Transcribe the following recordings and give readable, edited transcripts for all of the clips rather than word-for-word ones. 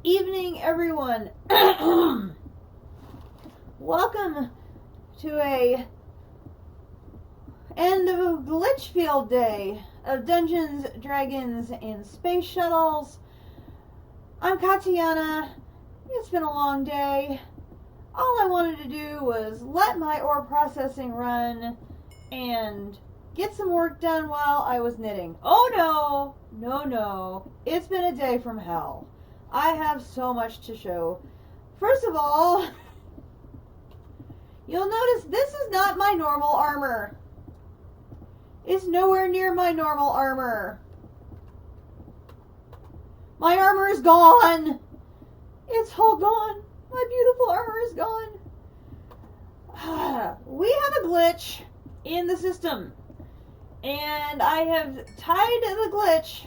Evening, everyone. Welcome to a end of a glitch field day of Dungeons, Dragons, and Space Shuttles. I'm Katiana. It's been a long day. All I wanted to do was let my ore processing run and get some work done while I was knitting. Oh no. It's been a day from hell. I have so much to show. First of all, you'll notice this is not my normal armor. It's nowhere near my normal armor. My armor is gone. It's all gone. My beautiful armor is gone. We have a glitch in the system. And I have tied the glitch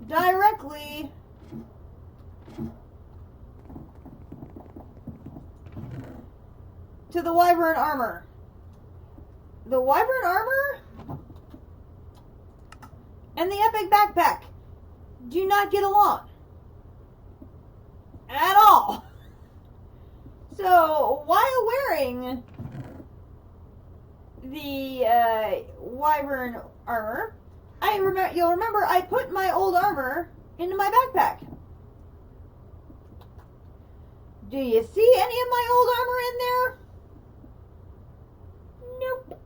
directly to the wyvern armor. The wyvern armor and the epic backpack do not get along at all. So while wearing the wyvern armor, you'll remember I put my old armor into my backpack. Do you see any of my old armor in there? Nope.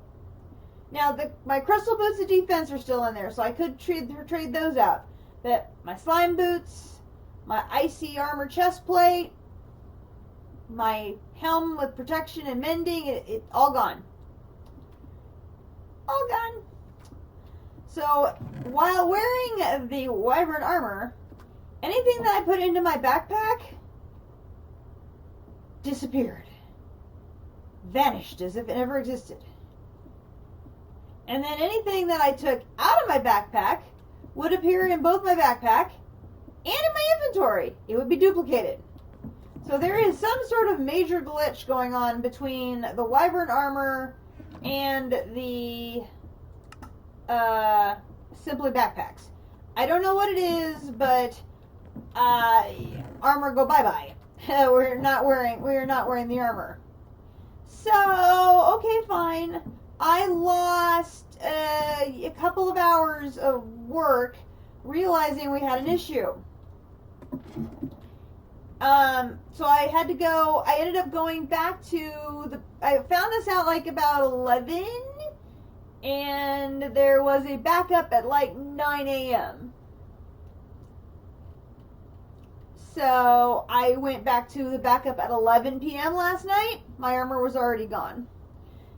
Now, my crystal boots of defense are still in there, so I could trade those out. But my slime boots, my icy armor chest plate, my helm with protection and mending, it all gone. All gone. So, while wearing the wyvern armor, anything that I put into my backpack disappeared. Vanished as if it never existed. And then anything that I took out of my backpack would appear in both my backpack and in my inventory. It would be duplicated. So there is some sort of major glitch going on between the wyvern armor and the simply backpacks. I don't know what it is, but armor go bye-bye. We are not wearing the armor. So, okay, fine. I lost a couple of hours of work realizing we had an issue. So I had to go, I ended up going back to I found this out like about 11, and there was a backup at like 9 a.m. So I went back to the backup at 11 p.m. last night. My armor was already gone.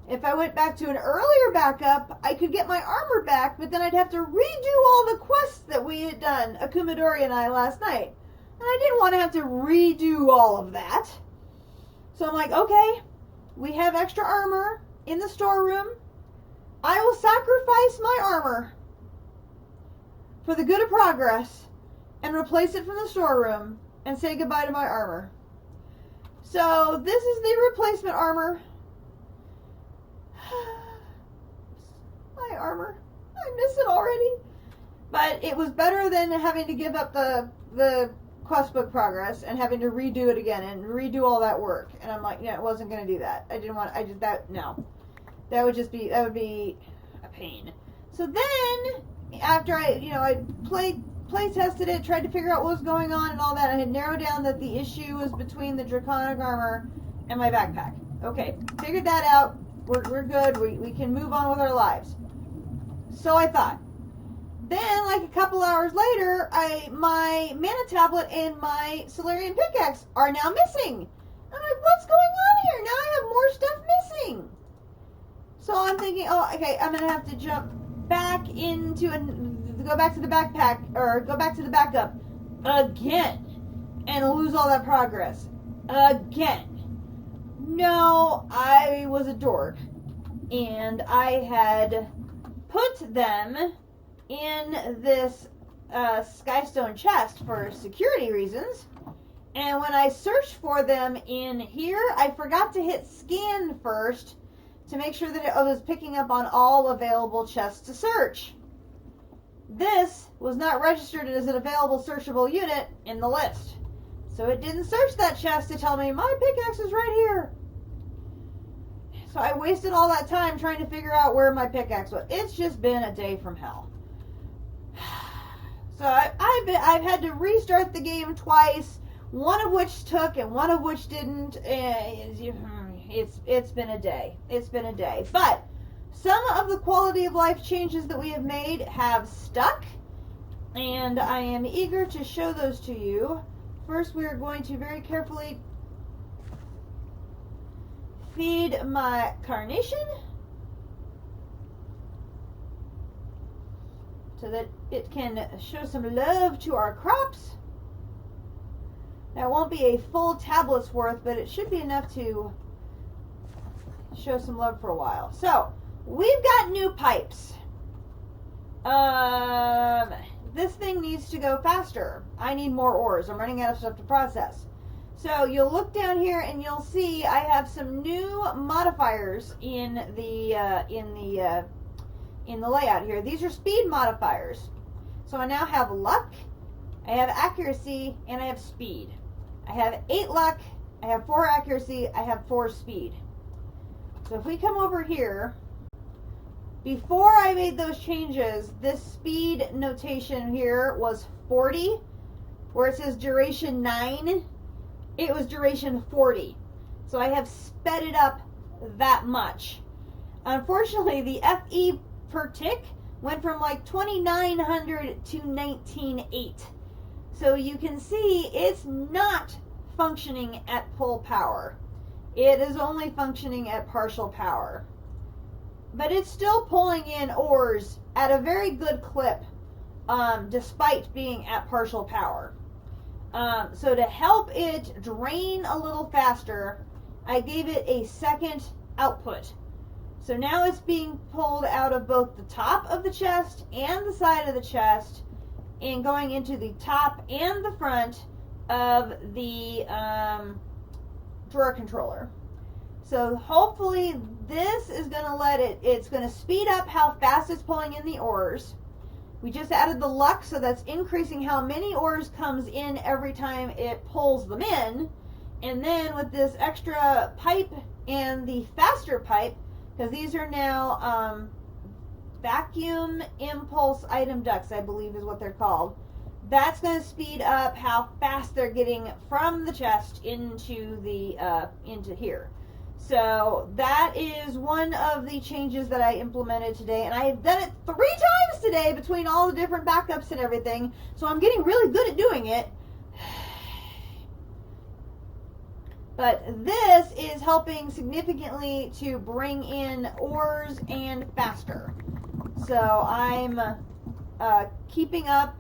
If I went back to an earlier backup, I could get my armor back, but then I'd have to redo all the quests that we had done, Akumadori and I, last night. And I didn't want to have to redo all of that. So I'm like, okay, we have extra armor in the storeroom. I will sacrifice my armor for the good of progress and replace it from the storeroom and say goodbye to my armor. So this is the replacement armor. My armor. I miss it already. But it was better than having to give up the quest book progress and having to redo it again and redo all that work. And I'm like, yeah, I wasn't going to do that. No. That would be a pain. So then, after I play tested it, tried to figure out what was going on and all that, I had narrowed down that the issue was between the draconic armor and my backpack. Okay, figured that out. We're good. We can move on with our lives. So I thought. Then, like a couple hours later, my mana tablet and my Solarian pickaxe are now missing. I'm like, what's going on here? Now I have more stuff missing. So I'm thinking, oh, okay, I'm going to have to jump back go back to the backpack, or go back to the backup again and lose all that progress again. No, I was a dork, and I had put them in this Skystone chest for security reasons, and when I searched for them in here, I forgot to hit scan first to make sure that it was picking up on all available chests to search. this was not registered as an available searchable unit in the list. So it didn't search that chest to tell me my pickaxe is right here. So I wasted all that time trying to figure out where my pickaxe was. It's just been a day from hell. So I've had to restart the game twice, one of which took and one of which didn't. It's been a day. It's been a day. But some of the quality of life changes that we have made have stuck, and I am eager to show those to you. First, we are going to very carefully feed my carnation so that it can show some love to our crops. Now, it won't be a full tablet's worth, but it should be enough to show some love for a while. So, we've got new pipes. This thing needs to go faster. I need more ores. I'm running out of stuff to process. So you'll look down here and you'll see I have some new modifiers in the layout here. These are speed modifiers. So I now have luck, I have accuracy, and I have speed. I have 8 luck, I have 4 accuracy, I have 4 speed. So if we come over here, before I made those changes, this speed notation here was 40, where it says duration 9, it was duration 40. So I have sped it up that much. Unfortunately, the FE per tick went from like 2,900 to 19,800. So you can see it's not functioning at full power. It is only functioning at partial power. But it's still pulling in ores at a very good clip, despite being at partial power. So to help it drain a little faster, I gave it a second output. So now it's being pulled out of both the top of the chest and the side of the chest, and going into the top and the front of the drawer controller. So hopefully this is going to it's going to speed up how fast it's pulling in the ores. We just added the luck, so that's increasing how many ores comes in every time it pulls them in. And then with this extra pipe and the faster pipe, because these are now vacuum impulse item ducts, I believe is what they're called. That's going to speed up how fast they're getting from the chest into the into here. So that is one of the changes that I implemented today, and I have done it 3 times today between all the different backups and everything, so I'm getting really good at doing it. But this is helping significantly to bring in ores and faster. So I'm keeping up.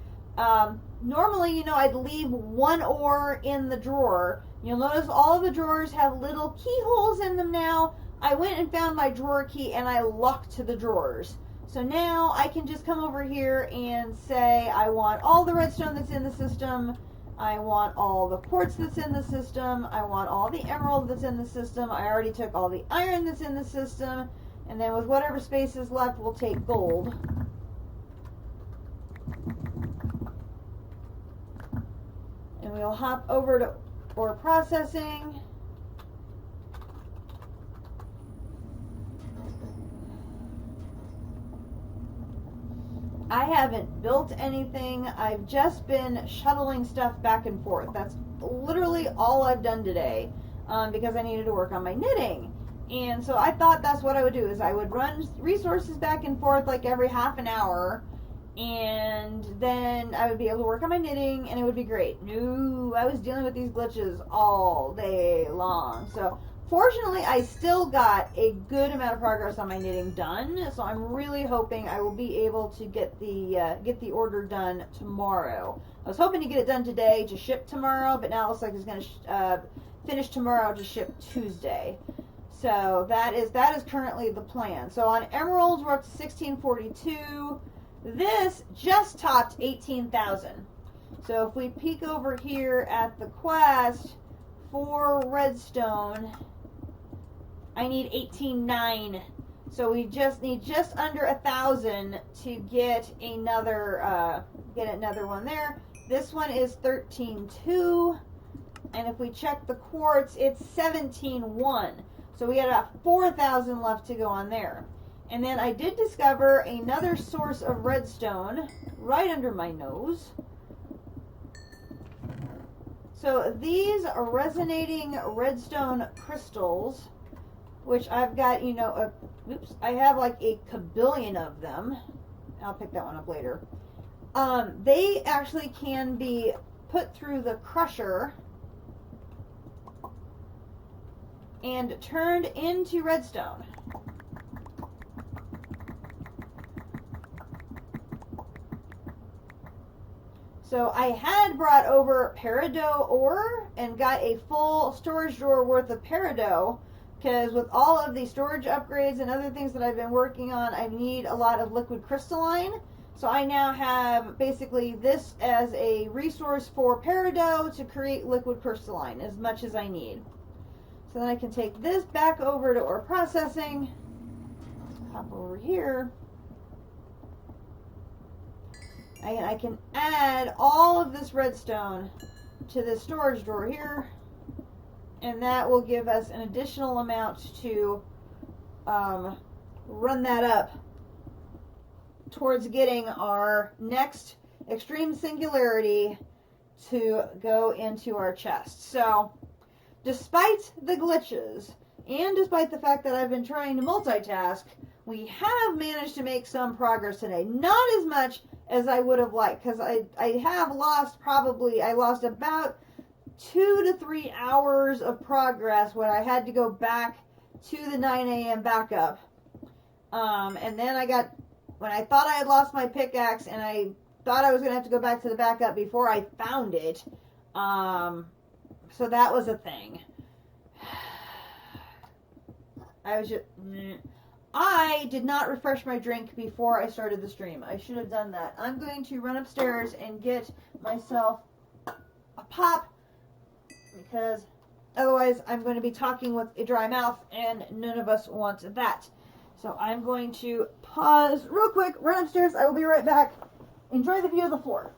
Normally, you know, I'd leave 1 ore in the drawer. You'll notice all of the drawers have little keyholes in them now. I went and found my drawer key and I locked the drawers. So now I can just come over here and say I want all the redstone that's in the system. I want all the quartz that's in the system. I want all the emerald that's in the system. I already took all the iron that's in the system. And then with whatever space is left, we'll take gold. And we'll hop over to ore processing. I haven't built anything. I've just been shuttling stuff back and forth. That's literally all I've done today, because I needed to work on my knitting. And so I thought that's what I would do, is I would run resources back and forth like every half an hour, and then I would be able to work on my knitting, and it would be great. No, I was dealing with these glitches all day long. So fortunately, I still got a good amount of progress on my knitting done. So I'm really hoping I will be able to get the order done tomorrow. I was hoping to get it done today to ship tomorrow, but now it looks like it's going to finish tomorrow to ship Tuesday. So that is currently the plan. So on emeralds, we're up to 1642. This just topped 18,000. So if we peek over here at the quest for redstone, I need 18,900. So we just need just under 1,000 to get another one there. This one is 13.2, and if we check the quartz, it's 17.1. So we got about 4,000 left to go on there. And then I did discover another source of redstone right under my nose. So these are resonating redstone crystals, which I've got, you know, I have like a kabillion of them. I'll pick that one up later. They actually can be put through the crusher and turned into redstone. So I had brought over peridot ore and got a full storage drawer worth of peridot, because with all of the storage upgrades and other things that I've been working on, I need a lot of liquid crystalline. So I now have basically this as a resource for peridot to create liquid crystalline as much as I need. So then I can take this back over to ore processing. Hop over here. I can add all of this redstone to this storage drawer here, and that will give us an additional amount to run that up towards getting our next extreme singularity to go into our chest. So despite the glitches and despite the fact that I've been trying to multitask, we have managed to make some progress today. Not as much as I would have liked, because I have lost I lost about 2 to 3 hours of progress when I had to go back to the 9 a.m. backup. And then when I thought I had lost my pickaxe and I thought I was going to have to go back to the backup before I found it. So that was a thing. I did not refresh my drink before I started the stream. I should have done that. I'm going to run upstairs and get myself a pop, because otherwise I'm going to be talking with a dry mouth and none of us want that. So I'm going to pause real quick, run upstairs. I will be right back. Enjoy the view of the floor.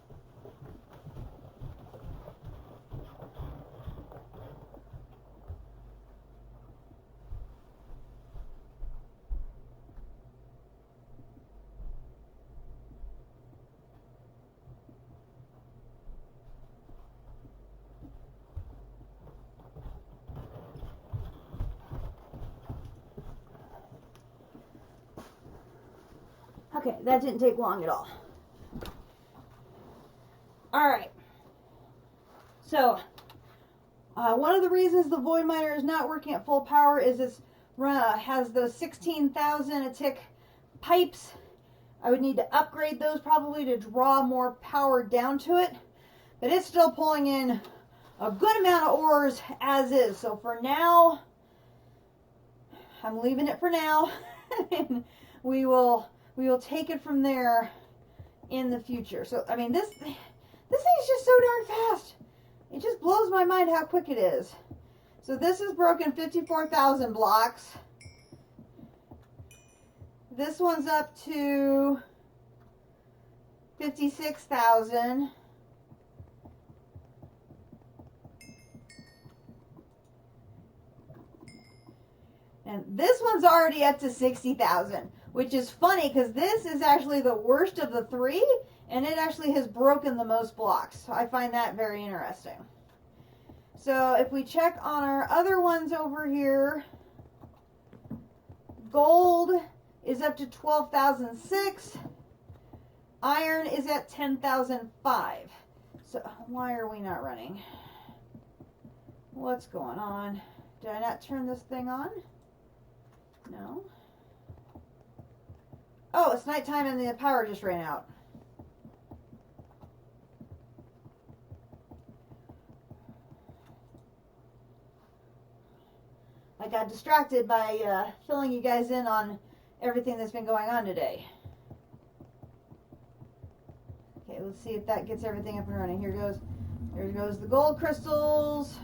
Okay, that didn't take long at all. Alright. So, one of the reasons the Void Miner is not working at full power is it has those 16,000 a tick pipes. I would need to upgrade those probably to draw more power down to it. But it's still pulling in a good amount of ores as is. So for now, I'm leaving it for now. And we will take it from there in the future. So, I mean, this thing's just so darn fast. It just blows my mind how quick it is. So this has broken 54,000 blocks. This one's up to 56,000. And this one's already up to 60,000. Which is funny, because this is actually the worst of the three, and it actually has broken the most blocks. So I find that very interesting. So if we check on our other ones over here, gold is up to 12,006. Iron is at 10,005. So why are we not running? What's going on? Did I not turn this thing on? No. Oh, it's nighttime and the power just ran out. I got distracted by filling you guys in on everything that's been going on today. Okay, let's see if that gets everything up and running. Here goes. There goes the gold crystals.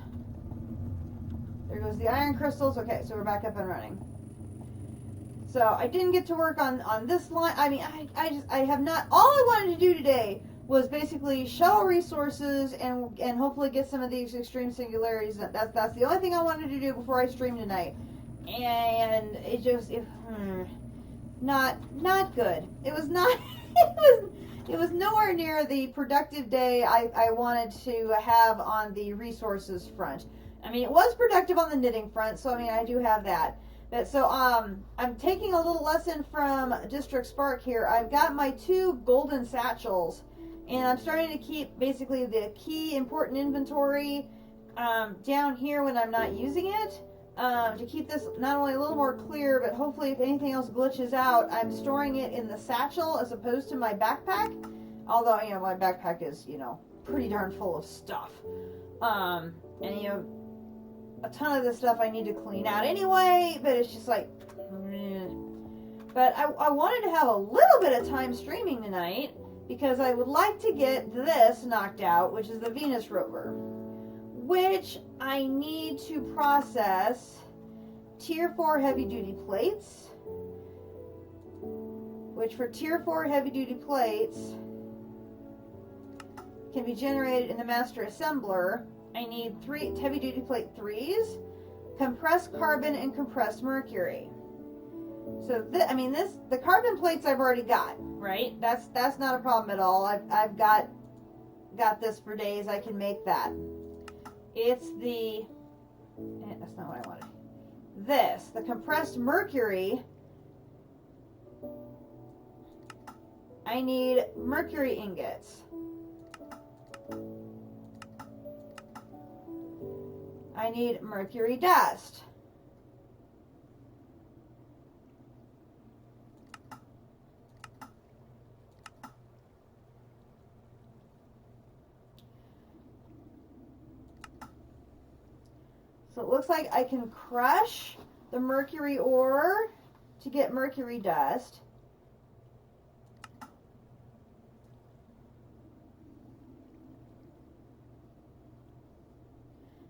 There goes the iron crystals. Okay, so we're back up and running. So I didn't get to work on this line. I mean, I have not. All I wanted to do today was basically shuttle resources and hopefully get some of these extreme singularities. That's the only thing I wanted to do before I stream tonight. And it just not good. It was not. It was nowhere near the productive day I wanted to have on the resources front. I mean, it was productive on the knitting front, so I mean, I do have that. But so I'm taking a little lesson from District Spark here. I've got my 2 golden satchels, and I'm starting to keep basically the key important inventory down here when I'm not using it. To keep this not only a little more clear, but hopefully if anything else glitches out, I'm storing it in the satchel as opposed to my backpack. Although, you know, my backpack is, you know, pretty darn full of stuff. And, you know, a ton of this stuff I need to clean out anyway, but it's just like, But I wanted to have a little bit of time streaming tonight because I would like to get this knocked out, which is the Venus rover, which I need to process tier 4 heavy duty plates, which for tier 4 heavy duty plates can be generated in the master assembler. I need 3 heavy duty plate 3s, compressed carbon and compressed mercury. So the carbon plates I've already got, right? That's not a problem at all. I've got this for days. I can make that. It's that's not what I wanted. The compressed mercury. I need mercury ingots. I need mercury dust. So it looks like I can crush the mercury ore to get mercury dust.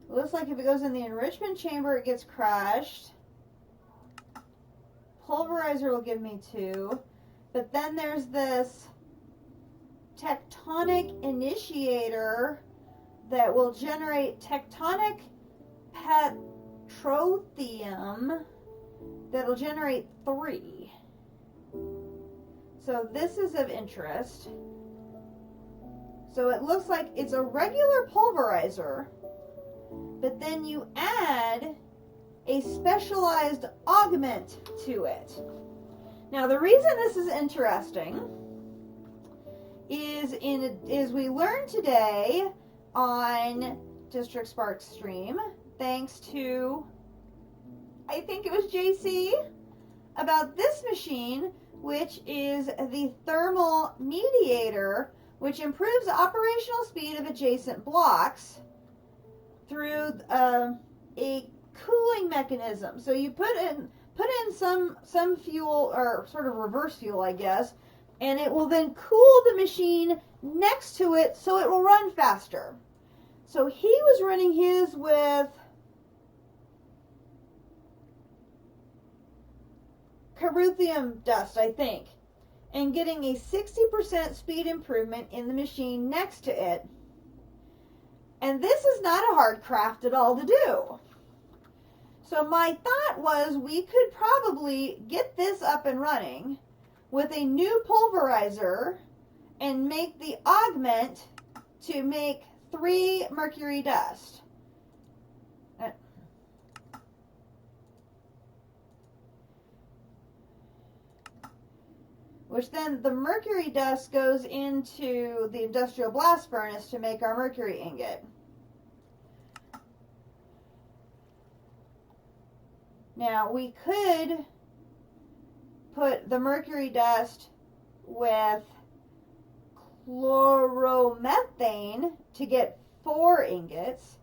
It looks like if it goes in the enrichment chamber, it gets crushed. Pulverizer will give me 2. But then there's this tectonic initiator that will generate tectonic petrothium that'll generate 3. So this is of interest. So it looks like it's a regular pulverizer, but then you add a specialized augment to it. Now the reason this is interesting is we learned today on District Spark stream, thanks to, I think it was JC, about this machine, which is the thermal mediator, which improves the operational speed of adjacent blocks through a cooling mechanism. So you put in some fuel, or sort of reverse fuel, I guess, and it will then cool the machine next to it so it will run faster. So he was running his with caruthenium dust, I think, and getting a 60% speed improvement in the machine next to it. And this is not a hard craft at all to do. So my thought was we could probably get this up and running with a new pulverizer and make the augment to make 3 mercury dust. Which then the mercury dust goes into the industrial blast furnace to make our mercury ingot. Now we could put the mercury dust with chloromethane to get 4 ingots,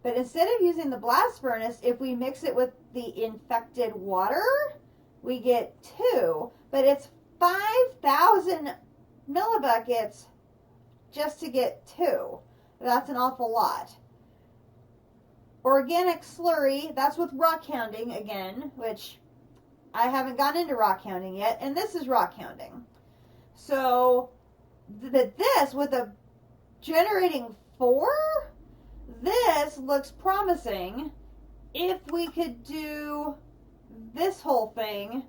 but instead of using the blast furnace, if we mix it with the infected water, we get 2, but it's 5,000 millibuckets just to get 2. That's an awful lot. Organic slurry, that's with rock hounding again, which I haven't gotten into rock hounding yet, and this is rock hounding. So, this, with a generating 4, this looks promising. If we could do this whole thing,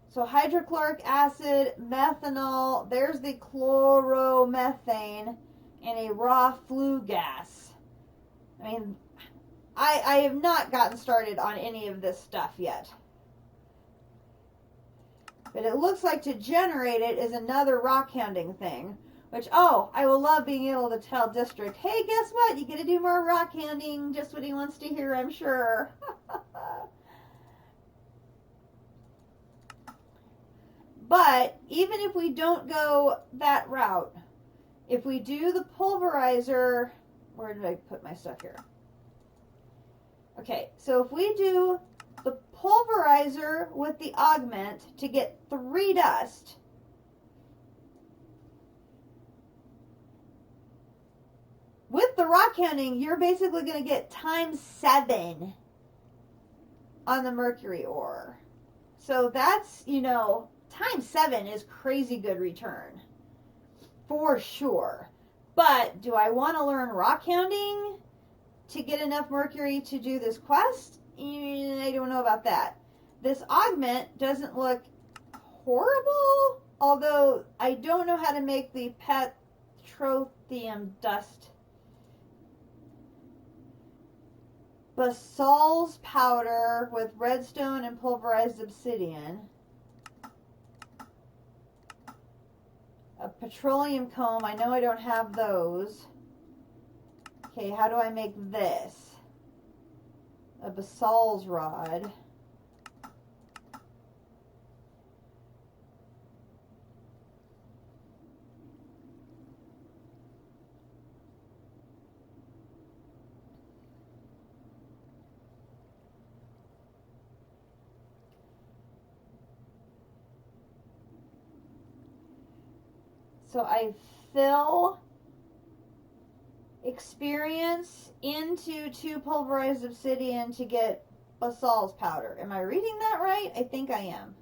so hydrochloric acid, methanol, there's the chloromethane, and a raw flue gas. I mean, I have not gotten started on any of this stuff yet. But it looks like to generate it is another rock hounding thing. Which, oh, I will love being able to tell District, hey, guess what? You get to do more rock hounding. Just what he wants to hear, I'm sure. But even if we don't go that route, if we do the pulverizer, where did I put my stuff here? Okay, so if we do the pulverizer with the augment to get 3 dust, with the rock hounding, you're basically going to get ×7 on the mercury ore. So that's, you know, ×7 is crazy good return. For sure. But do I want to learn rock hounding to get enough mercury to do this quest? I don't know about that. This augment doesn't look horrible, although I don't know how to make the petrothium dust. Basalt's powder with redstone and pulverized obsidian. A petroleum comb. I know I don't have those. Okay, how do I make this? A basalt's rod. So I fill experience into 2 pulverized obsidian to get basalt's powder. Am I reading that right? I think I am.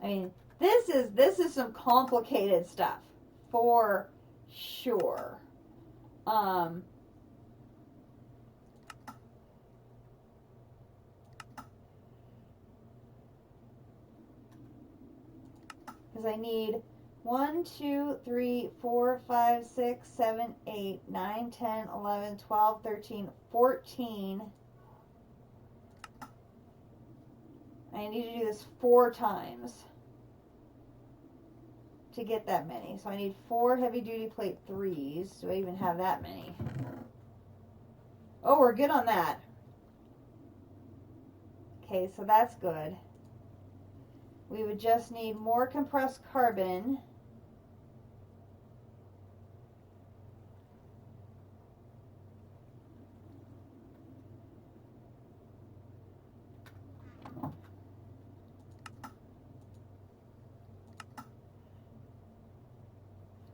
I mean, this is some complicated stuff for sure. Because I need 1, 2, 3, 4, 5, 6, 7, 8, 9, 10, 11, 12, 13, 14. I need to do this 4 times to get that many. So I need 4 heavy duty plate 3s. Do I even have that many? Oh, we're good on that. Okay, so that's good. We would just need more compressed carbon.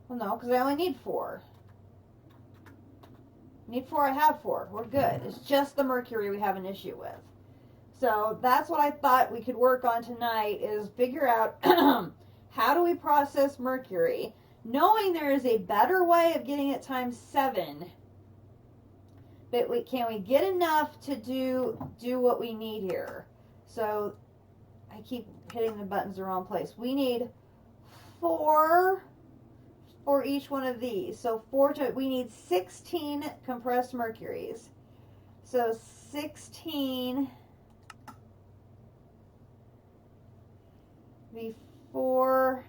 Well, no, because I only need 4. Need 4, I have 4. We're good. It's just the mercury we have an issue with. So that's what I thought we could work on tonight, is figure out how do we process mercury, knowing there is a better way of getting it ×7. But can we get enough to do what we need here? So I keep hitting the buttons the wrong place. We need 4 for each one of these. So we need 16 compressed mercuries. So 16 before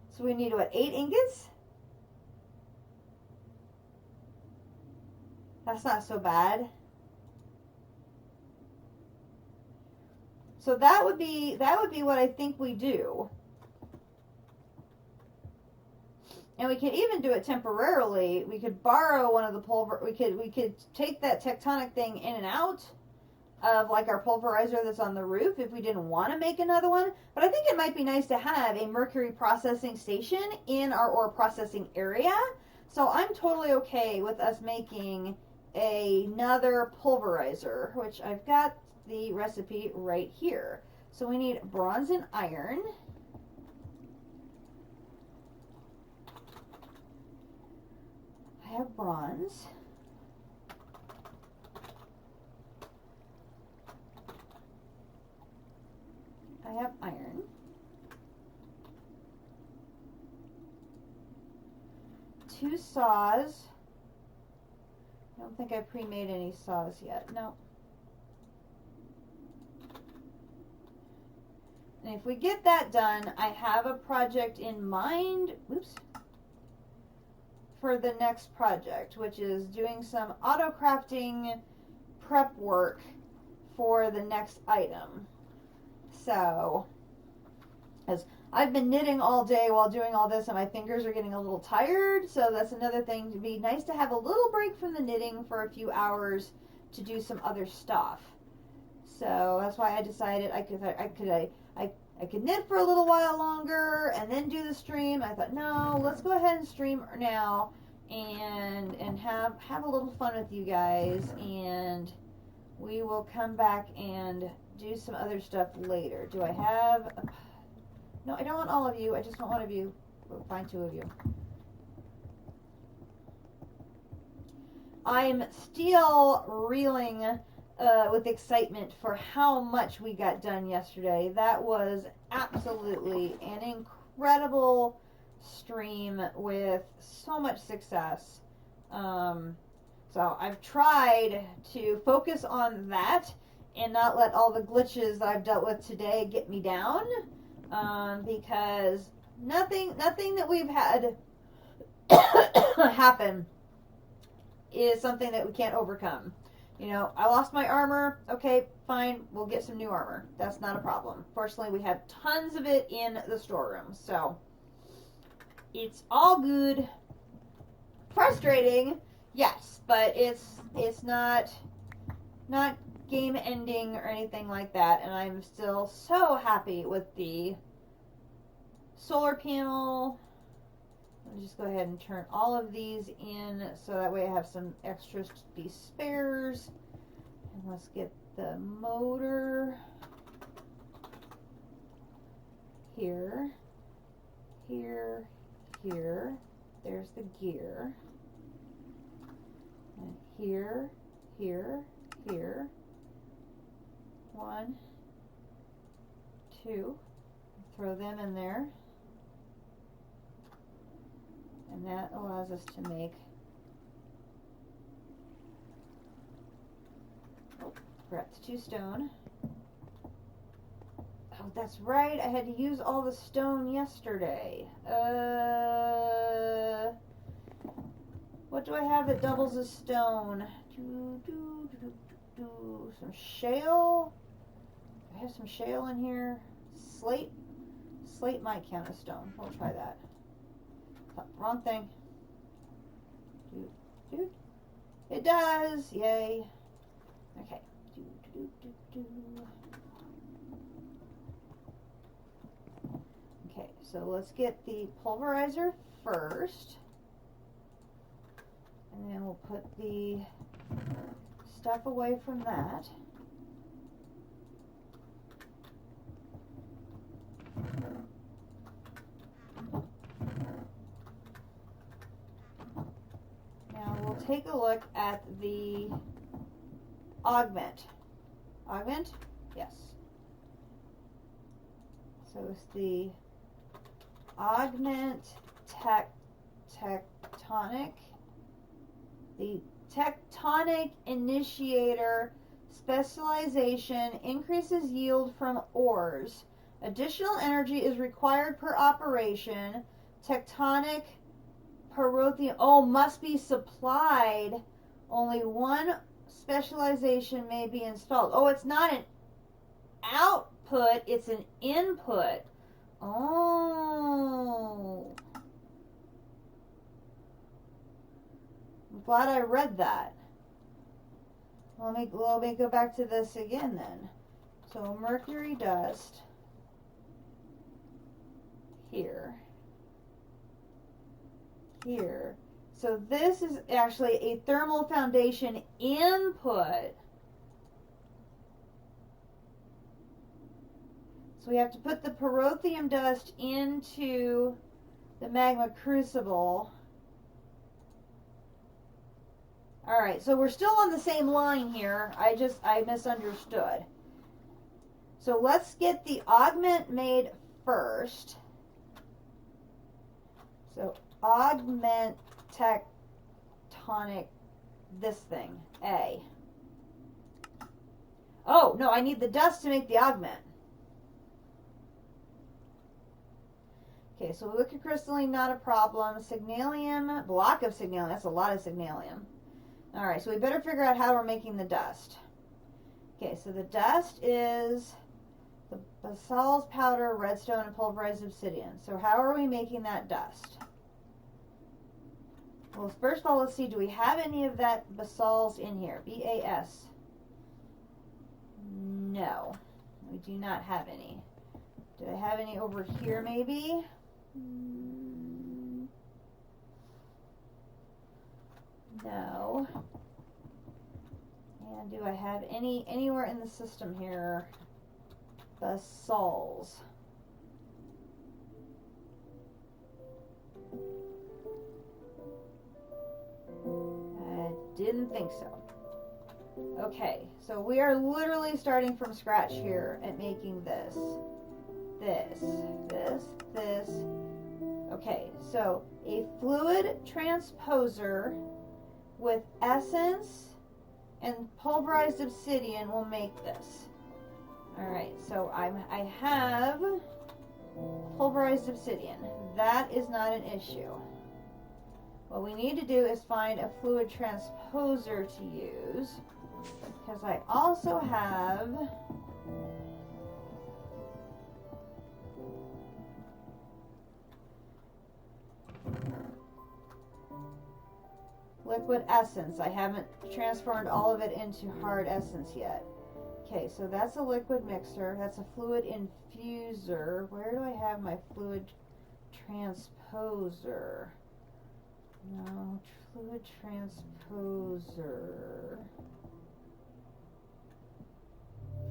so we need what, 8 ingots? That's not so bad. So that would be what I think we do. And we could even do it temporarily. We could borrow one of the we could take that tectonic thing in and out, of like our pulverizer that's on the roof if we didn't want to make another one. But I think it might be nice to have a mercury processing station in our ore processing area. So I'm totally okay with us making another pulverizer, which I've got the recipe right here. So we need bronze and iron. I have bronze. I have iron. Two saws. I don't think I pre-made any saws yet. No. And if we get that done, I have a project in mind. Oops. For the next project, which is doing some auto crafting prep work for the next item. So, as I've been knitting all day while doing all this and my fingers are getting a little tired, so that's another thing. To be nice to have a little break from the knitting for a few hours to do some other stuff. So that's why I decided I could knit for a little while longer and then do the stream. I thought, no, let's go ahead and stream now and have a little fun with you guys, and we will come back and do some other stuff later. Do I have no, I don't want all of you. I just want one of you. We'll find two of you. I'm still reeling with excitement for how much we got done yesterday. That was absolutely an incredible stream with so much success. So I've tried to focus on that and not let all the glitches that I've dealt with today get me down, because nothing that we've had happen is something that we can't overcome. You know, I lost my armor. Okay, fine. We'll get some new armor. That's not a problem. Fortunately, we have tons of it in the storeroom, so it's all good. Frustrating, yes, but it's not game ending or anything like that, and I'm still so happy with the solar panel. Let me just go ahead and turn all of these in so that way I have some extras to be spares. And let's get the motor here, here, here. There's the gear. And here, here, here. 1, 2. Throw them in there. And that allows us to make, forgot the 2 stone. Oh, that's right, I had to use all the stone yesterday. What do I have that doubles as stone? Some shale. I have some shale in here. Slate. Slate might count as stone. We'll try that. Oh, wrong thing. It does. Yay. Okay. Okay, so let's get the pulverizer first. And then we'll put the stuff away from that. Now we'll take a look at the augment. Augment? Yes. So it's the augment tectonic. The tectonic initiator specialization increases yield from ores. Additional energy is required per operation. Tectonic pyrotheum. Oh, must be supplied. Only one specialization may be installed. Oh, it's not an output, it's an input. Oh. I'm glad I read that. Let me go back to this again then. So mercury dust here. Here. So this is actually a thermal foundation input. So we have to put the pyrotheum dust into the magma crucible. Alright, so we're still on the same line here. I misunderstood. So let's get the augment made first. So augment tectonic, this thing, A. Oh, no, I need the dust to make the augment. Okay, so liquid crystalline, not a problem. Signalium, block of signalium, that's a lot of signalium. Alright, so we better figure out how we're making the dust. Okay, so the dust is the basalt powder, redstone, and pulverized obsidian. So how are we making that dust? Well, first of all, let's see, do we have any of that basalt in here? B-A-S. No, we do not have any. Do I have any over here, maybe? No. And do I have anywhere in the system here? Basalts. I didn't think so. Okay, so we are literally starting from scratch here at making this. This. Okay, so a fluid transposer with essence and pulverized obsidian will make this. Alright, so I have pulverized obsidian. That is not an issue. What we need to do is find a fluid transposer to use, because I also have liquid essence. I haven't transformed all of it into hard essence yet. Okay, so that's a liquid mixer. That's a fluid infuser. Where do I have my fluid transposer? No, fluid transposer.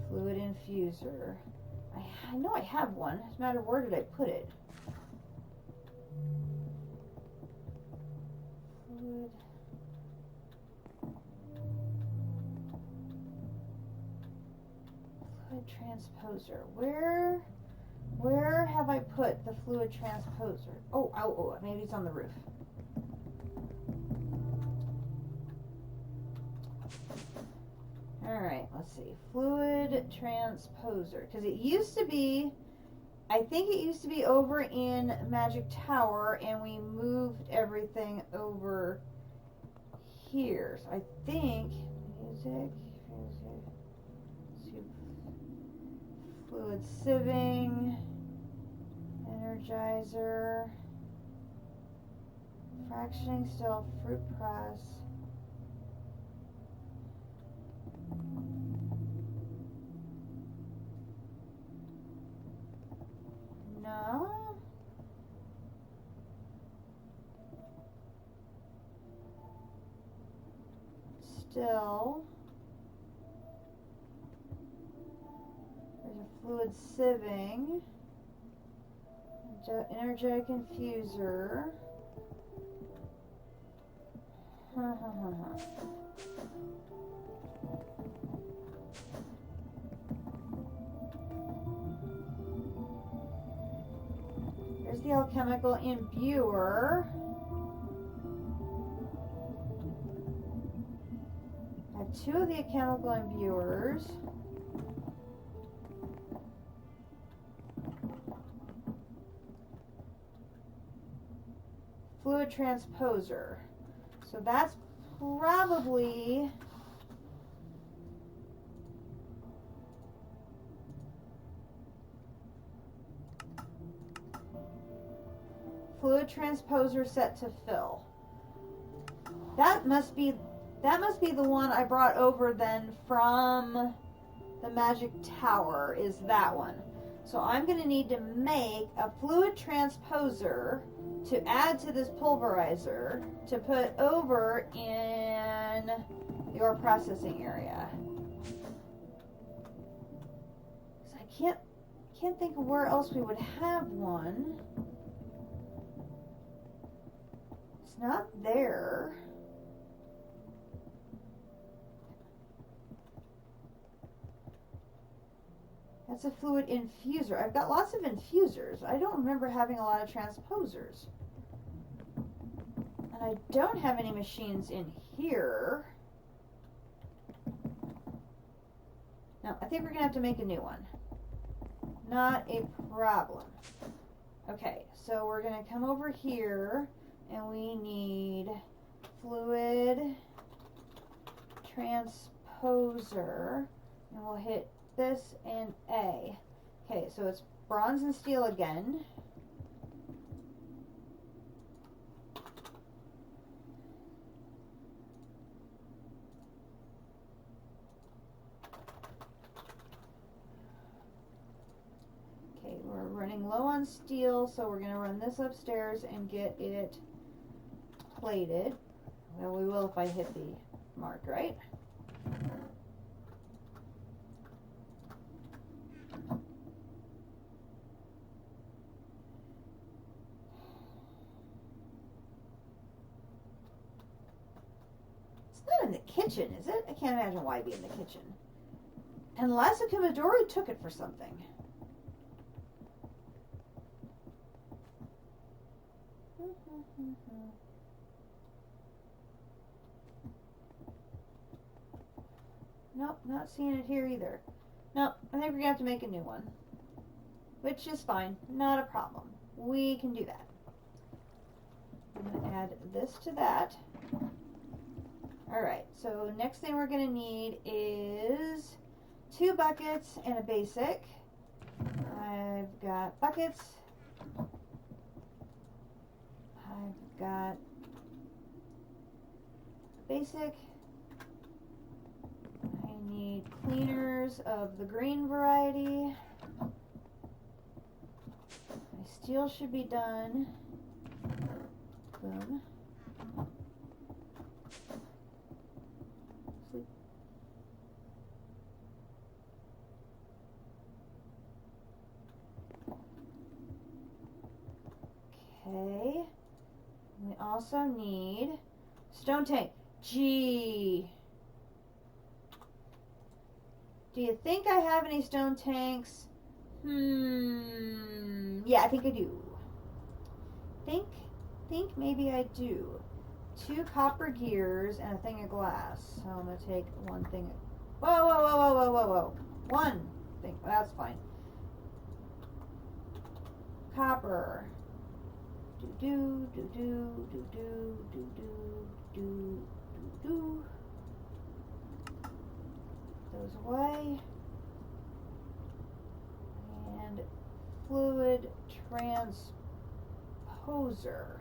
Fluid infuser. I know I have one. It's a matter of where did I put it? Fluid. Fluid transposer. Where have I put the fluid transposer? Oh, maybe it's on the roof. Alright, let's see. Fluid transposer. Because it used to be, I think it used to be over in Magic Tower, and we moved everything over here. So I think, fluid sieving, energizer, fractioning still, fruit press. No. Still. There's a fluid sieving. Energetic infuser. There's the alchemical imbuer. I have two of the chemical imbuers. Fluid transposer. So that's probably fluid transposer set to fill. That must be That must be the one I brought over then from the magic tower, is that one. So I'm going to need to make a fluid transposer to add to this pulverizer to put over in your processing area. So I can't think of where else we would have one. It's not there. That's a fluid infuser. I've got lots of infusers. I don't remember having a lot of transposers. And I don't have any machines in here. No, I think we're going to have to make a new one. Not a problem. Okay, so we're going to come over here and we need fluid transposer. And we'll hit this and A. Okay, so it's bronze and steel again. Okay, we're running low on steel, so we're going to run this upstairs and get it plated. Well, we will if I hit the mark, right? In the kitchen, is it? I can't imagine why it'd be in the kitchen. Unless a Kumadori took it for something. Nope, not seeing it here either. Nope, I think we're going to have to make a new one. Which is fine, not a problem. We can do that. I'm going to add this to that. Alright, so next thing we're going to need is 2 buckets and a basic. I've got buckets. I've got basic. I need cleaners of the green variety. My steel should be done. Boom. Sleep. Okay. We also need stone tank. Gee. Do you think I have any stone tanks? Yeah, I think I do. Think maybe I do. 2 copper gears and a thing of glass. So I'm going to take one thing. Whoa. One thing. Well, that's fine. Copper. Do. Those away. And fluid transposer.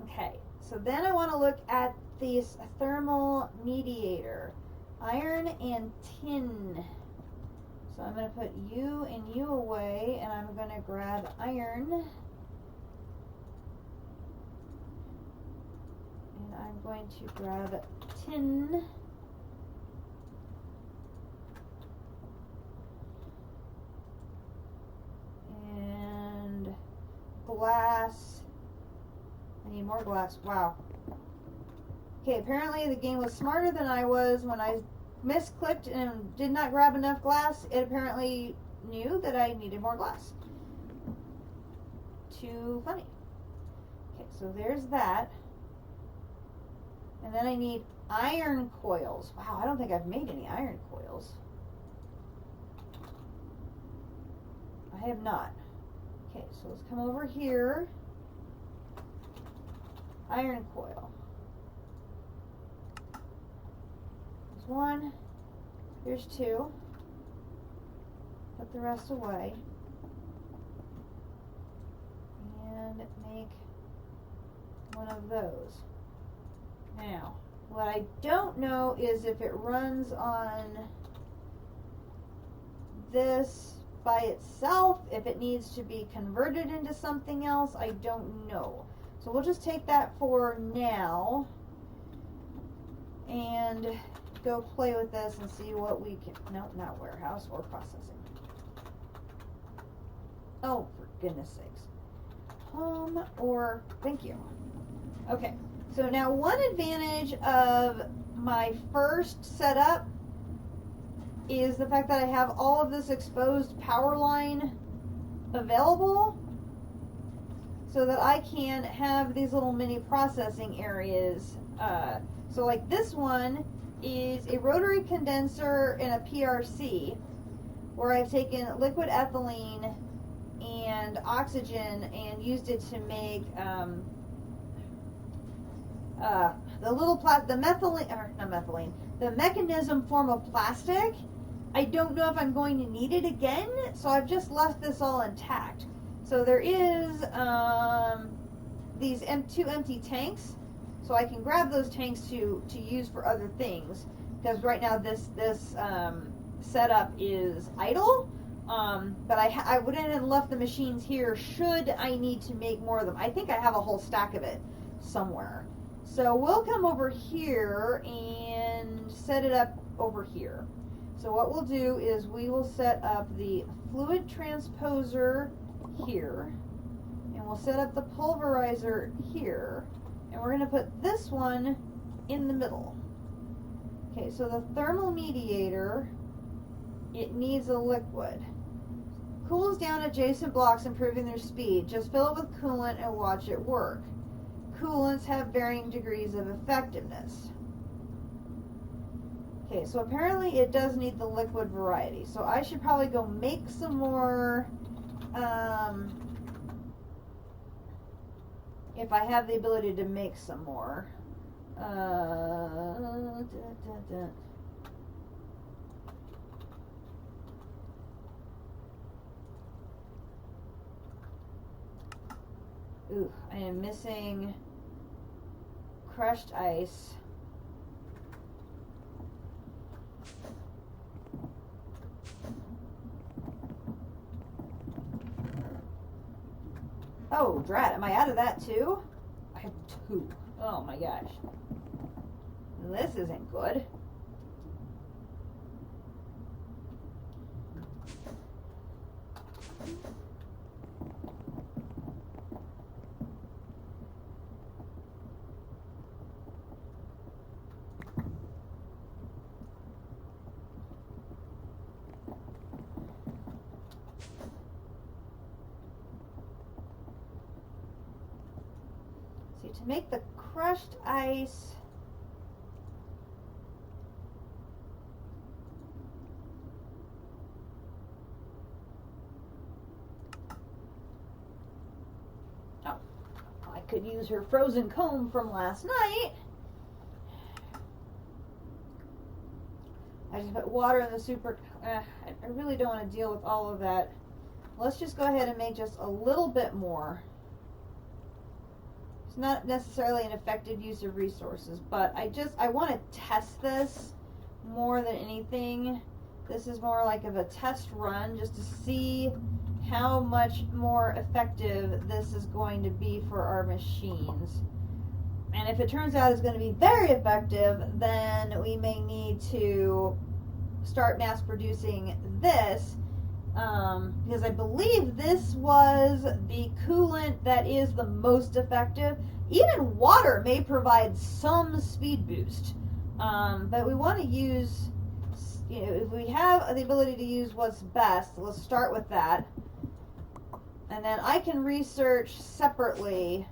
Okay, so then I want to look at this thermal mediator. Iron and tin. So I'm going to put you and you away, and I'm going to grab iron. And I'm going to grab tin. And glass. I need more glass. Wow. Okay, apparently the game was smarter than I was. When I misclicked and did not grab enough glass, it apparently knew that I needed more glass. Too funny. Okay, so there's that. And then I need iron coils. Wow, I don't think I've made any iron coils. I have not. Okay, so let's come over here. Iron coil. There's 1. Here's 2. Put the rest away. And make one of those. Now, What I don't know is if it runs on this by itself, if it needs to be converted into something else, I don't know. So we'll just take that for now and go play with this and see what we can, no, not warehouse or processing. Oh, for goodness sakes. Home or, thank you. Okay, so now one advantage of my first setup is the fact that I have all of this exposed power line available so that I can have these little mini processing areas. So like this one is a rotary condenser and a PRC where I've taken liquid ethylene and oxygen and used it to make the mechanism form of plastic. I don't know if I'm going to need it again, so I've just left this all intact. So there is these two empty tanks, so I can grab those tanks to use for other things, because right now this setup is idle. But I wouldn't have left the machines here should I need to make more of them. I think I have a whole stack of it somewhere. So we'll come over here and set it up over here. So what we'll do is we will set up the fluid transposer here, and we'll set up the pulverizer here, and we're going to put this one in the middle. Okay, so the thermal mediator, it needs a liquid. Cools down adjacent blocks, improving their speed. Just fill it with coolant and watch it work. Coolants have varying degrees of effectiveness. Okay, so apparently it does need the liquid variety. So I should probably go make some more, if I have the ability to make some more. Ooh, I am missing crushed ice. Oh, drat, am I out of that too? I have 2. Oh my gosh. This isn't good. To make the crushed ice, oh, I could use her frozen comb from last night. I just put water in the super, I really don't want to deal with all of that. Let's just go ahead and make just a little bit more. It's not necessarily an effective use of resources, but I want to test this more than anything. This is more like of a test run just to see how much more effective this is going to be for our machines. And if it turns out it's going to be very effective, then we may need to start mass producing this. Because I believe this was the coolant that is the most effective. Even water may provide some speed boost, but we want to use, if we have the ability to use what's best, let's start with that. And then I can research separately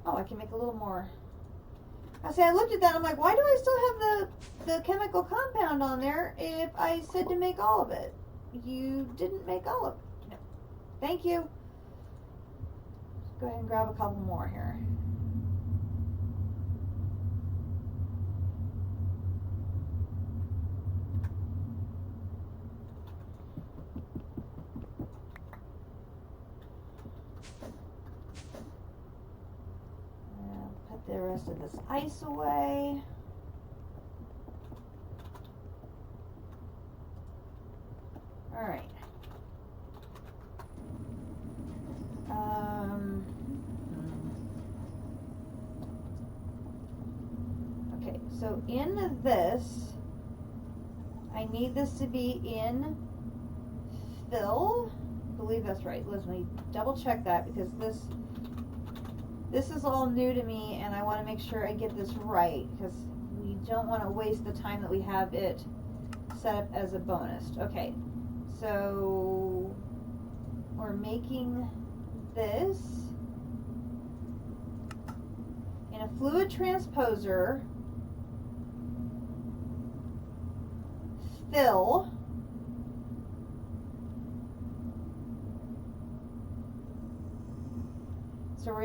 I can make a little more. I looked at that, I'm like, why do I still have the chemical compound on there if I said to make all of it? You didn't make all of it. No. Thank you. Let's go ahead and grab a couple more here. the rest of this ice away. Alright. Okay, so in this, I need this to be in fill. I believe that's right. Let me double check that because this is all new to me and I want to make sure I get this right because we don't want to waste the time that we have it set up as a bonus. Okay, so we're making this in a fluid transposer, fill, so we're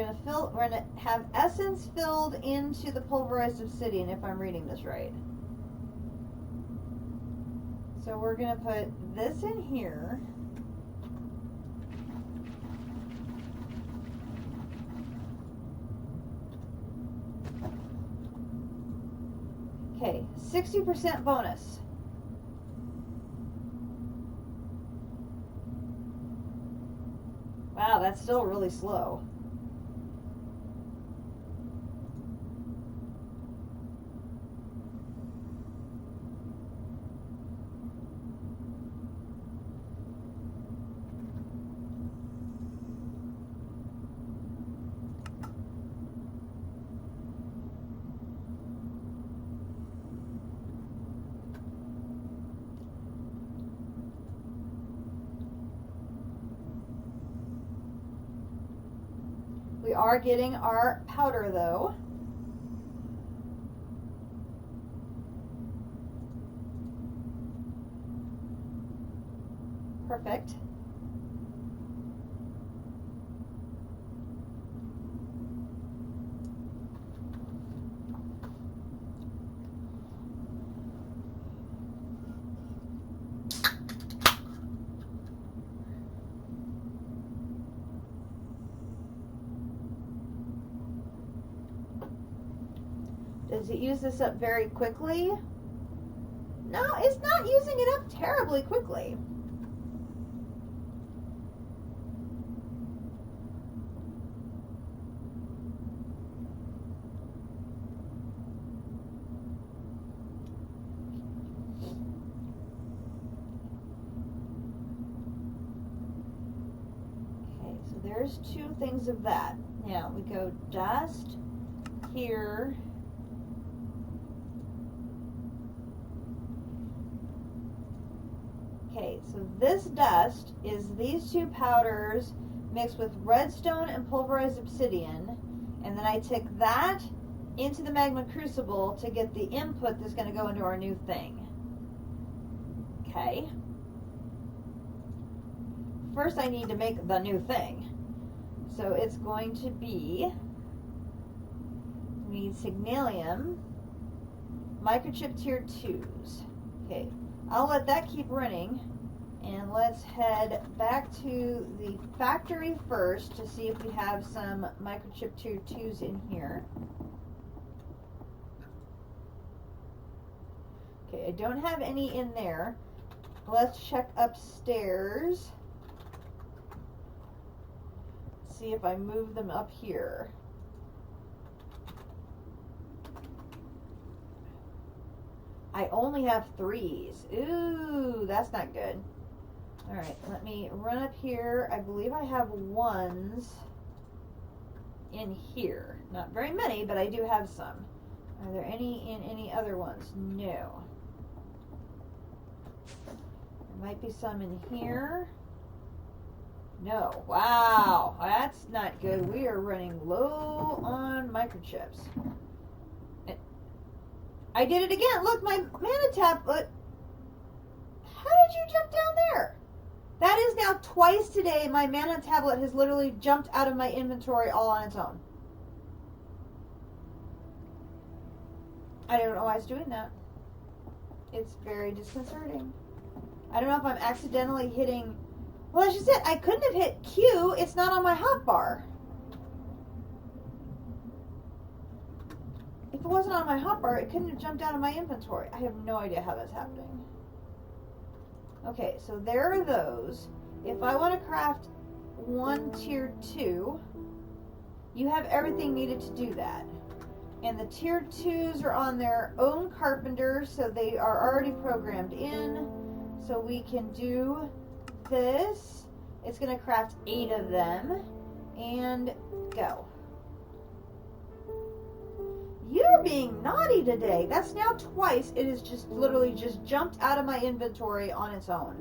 gonna have essence filled into the pulverized obsidian if I'm reading this right. So we're gonna put this in here. Okay, 60% bonus. Wow, that's still really slow. We are getting our powder though. Perfect. Does it use this up very quickly? No, it's not using it up terribly quickly. Okay, so there's two things of that. Now we go dust here. Okay, so this dust is these two powders mixed with redstone and pulverized obsidian, and then I take that into the magma crucible to get the input that's going to go into our new thing. Okay. First I need to make the new thing. So it's going to be, we need signalium, microchip tier 2s. Okay. I'll let that keep running, and let's head back to the factory first to see if we have some microchip tier 2s in here. Okay, I don't have any in there. Let's check upstairs. See if I move them up here. I only have 3s. Ooh, that's not good. Alright, let me run up here. I believe I have 1s in here. Not very many, but I do have some. Are there any in any other ones? No. There might be some in here. No. Wow, that's not good. We are running low on microchips. I did it again. Look, my mana tablet. How did you jump down there? That is now twice today my mana tablet has literally jumped out of my inventory all on its own. I don't know why it's doing that. It's very disconcerting. I don't know if I'm accidentally hitting... Well, that's just it. I couldn't have hit Q. It's not on my hotbar. it wasn't on my hotbar, it couldn't have jumped out of my inventory. I have no idea how that's happening. Okay, so there are those. If I want to craft one tier 2, you have everything needed to do that. And the tier 2s are on their own carpenter, so they are already programmed in. So we can do this. It's going to craft 8 of them. And go. You're being naughty today. That's now twice. It has just literally just jumped out of my inventory on its own.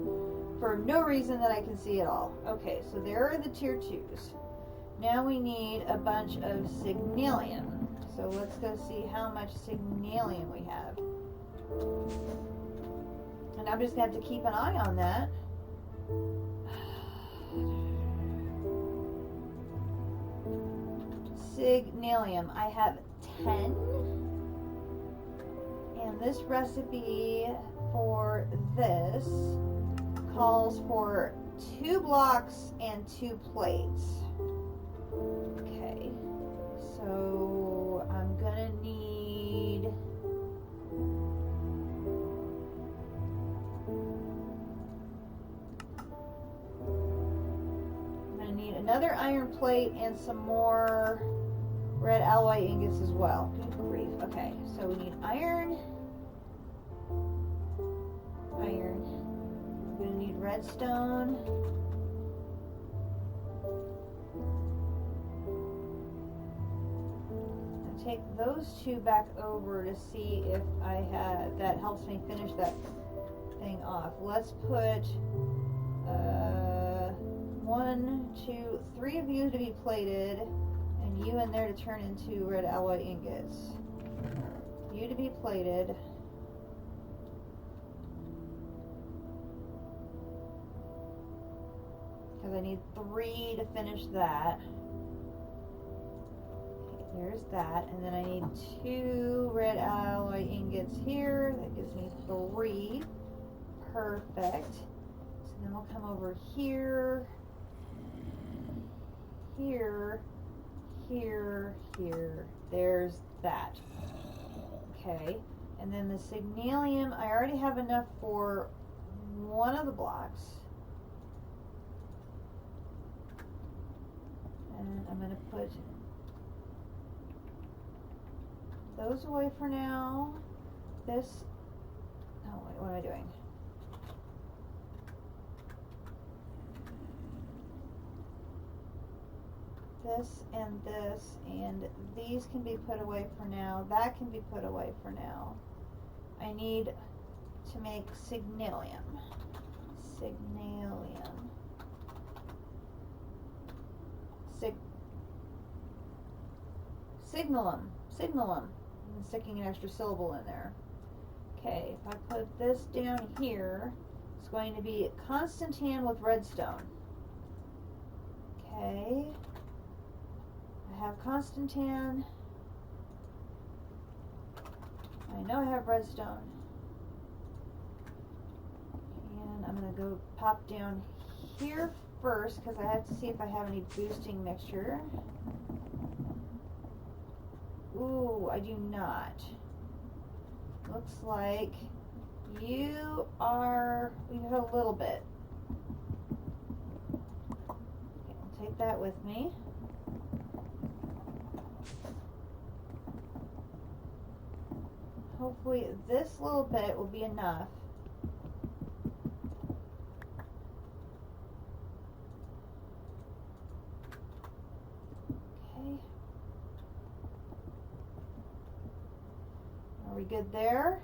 For no reason that I can see at all. Okay, so there are the tier 2s. Now we need a bunch of signalium. So let's go see how much signalium we have. And I'm just going to have to keep an eye on that. Signalium. I have 10. And this recipe for this calls for 2 blocks and 2 plates. Okay. So I'm gonna need another iron plate and some more red alloy ingots as well. Good grief. Okay, so we need iron. I'm gonna need redstone. I'll take those 2 back over to see if that helps me finish that thing off. Let's put 1, 2, 3 of you to be plated, and you in there to turn into red alloy ingots. You to be plated. Because I need 3 to finish that. Okay, there's that. And then I need 2 red alloy ingots here. That gives me 3. Perfect. So then we'll come over here. Here. There's that. Okay. And then the signalium, I already have enough for 1 of the blocks. And I'm going to put those away for now. This, oh wait, what am I doing? This and these can be put away for now. That can be put away for now. I need to make signalium. Signalum. I'm sticking an extra syllable in there. Okay, if I put this down here, it's going to be Constantan with redstone. Okay. I have Constantan. I know I have redstone. And I'm going to go pop down here first because I have to see if I have any boosting mixture. Ooh, I do not. Looks like you have a little bit. Okay, I'll take that with me. Hopefully this little bit will be enough. Okay. Are we good there?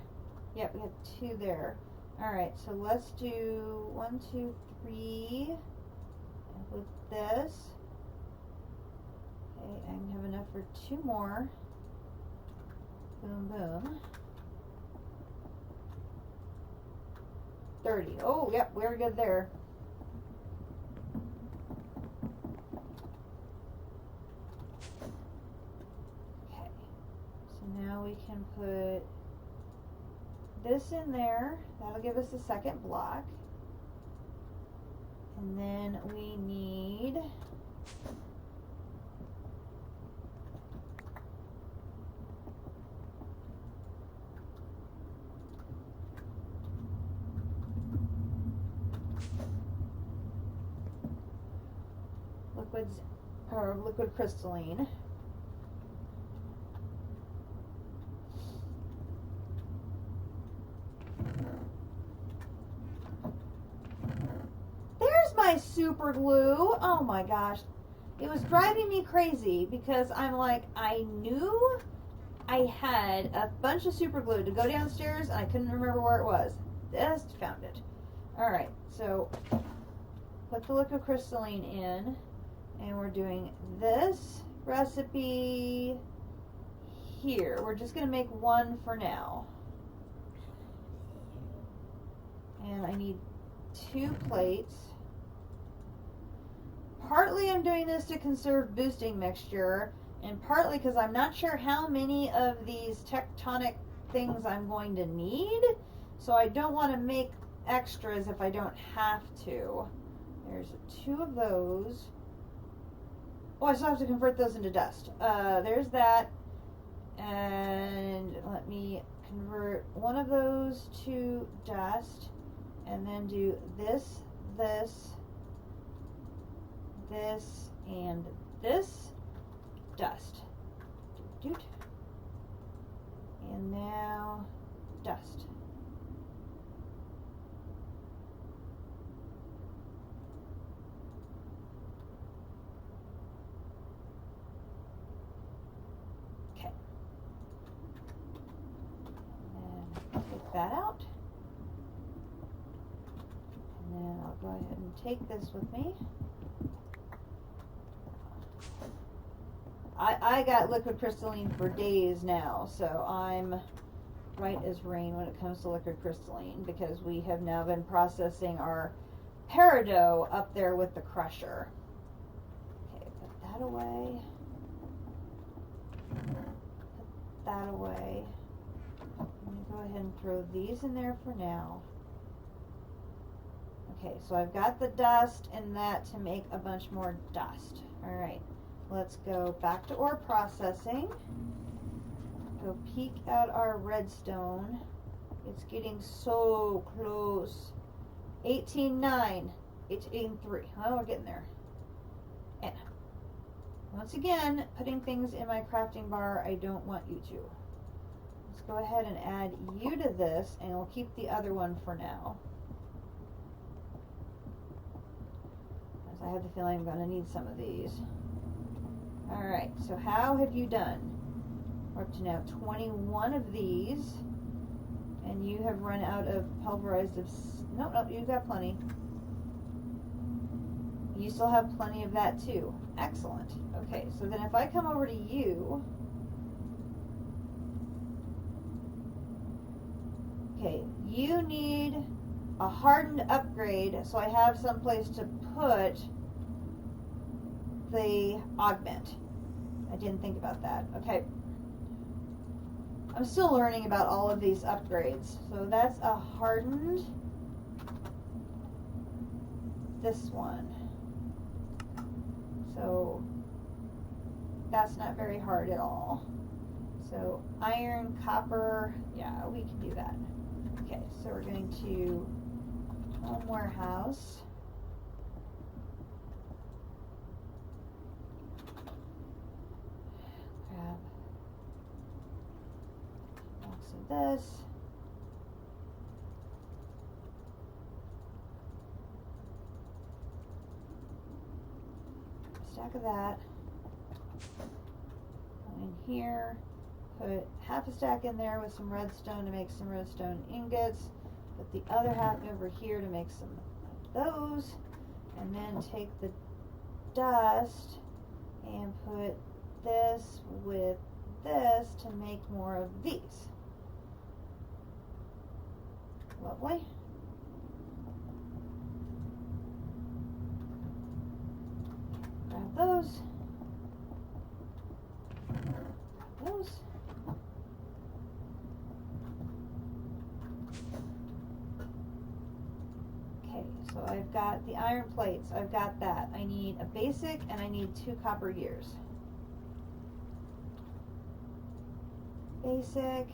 Yep, we have 2 there. Alright, so let's do 1, 2, 3. And with this. Okay, I have enough for 2 more. Boom, boom. 30. Oh, yep, we're good there. Okay. So now we can put this in there. That'll give us the second block. And then we need liquids or liquid crystalline. There's my super glue. Oh my gosh. It was driving me crazy because I'm like, I knew I had a bunch of super glue to go downstairs and I couldn't remember where it was. Just found it. Alright, so put the liquid crystalline in, and we're doing this recipe here. We're just going to make one for now. And I need 2 plates. Partly I'm doing this to conserve boosting mixture, and partly because I'm not sure how many of these tectonic things I'm going to need, so I don't want to make extras if I don't have to. There's 2 of those. Oh, I still have to convert those into dust. There's that, and let me convert one of those to dust, and then do this, this, this, and this dust. Doot. And now dust. Okay. And then take that out. And then I'll go ahead and take this with me. I got liquid crystalline for days now, so I'm right as rain when it comes to liquid crystalline, because we have now been processing our peridot up there with the crusher. Okay, put that away. Put that away. Let me go ahead and throw these in there for now. Okay, so I've got the dust and that to make a bunch more dust. Alright. Let's go back to ore processing. Go peek at our redstone. It's getting so close. 18.9. 18.3. Oh, we're getting there. And once again, putting things in my crafting bar I don't want you to. Let's go ahead and add you to this, and we'll keep the other one for now. As I have the feeling I'm going to need some of these. Alright, so how have you done? We're up to now 21 of these, and you have run out of pulverized nope, you've got plenty. You still have plenty of that too. Excellent. Okay, so then if I come over to you, okay, you need a hardened upgrade, so I have some place to put the augment. I didn't think about that. Okay. I'm still learning about all of these upgrades. So that's a hardened. This one. So that's not very hard at all. So iron, copper, yeah, we can do that. Okay, so we're going to home warehouse. Grab a box of this. A stack of that. Go in here. Put half a stack in there with some redstone to make some redstone ingots. Put the other half over here to make some of those. And then take the dust and put this with this to make more of these. Lovely. Grab those. Grab those. Okay, so I've got the iron plates. I've got that. I need a basic and I need 2 copper gears. Basic.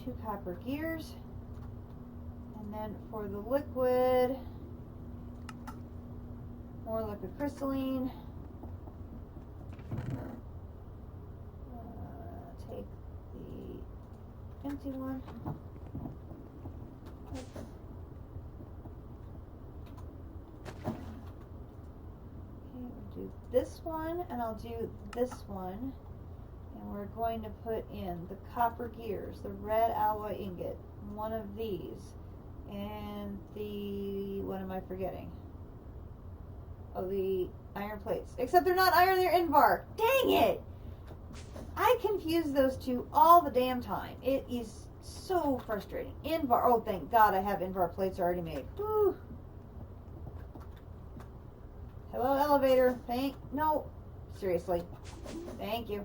2 copper gears. And then for the liquid, more liquid crystalline. Take the empty one. Do this one, and I'll do this one, and we're going to put in the copper gears, the red alloy ingot, one of these, and the, what am I forgetting? Oh, the iron plates. Except they're not iron, they're Invar. Dang it! I confuse those two all the damn time. It is so frustrating. Invar, oh thank God I have Invar plates already made. Whew. Hello, elevator. No. Seriously. Thank you.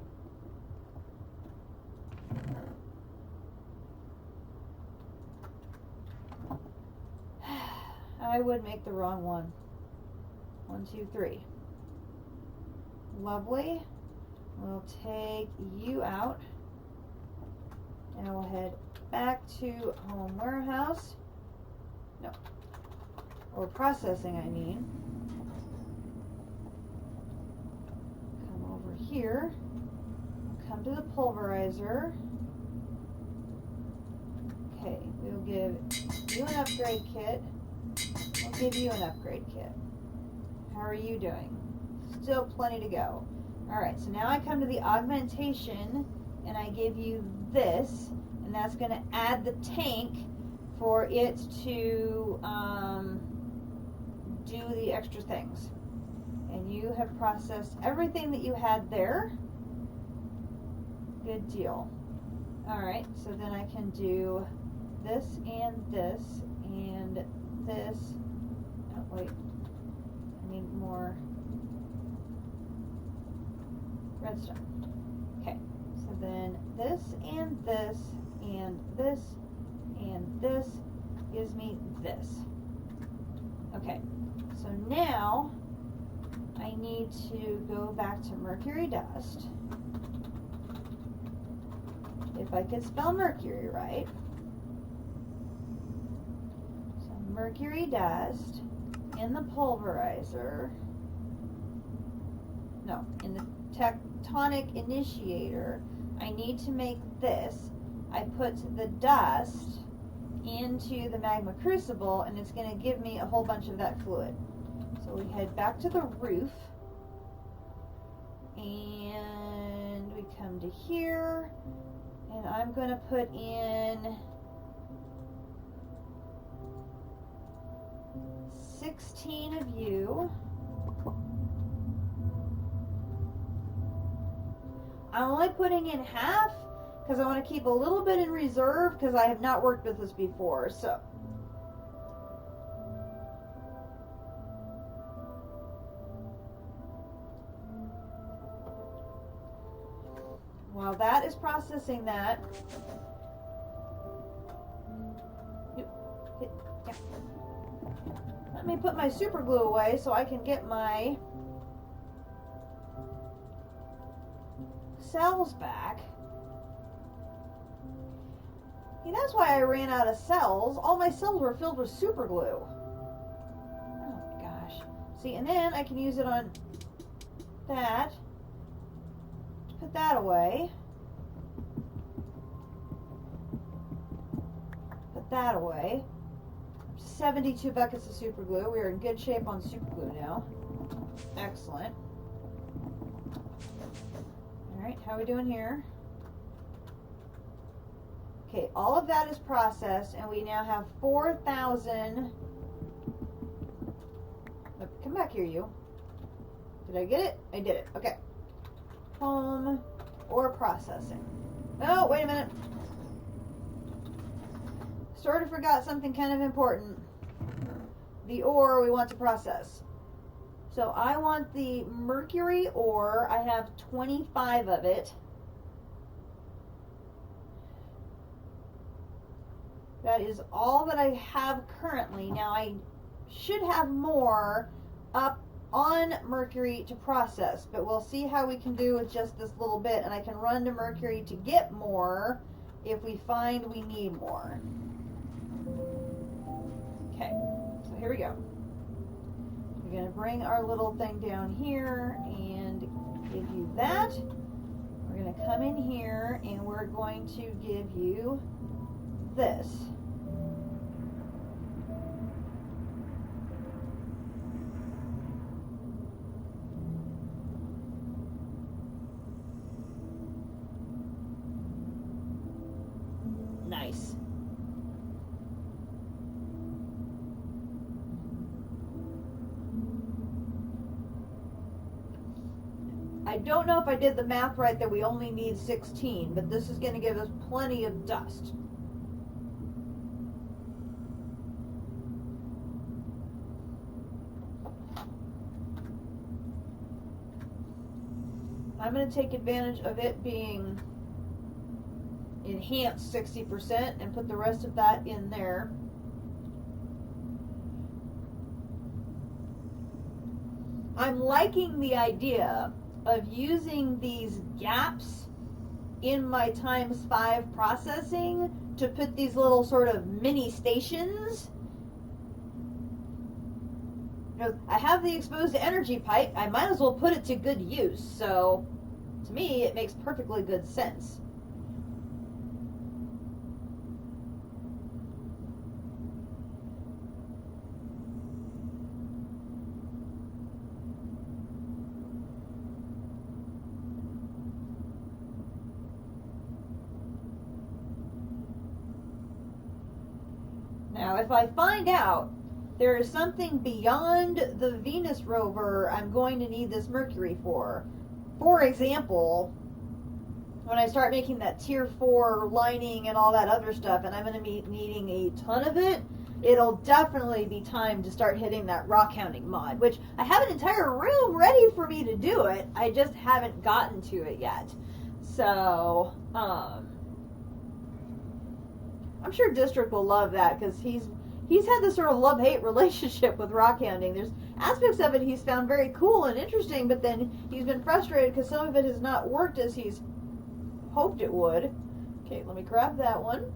I would make the wrong one. 1, 2, 3. Lovely. We'll take you out. And we'll head back to home warehouse. No. Or processing, I mean. Here, come to the pulverizer. Okay, we'll give you an upgrade kit. We'll give you an upgrade kit. How are you doing? Still plenty to go. Alright, so now I come to the augmentation and I give you this, and that's going to add the tank for it to do the extra things. And you have processed everything that you had there. Good deal. Alright, so then I can do this and this and this. Oh, wait. I need more redstone. Okay, so then this and this and this and this gives me this. Okay, so now I need to go back to mercury dust. If I could spell mercury right. So mercury dust in the pulverizer. No, in the tectonic initiator. I need to make this. I put the dust into the magma crucible, and it's going to give me a whole bunch of that fluid. So we head back to the roof, and we come to here, and I'm going to put in 16 of you. I'm only putting in half because I want to keep a little bit in reserve because I have not worked with this before. So while that is processing that, let me put my super glue away so I can get my cells back. See, that's why I ran out of cells. All my cells were filled with super glue. Oh my gosh. See, and then I can use it on that. Put that away. Put that away. 72 buckets of super glue. We are in good shape on super glue now. Excellent. Alright, how are we doing here? Okay, all of that is processed, and we now have 4,000. Come back here, you. Did I get it? I did it. Okay. Home or processing. Oh, wait a minute. Sort of forgot something kind of important. The ore we want to process. So I want the mercury ore. I have 25 of it. That is all that I have currently. Now I should have more up on mercury to process, but we'll see how we can do with just this little bit, and I can run to mercury to get more if we find we need more. Okay, so here we go. We're going to bring our little thing down here and give you that. We're going to come in here and we're going to give you this. Nice. I don't know if I did the math right that we only need 16, but this is going to give us plenty of dust. I'm going to take advantage of it being enhanced 60% and put the rest of that in there. I'm liking the idea of using these gaps in my ×5 processing to put these little sort of mini stations. You know, I have the exposed energy pipe, I might as well put it to good use. So to me it makes perfectly good sense. Now, if I find out there is something beyond the Venus rover I'm going to need this Mercury for example, when I start making that tier 4 lining and all that other stuff, and I'm going to be needing a ton of it, it'll definitely be time to start hitting that rock hounding mod, which I have an entire room ready for me to do it. I just haven't gotten to it yet. So, I'm sure District will love that because he's had this sort of love-hate relationship with rock hounding. There's aspects of it he's found very cool and interesting, but then he's been frustrated because some of it has not worked as he's hoped it would. Okay, let me grab that one.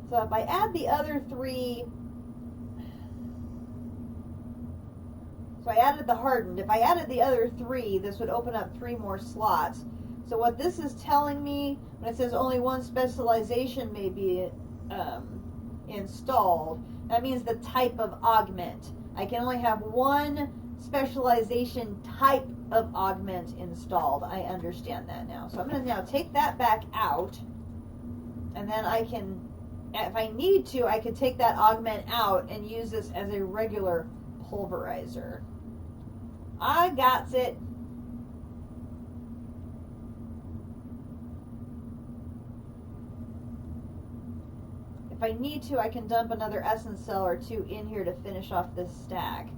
So if I add the other 3, so I added the hardened. If I added the other 3, this would open up 3 more slots. So what this is telling me, when it says only one specialization may be installed, that means the type of augment. I can only have one specialization type of augment installed. I understand that now. So I'm going to now take that back out, and then I can, if I need to, I could take that augment out and use this as a regular pulverizer. I got it. If I need to, I can dump another essence cell or 2 in here to finish off this stack.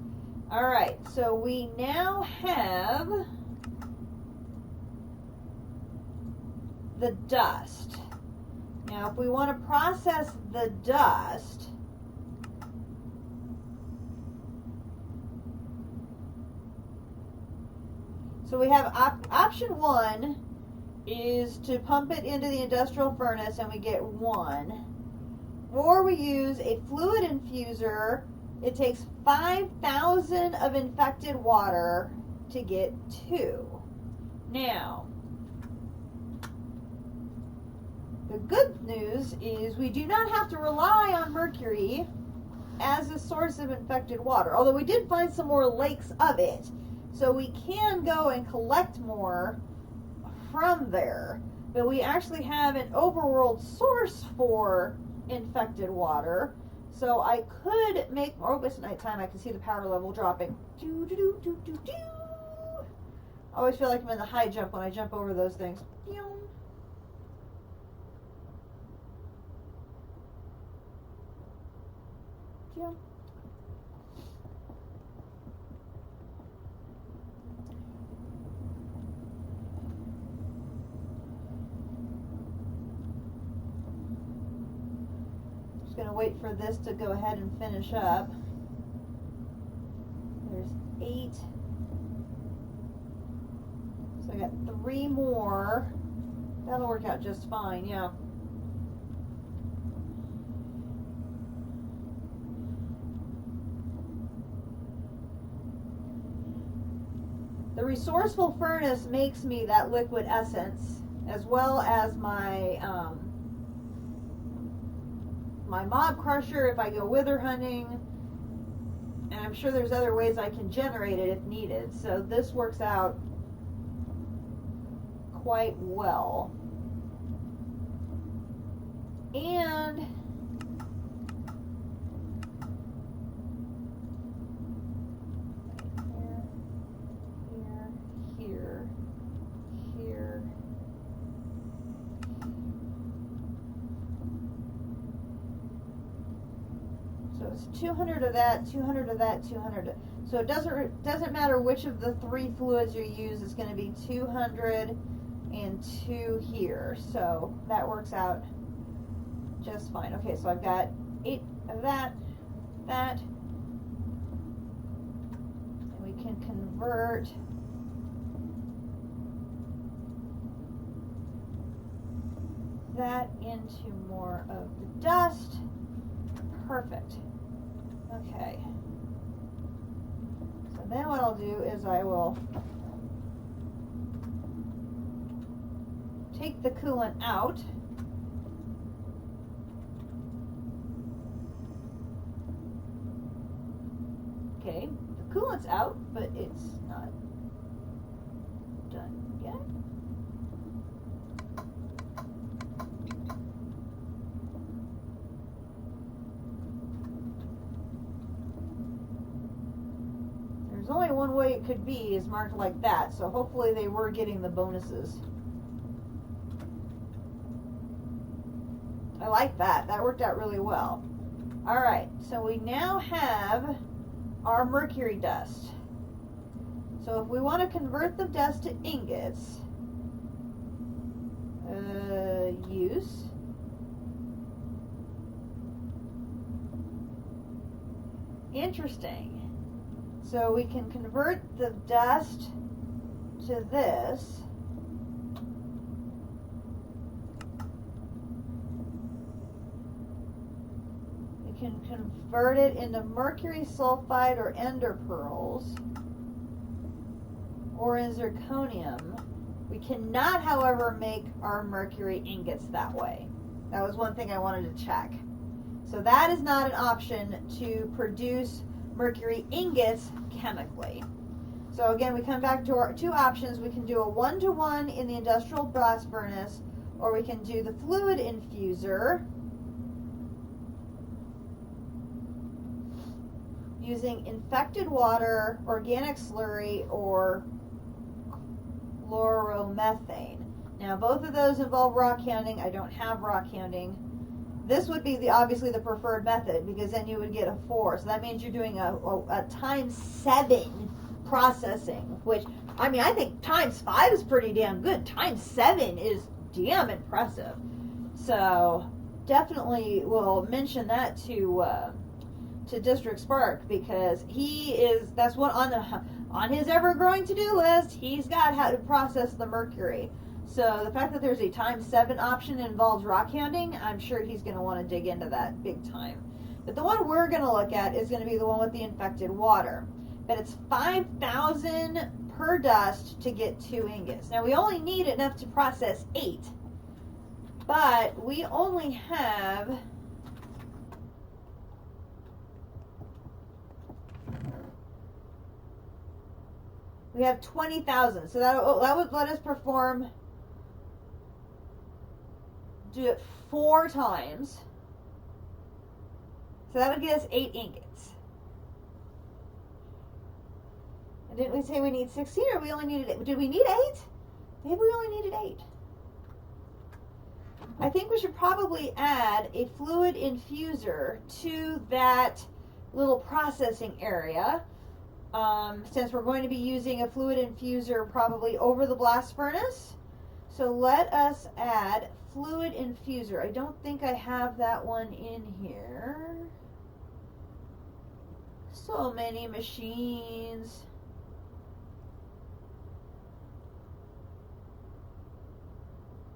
Alright, so we now have the dust. Now, if we want to process the dust, so we have option 1 is to pump it into the industrial furnace and we get 1. Or we use a fluid infuser. It takes 5,000 of infected water to get 2. Now, the good news is we do not have to rely on mercury as a source of infected water, although we did find some more lakes of it. So we can go and collect more from there. But we actually have an overworld source for infected water. So I could make, oh, it's nighttime, I can see the power level dropping. I always feel like I'm in the high jump when I jump over those things. wait for this to go ahead and finish up. There's 8. So I got 3 more. That'll work out just fine, yeah. The resourceful furnace makes me that liquid essence, as well as my my mob crusher if I go wither hunting, and I'm sure there's other ways I can generate it if needed. So this works out quite well. And here. So it's 200 of that, 200 of that, 200. So it doesn't matter which of the 3 fluids you use. It's going to be 200 and 2 here. So that works out just fine. Okay, so I've got 8 of that, and we can convert that into more of the dust. Perfect. Okay. So then what I'll do is I will take the coolant out. Okay, the coolant's out, but it's not done yet. There's only one way it could be, is marked like that, so hopefully they were getting the bonuses. I like that. That worked out really well. Alright, so we now have our mercury dust. So if we want to convert the dust to ingots, use. Interesting. So we can convert the dust to this. We can convert it into mercury sulfide or ender pearls or in zirconium. We cannot, however, make our mercury ingots that way. That was one thing I wanted to check. So that is not an option to produce mercury ingots chemically. So again, we come back to our 2 options. We can do a 1-to-1 in the industrial blast furnace, or we can do the fluid infuser using infected water, organic slurry, or chloromethane. Now both of those involve rock hounding. I don't have rock hounding. This would be obviously the preferred method, because then you would get a 4. So that means you're doing a ×7 processing, which, I mean, I think ×5 is pretty damn good. ×7 is damn impressive. So definitely will mention that to District Spark, because that's what on his ever-growing to-do list. He's got how to process the mercury. So the fact that there's a ×7 option that involves rock hounding, I'm sure he's going to want to dig into that big time. But the one we're going to look at is going to be the one with the infected water. But it's 5,000 per dust to get 2 ingots. Now we only need enough to process 8. But we only have... We have 20,000. So that would let us do it 4 times. So that would get us 8 ingots. And didn't we say we need 16, or we only needed 8? Did we need 8? Maybe we only needed 8. I think we should probably add a fluid infuser to that little processing area. Since we're going to be using a fluid infuser probably over the blast furnace. So let us add fluid infuser. I don't think I have that one in here. So many machines.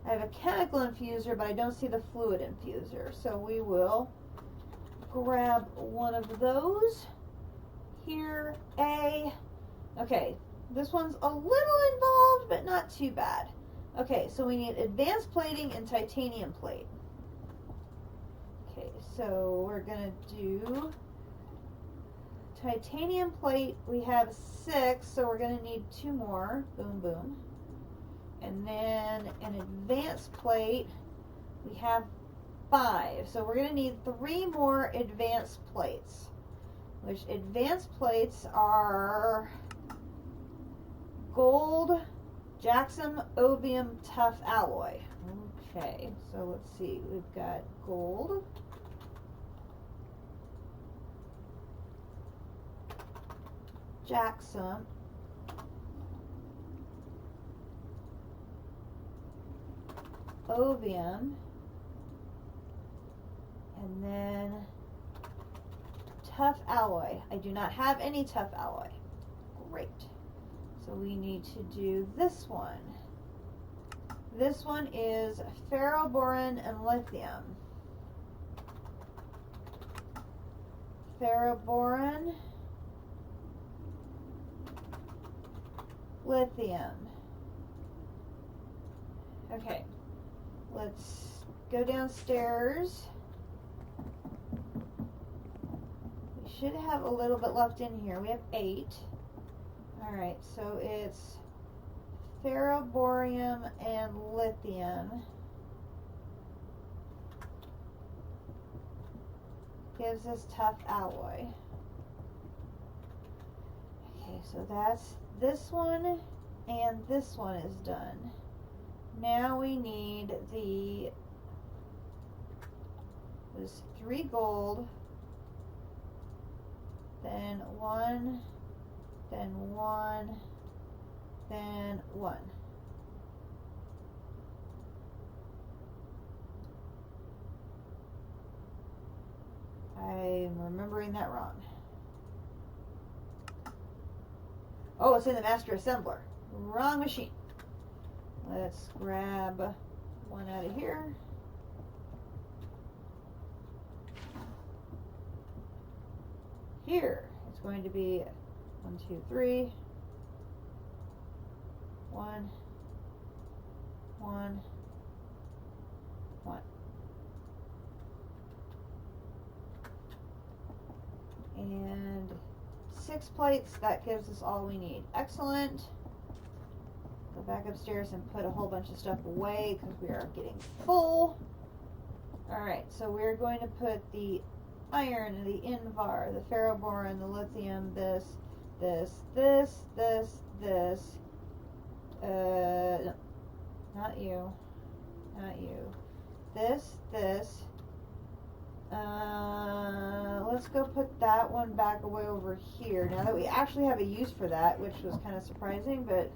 I have a chemical infuser, but I don't see the fluid infuser. So we will grab one of those. Here, okay, this one's a little involved, but not too bad. Okay, so we need advanced plating and titanium plate. Okay, so we're gonna do titanium plate. We have 6, so we're gonna need 2 more. Boom, boom. And then an advanced plate, we have 5. So we're gonna need 3 more advanced plates. Which advanced plates are gold, Jackson Ovium Tough Alloy. Okay, so let's see. We've got gold, Jackson, Ovium, and then tough alloy. I do not have any tough alloy. Great. So we need to do this one. This one is ferroboron and lithium. Ferroboron, lithium. Okay, let's go downstairs. We should have a little bit left in here. We have 8. Alright, so it's ferroborium and lithium. Gives us tough alloy. Okay, so that's this one and this one is done. Now we need there's 3 gold, then 1, then 1, then 1. I'm remembering that wrong. Oh, it's in the master assembler. Wrong machine. Let's grab one out of here. Here, it's going to be 1, 2, 3. 1, 1, 1. And 6 plates, that gives us all we need. Excellent. Go back upstairs and put a whole bunch of stuff away because we are getting full. Alright, so we're going to put the iron, the Invar, the ferroboron, the lithium, this. No, not you. This. Let's go put that one back away over here. Now that we actually have a use for that, which was kind of surprising, but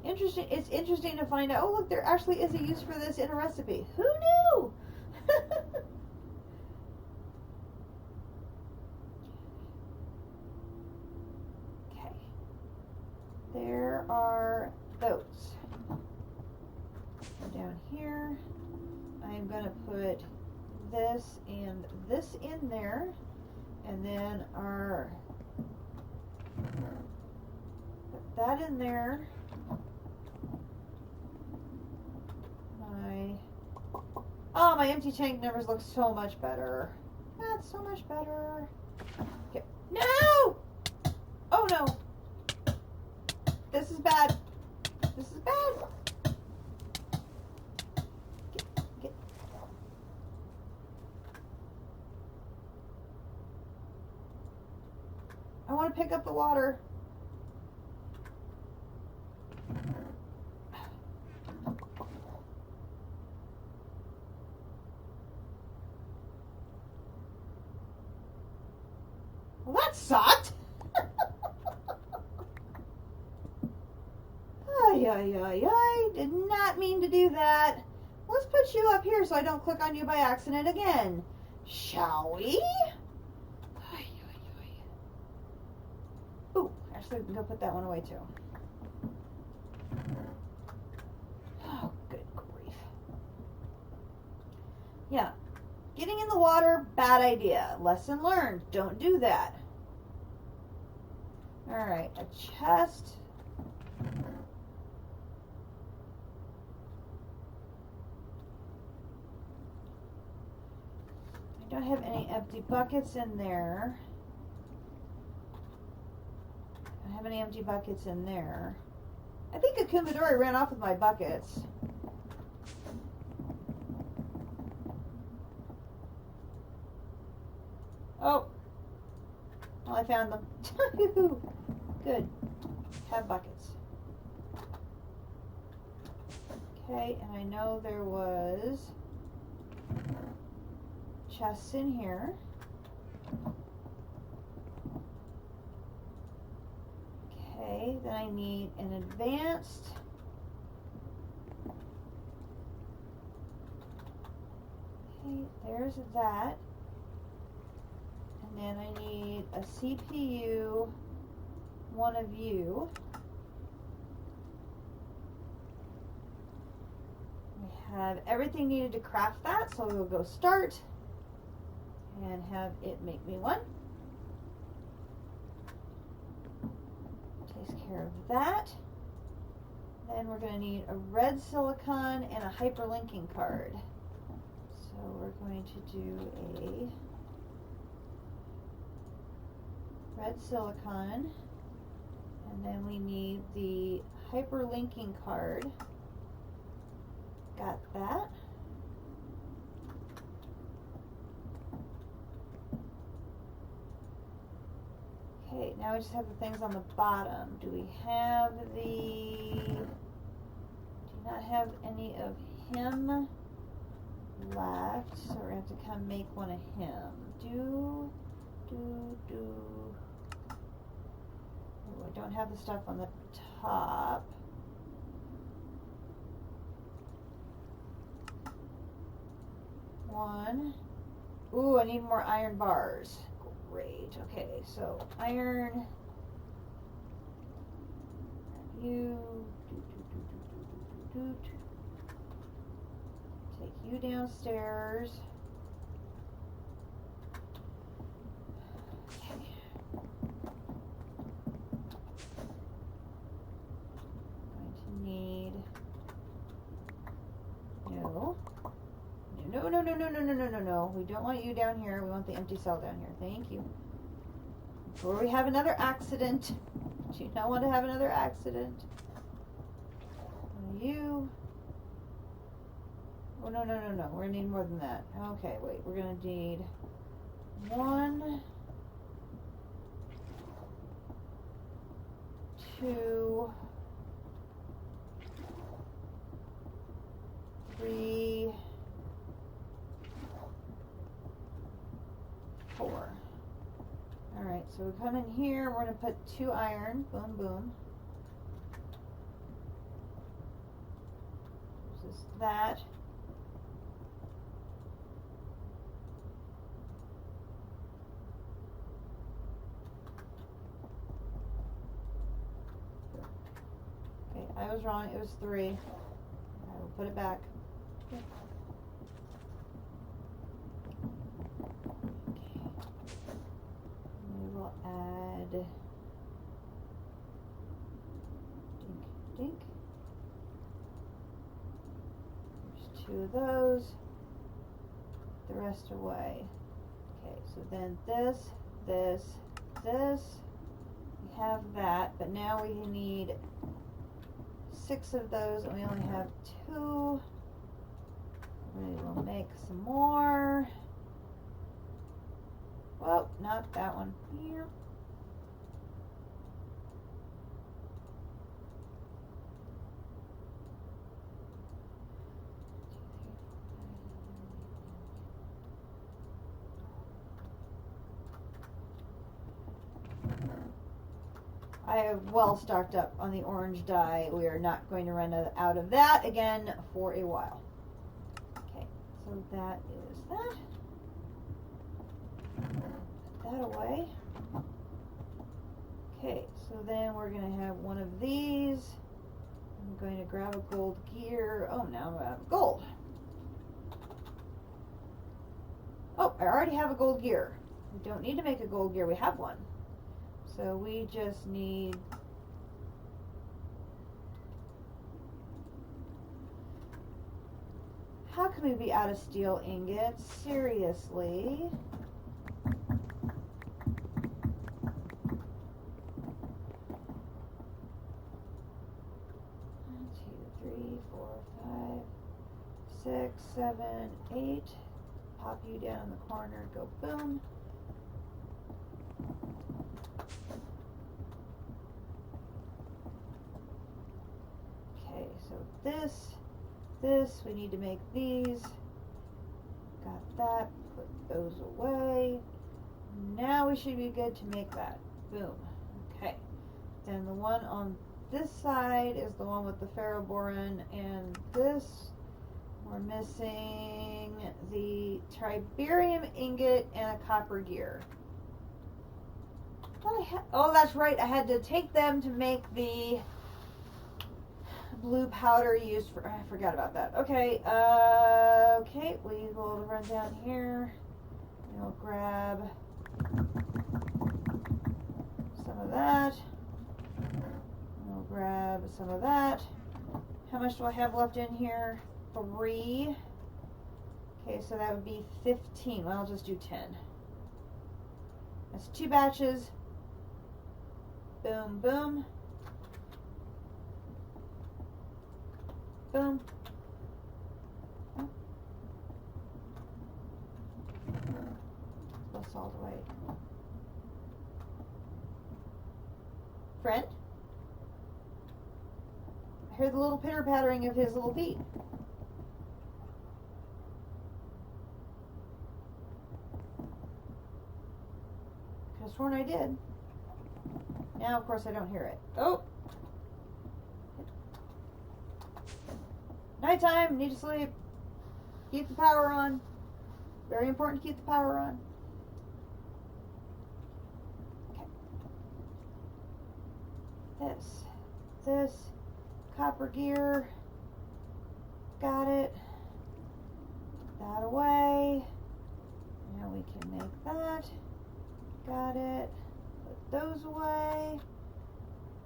interesting. It's interesting to find out. Oh, look, there actually is a use for this in a recipe. Who knew? Okay. There are those. Down here, I'm going to put this and this in there, and then put that in there. My empty tank numbers look so much better. That's so much better. Okay. No! Oh no! This is bad. This is bad. Get. I want to pick up the water. Well, that sucked. Ay. did not mean to do that. Let's put you up here so I don't click on you by accident again. Shall we? Ooh, actually we can go put that one away too. Oh, good grief. Yeah. Getting in the water, bad idea. Lesson learned. Don't do that. Alright, a chest. I don't have any empty buckets in there. I don't have any empty buckets in there. I think Akumadori ran off with my buckets. Oh. Well, I found them. Good. Have buckets. Okay, and I know there was chests in here. Okay, then I need an advanced. Okay, there's that. And then I need a CPU, one of you. We have everything needed to craft that, so we'll go start and have it make me one. Takes care of that. Then we're going to need a red silicon and a hyperlinking card. So we're going to do a red silicon, and then we need the hyperlinking card. Got that. Okay, now we just have the things on the bottom. Do we have do not have any of him left, so we're going to have to come make one of him. Ooh, I don't have the stuff on the top. One. Ooh, I need more iron bars. Great. Okay, so iron. You. Take you downstairs. Okay. Going to need. No. We don't want you down here. We want the empty cell down here. Thank you. Before we have another accident. Do you not want to have another accident? You. Oh, no. We're going to need more than that. Okay, wait. We're going to need 1, 2, 3, 4. Alright, so we come in here, we're going to put 2 iron. Boom, boom. Just that. Okay, I was wrong. It was 3. I will put it back. Okay. Add dink. There's 2 of those. The rest away. Okay, so then this. We have that, but now we need 6 of those, and we only have 2. We will make some more. Well, not that one. Here. I have well stocked up on the orange dye. We are not going to run out of that again for a while. Okay, so that is that. Put that away. Okay, so then we're going to have one of these. I'm going to grab a gold gear. Oh, now I'm out of gold. Oh, I already have a gold gear. We don't need to make a gold gear. We have one. So we just need... How can we be out of steel ingots? Seriously? 6, 7, 8. Pop you down in the corner, go boom. Okay, so this, we need to make these. Got that, put those away. Now we should be good to make that. Boom. Okay. Then the one on this side is the one with the ferroboron, and this, we're missing the tribarium ingot and a copper gear. Oh, that's right. I had to take them to make the blue powder used for... I forgot about that. Okay. Okay. We will run down here. We'll grab some of that. We'll grab some of that. How much do I have left in here? 3. Okay, so that would be 15. Well, I'll just do 10. That's 2 batches. Boom, boom. Boom. Oh. Let's salt away. Friend? I heard the little pitter-pattering of his little feet. Could have sworn I did. Now, of course, I don't hear it. Oh! Nighttime, need to sleep. Keep the power on. Very important to keep the power on. Okay. This, copper gear. Got it. That away. Now we can make that. Got it. Put those away.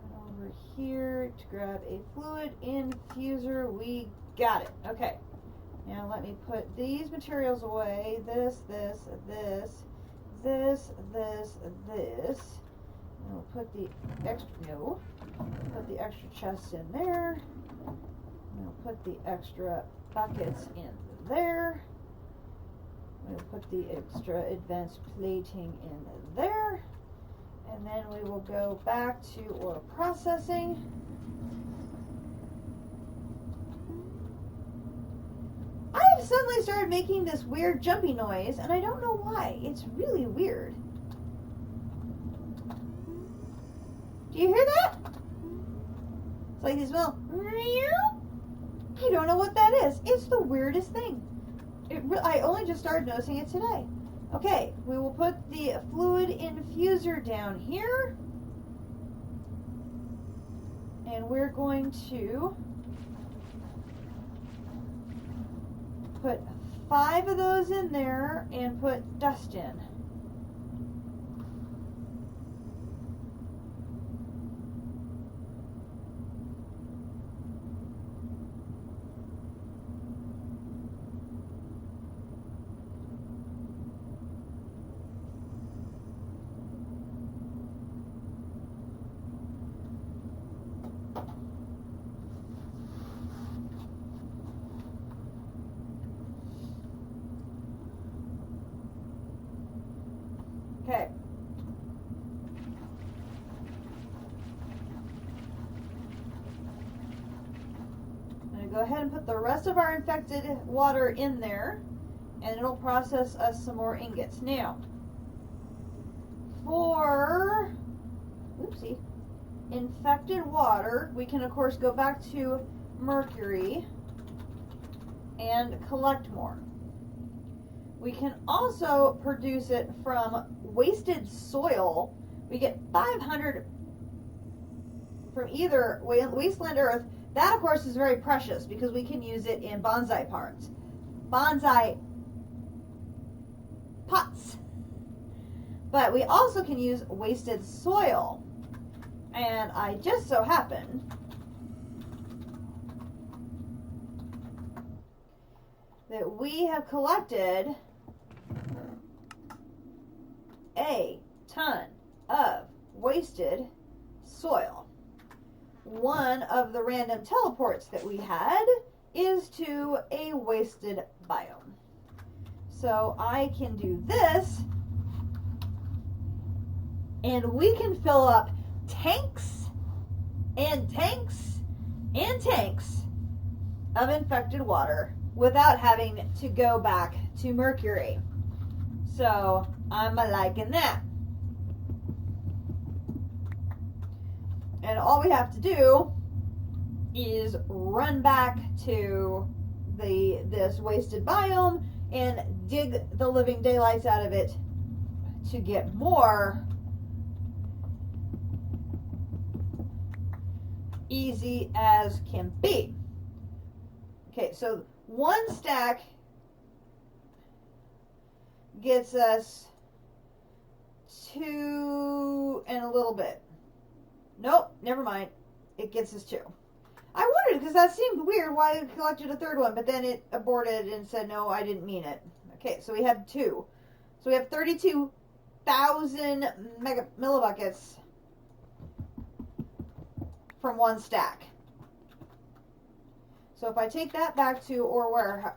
And over here to grab a fluid infuser. We got it. Okay. Now let me put these materials away. This. And we'll put the extra chests in there. And we'll put the extra buckets in there. We'll put the extra advanced plating in there. And then we will go back to oil processing. I have suddenly started making this weird jumpy noise, and I don't know why. It's really weird. Do you hear that? It's like this little... I don't know what that is. It's the weirdest thing. I only just started noticing it today. Okay, we will put the fluid infuser down here. And we're going to put 5 of those in there and put dust in. Okay. I'm going to go ahead and put the rest of our infected water in there, and it'll process us some more ingots. Now, for, oopsie, infected water, we can of course go back to mercury and collect more. We can also produce it from wasted soil. We get 500 from either wasteland earth. That of course is very precious because we can use it in bonsai pots. Bonsai pots. But we also can use wasted soil. And I just so happen that we have collected a ton of wasted soil. One of the random teleports that we had is to a wasted biome. So I can do this, and we can fill up tanks and tanks and tanks of infected water without having to go back to mercury. So I'm liking that. And all we have to do is run back to this wasted biome and dig the living daylights out of it to get more. Easy as can be. Okay, so one stack gets us 2 and a little bit. Nope, never mind. It gets us 2. I wondered because that seemed weird why it collected a third one, but then it aborted and said, no, I didn't mean it. Okay, so we had 2. So we have 32,000 millibuckets from one stack. So if I take that back to ore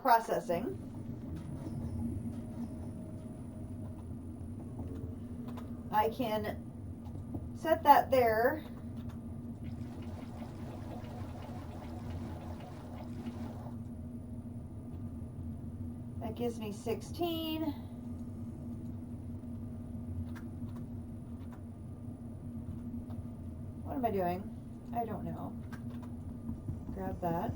processing, I can set that there. That gives me 16. What am I doing? I don't know. Grab that.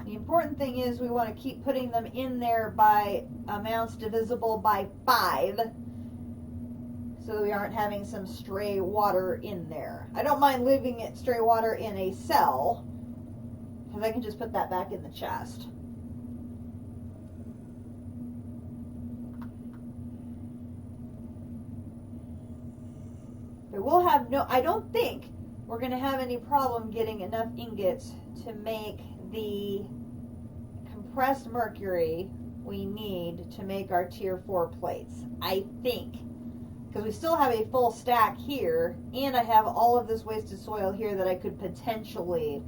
The important thing is we want to keep putting them in there by amounts divisible by 5 so that we aren't having some stray water in there. I don't mind leaving it stray water in a cell because I can just put that back in the chest. But we'll have I don't think we're going to have any problem getting enough ingots to make the compressed mercury we need to make our tier 4 plates. I think. Because we still have a full stack here, and I have all of this wasted soil here that I could potentially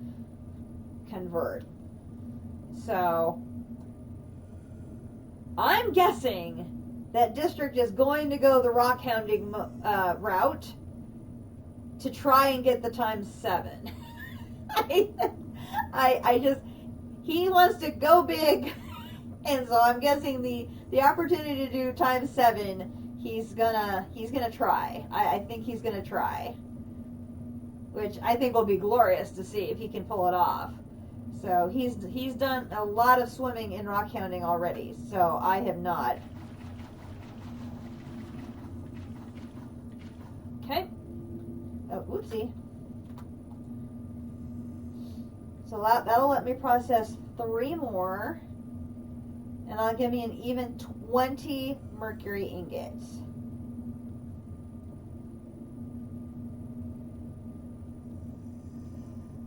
convert. So, I'm guessing that District is going to go the rock hounding route to try and get the ×7. I just, he wants to go big, and so I'm guessing the opportunity to do ×7, he's gonna try. I think he's gonna try, which I think will be glorious to see if he can pull it off. So he's done a lot of swimming in rock hounding already, so I have not. Okay. Oh, whoopsie. So that'll let me process 3 more, and that'll give me an even 20 mercury ingots.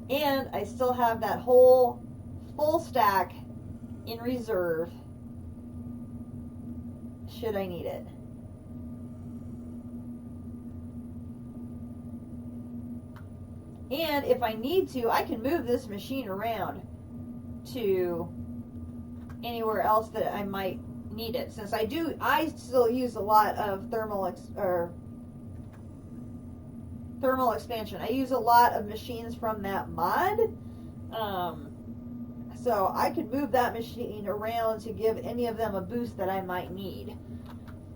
And I still have that whole full stack in reserve should I need it. And if I need to, I can move this machine around to anywhere else that I might need it. Since I still use a lot of thermal expansion. I use a lot of machines from that mod. So I could move that machine around to give any of them a boost that I might need.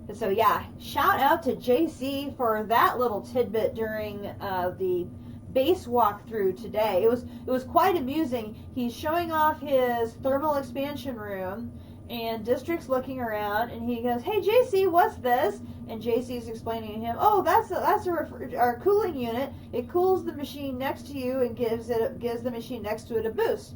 And so yeah, shout out to JC for that little tidbit during the base walkthrough today. It was quite amusing. He's showing off his thermal expansion room, and District's looking around, and he goes, "Hey JC, what's this?" And JC's explaining to him, "Oh, that's our cooling unit. It cools the machine next to you and gives the machine next to it a boost."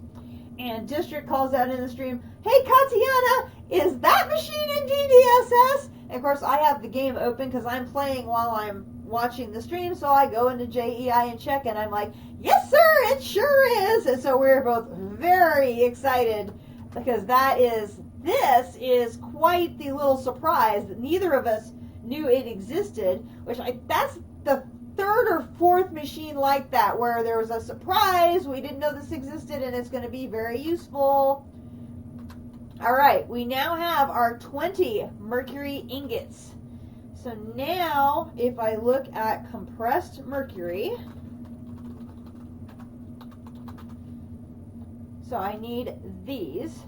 And District calls out in the stream, "Hey Katiana, is that machine in GDSS?" And of course, I have the game open because I'm playing while I'm watching the stream, so I go into JEI and check, and I'm like, "Yes, sir, it sure is!" And so we're both very excited because this is quite the little surprise that neither of us knew it existed. That's the third or fourth machine like that where there was a surprise, we didn't know this existed, and it's going to be very useful. All right, we now have our 20 mercury ingots. So now, if I look at compressed mercury, so I need these.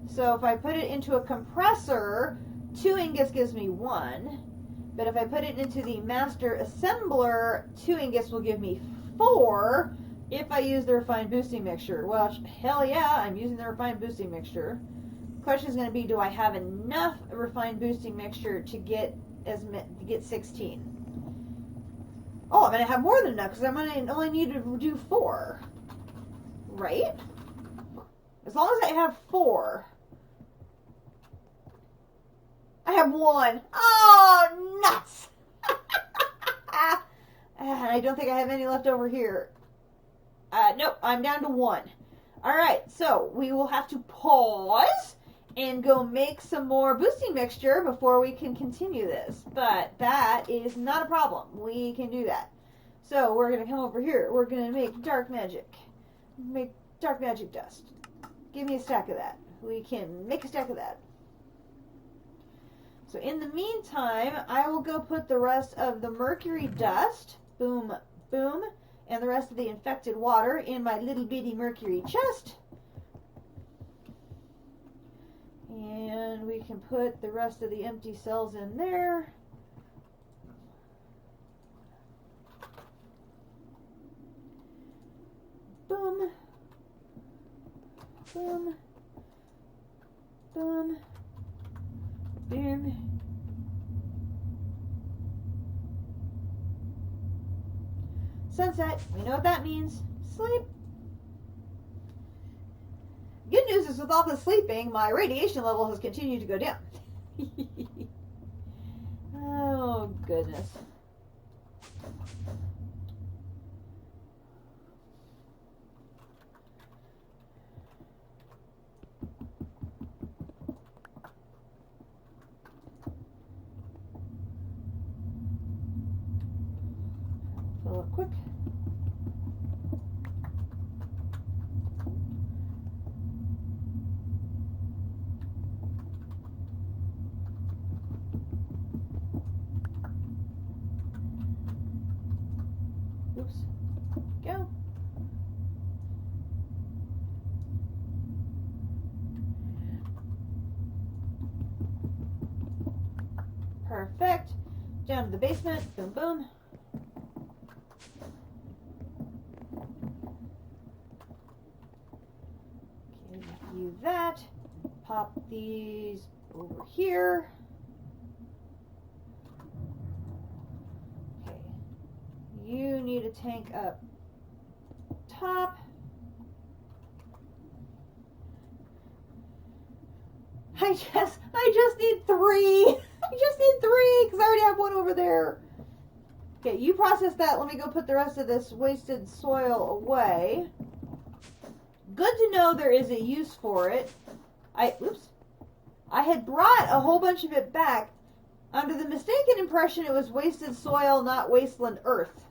So if I put it into a compressor, 2 ingots gives me 1. But if I put it into the master assembler, 2 ingots will give me 4 if I use the refined boosting mixture. Well, hell yeah, I'm using the refined boosting mixture. Question is going to be, do I have enough refined boosting mixture to get 16? Oh, I'm going to have more than enough because I'm going to only need to do 4. Right? As long as I have 4. I have 1. Oh, nuts! And I don't think I have any left over here. Nope, I'm down to 1. Alright, so we will have to pause and go make some more boosting mixture before we can continue this. But that is not a problem. We can do that. So we're going to come over here. We're going to make dark magic. Make dark magic dust. Give me a stack of that. We can make a stack of that. So in the meantime, I will go put the rest of the mercury dust, boom, boom, and the rest of the infected water in my little bitty mercury chest. And we can put the rest of the empty cells in there. Boom, boom, boom, boom. Sunset, we know what that means. Sleep. Good news is with all the sleeping, my radiation level has continued to go down. Oh, goodness. Fill up quick. Oops. Go. Perfect. Down to the basement. Boom, boom. Okay, do that. Pop these over here. Okay. You need a tank up top. I just need 3. I just need 3 because I already have 1 over there. Okay, you process that. Let me go put the rest of this wasted soil away. Good to know there is a use for it. I had brought a whole bunch of it back under the mistaken impression it was wasted soil, not wasteland earth,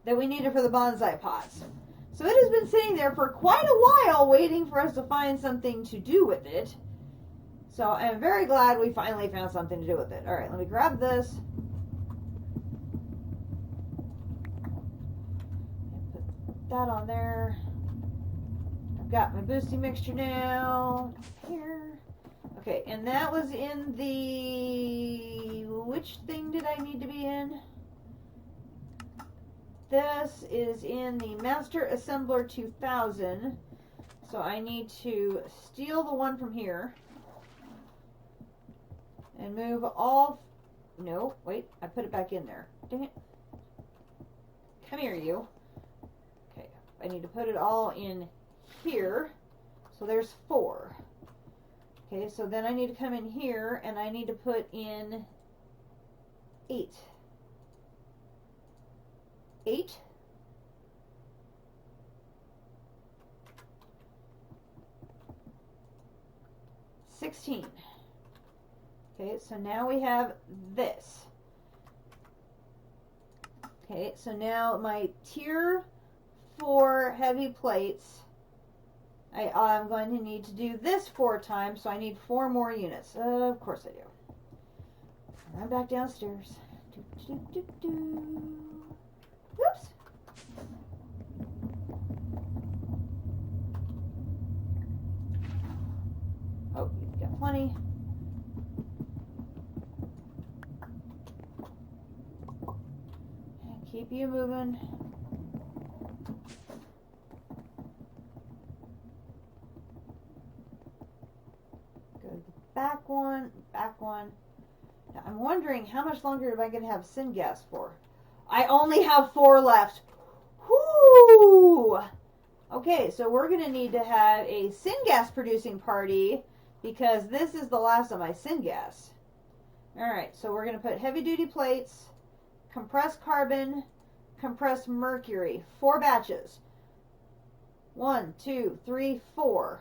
that we needed for the bonsai pots. So it has been sitting there for quite a while waiting for us to find something to do with it. So I'm very glad we finally found something to do with it. Alright, let me grab this. Put that on there. I've got my boosting mixture now. Here. Okay, and that was in the... Which thing did I need to be in? This is in the Master Assembler 2000. So I need to steal the one from here. And move all... No, wait, I put it back in there. Dang it. Come here, you. Okay, I need to put it all in here. So there's 4. Okay, so then I need to come in here and I need to put in 8. 8? $16. Okay, so now we have this. Okay, so now my tier 4 heavy plates, I'm going to need to do this 4 times, so I need 4 more units. Of course I do. Run back downstairs. Oops. Oh, you've got plenty. Keep you moving. Go to the back one. Now, I'm wondering how much longer am I going to have syngas for? I only have 4 left. Whoo! Okay, so we're going to need to have a syngas producing party because this is the last of my syngas. Alright, so we're going to put heavy duty plates, compressed carbon, compressed mercury. 4 batches. 1, 2, 3, 4.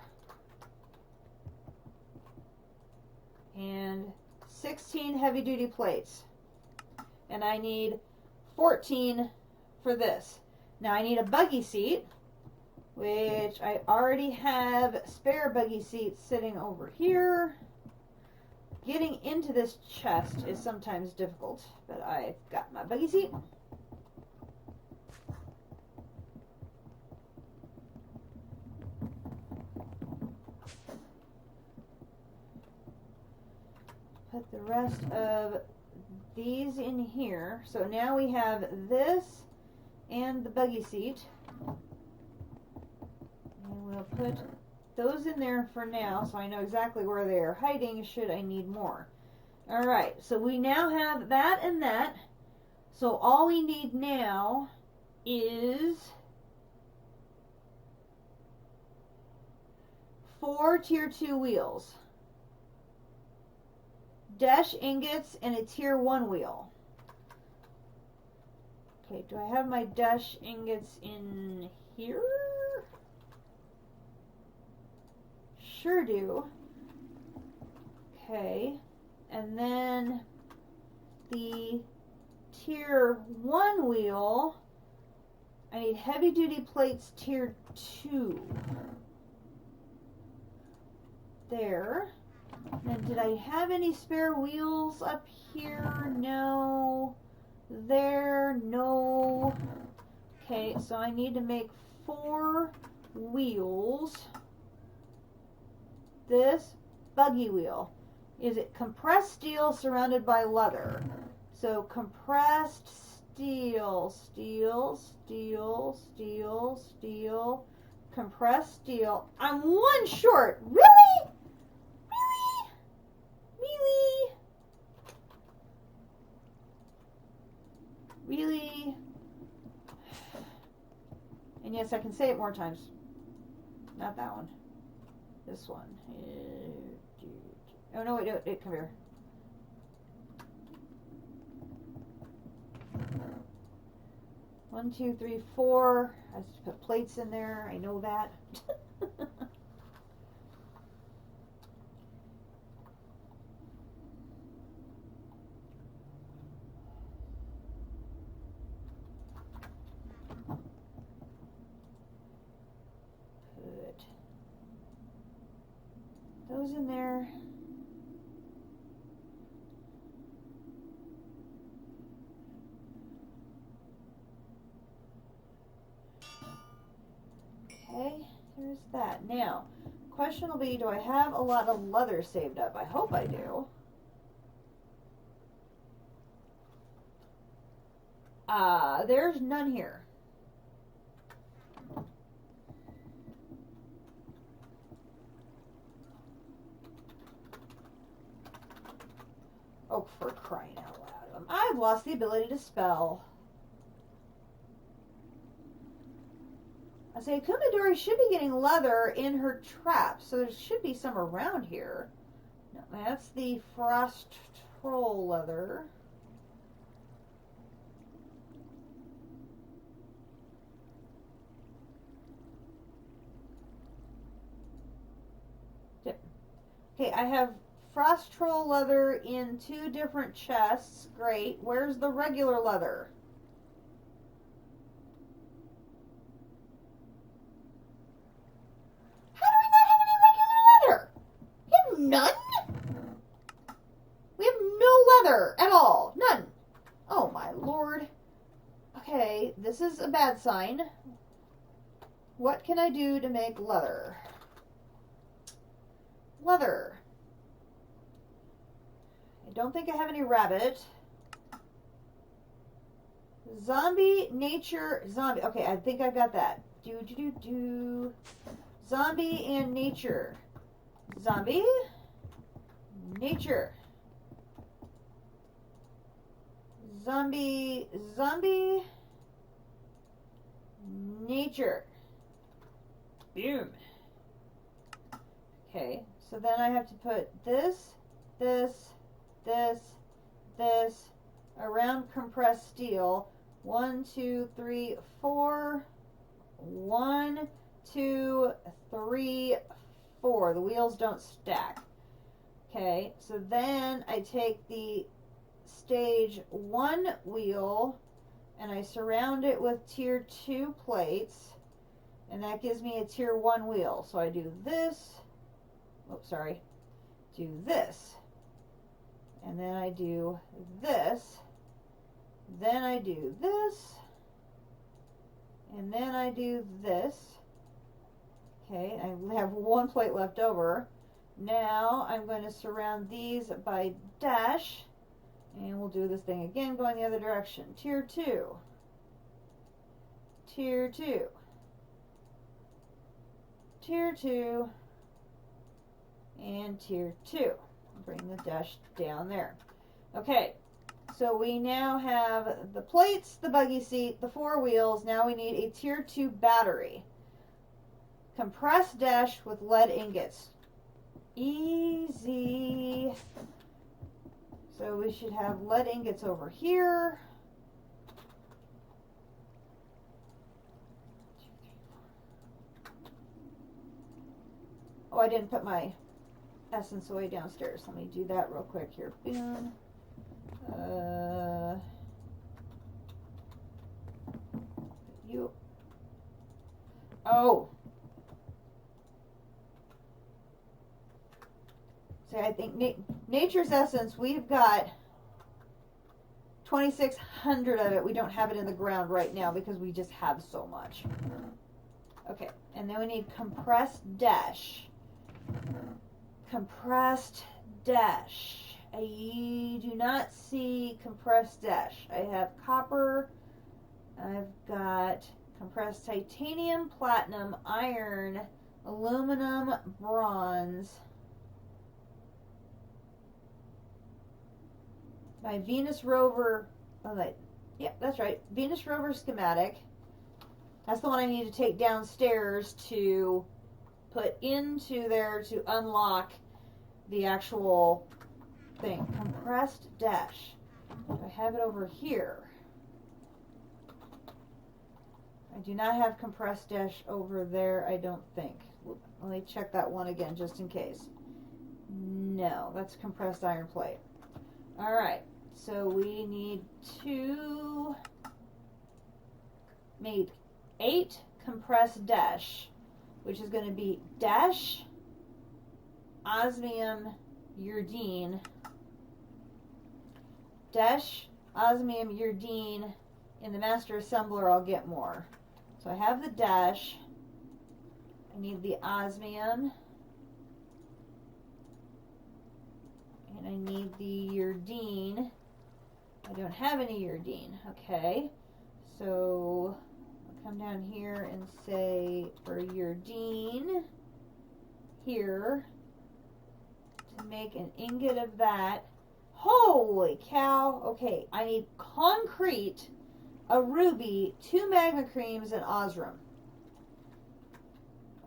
And 16 heavy duty plates. And I need 14 for this. Now I need a buggy seat, which I already have spare buggy seats sitting over here. Getting into this chest is sometimes difficult, but I've got my buggy seat. Put the rest of these in here. So now we have this and the buggy seat. And we'll put those in there for now so I know exactly where they are hiding should I need more. Alright, so we now have that and that. So all we need now is 4 tier 2 wheels, dash ingots, and a tier 1 wheel. Okay, do I have my dash ingots in here? Sure do. Okay, and then the tier 1 wheel, I need heavy duty plates tier 2. There. Then did I have any spare wheels up here? No. There, no. Okay, so I need to make 4 wheels. This buggy wheel. Is it compressed steel surrounded by leather? So compressed steel, compressed steel. I'm 1 short. Really? Really? And yes, I can say it more times. Not that one. This one. Oh no, wait, no, come here. One, 2, 3, 4. I just put plates in there. I know that. Put those in there. that. Now, question will be, do I have a lot of leather saved up? I hope I do. There's none here. Oh, for crying out loud. I've lost the ability to spell. I say Kumadori should be getting leather in her trap, so there should be some around here. No, that's the Frost Troll leather. Okay, I have Frost Troll leather in 2 different chests. Great. Where's the regular leather? How do we not have any regular leather? We have none? We have no leather at all. None. Oh my lord. Okay, this is a bad sign. What can I do to make leather? Leather. I don't think I have any rabbit. Zombie, nature, zombie. Okay, I think I've got that. Zombie and nature. Zombie, nature. Zombie, zombie, nature. Boom. Okay, so then I have to put this, this, this around compressed steel. 1, 2, 3, 4. 1, 2, 3, 4. The wheels don't stack. Okay, so then I take the stage 1 wheel and I surround it with tier 2 plates, and that gives me a tier 1 wheel. So I do this. Oh, sorry. Do this. And then I do this. Then I do this. And then I do this. Okay, I have 1 plate left over. Now I'm going to surround these by dash. And we'll do this thing again going the other direction. Tier 2. Tier 2. Tier 2. And tier 2. Bring the dash down there. Okay, so we now have the plates, the buggy seat, the 4 wheels. Now we need a tier 2 battery. Compressed dash with lead ingots. Easy. So we should have lead ingots over here. Oh, I didn't put my essence away downstairs. Let me do that real quick here. Boom. You. Oh. See, I think nature's essence, we've got 2,600 of it. We don't have it in the ground right now because we just have so much. Okay, and then we need compressed dash. Compressed dash. I do not see compressed dash. I have copper. I've got compressed titanium, platinum, iron, aluminum, bronze. My Venus rover. Oh, yeah, that's right. Venus rover schematic. That's the one I need to take downstairs to put into there to unlock the actual thing. Compressed dash. I have it over here. I do not have compressed dash over there, I don't think. Let me check that one again just in case. No, that's compressed iron plate. Alright, so we need to make 8 compressed dash, which is going to be dash, osmium, urdine, dash, osmium, urdine. In the master assembler I'll get more. So I have the dash. I need the osmium. And I need the urdine. I don't have any urdine. Okay. So I'll come down here and say for urdine here to make an ingot of that. Holy cow. Okay, I need concrete, a ruby, 2 magma creams, and osram.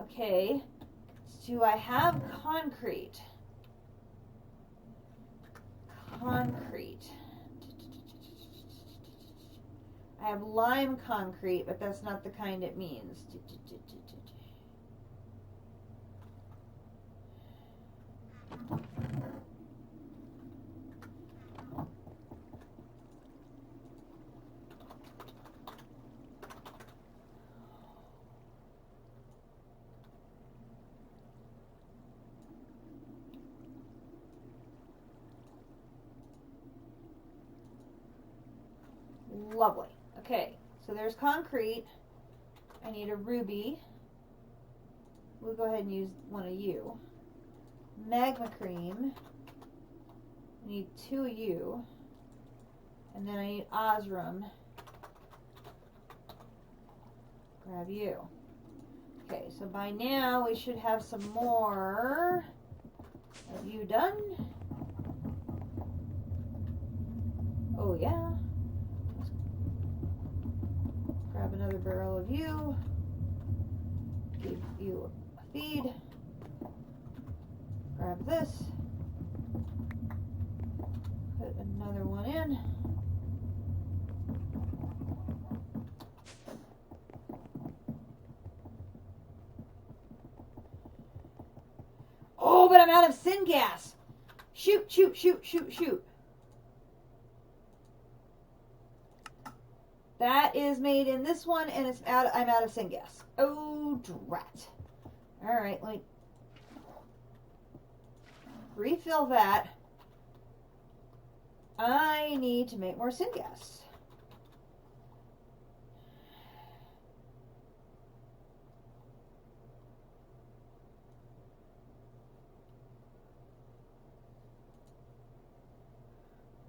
Okay, do I have concrete? Concrete. I have lime concrete, but that's not the kind it means. Lovely. Okay, so there's concrete. I need a ruby. We'll go ahead and use one of you. Magma cream. I need 2 of you. And then I need osram. Grab you. Okay, so by now we should have some more of you done. Oh yeah. Grab another barrel of you. Give you a feed. Grab this. Put another one in. Oh, but I'm out of syngas. Shoot, shoot, shoot, shoot, shoot. That is made in this one, and it's out. I'm out of syngas. Oh, drat. All right, let me refill that. I need to make more syngas.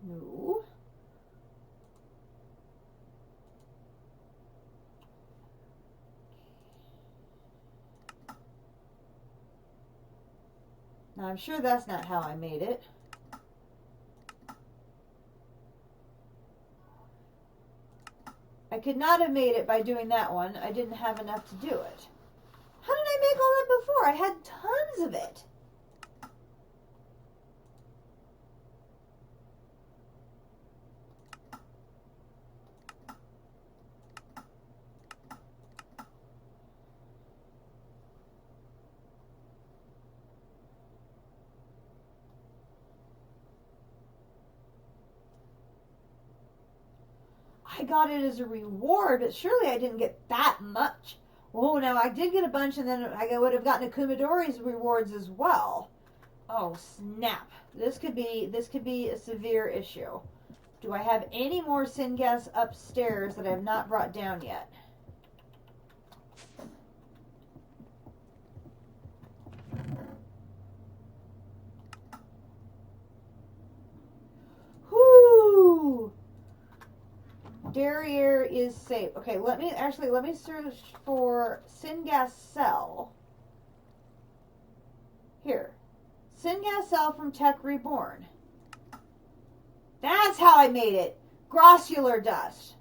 No. Now, I'm sure that's not how I made it. I could not have made it by doing that one. I didn't have enough to do it. How did I make all that before? I had tons of it. I got it as a reward, but surely I didn't get that much. Oh, no, I did get a bunch, and then I would have gotten a Kumadori's rewards as well. Oh, snap. This could be a severe issue. Do I have any more syngas upstairs that I have not brought down yet? Whoo! Derriere is safe. Okay, let me search for syngas cell. Here. Syngas cell from Tech Reborn. That's how I made it. Grossular dust.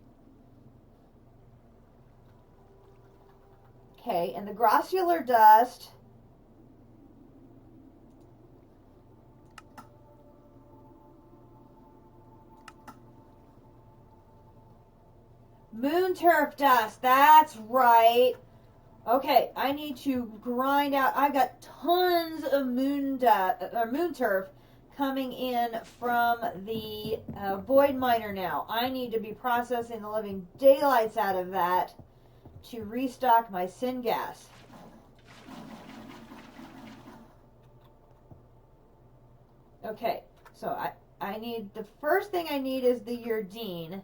Okay, and the grossular dust moon turf dust, that's right. Okay, I need to grind out. I've got tons of moon turf coming in from the void miner now. I need to be processing the living daylights out of that to restock my syngas. Okay, so I need, the first thing I need is the urdine.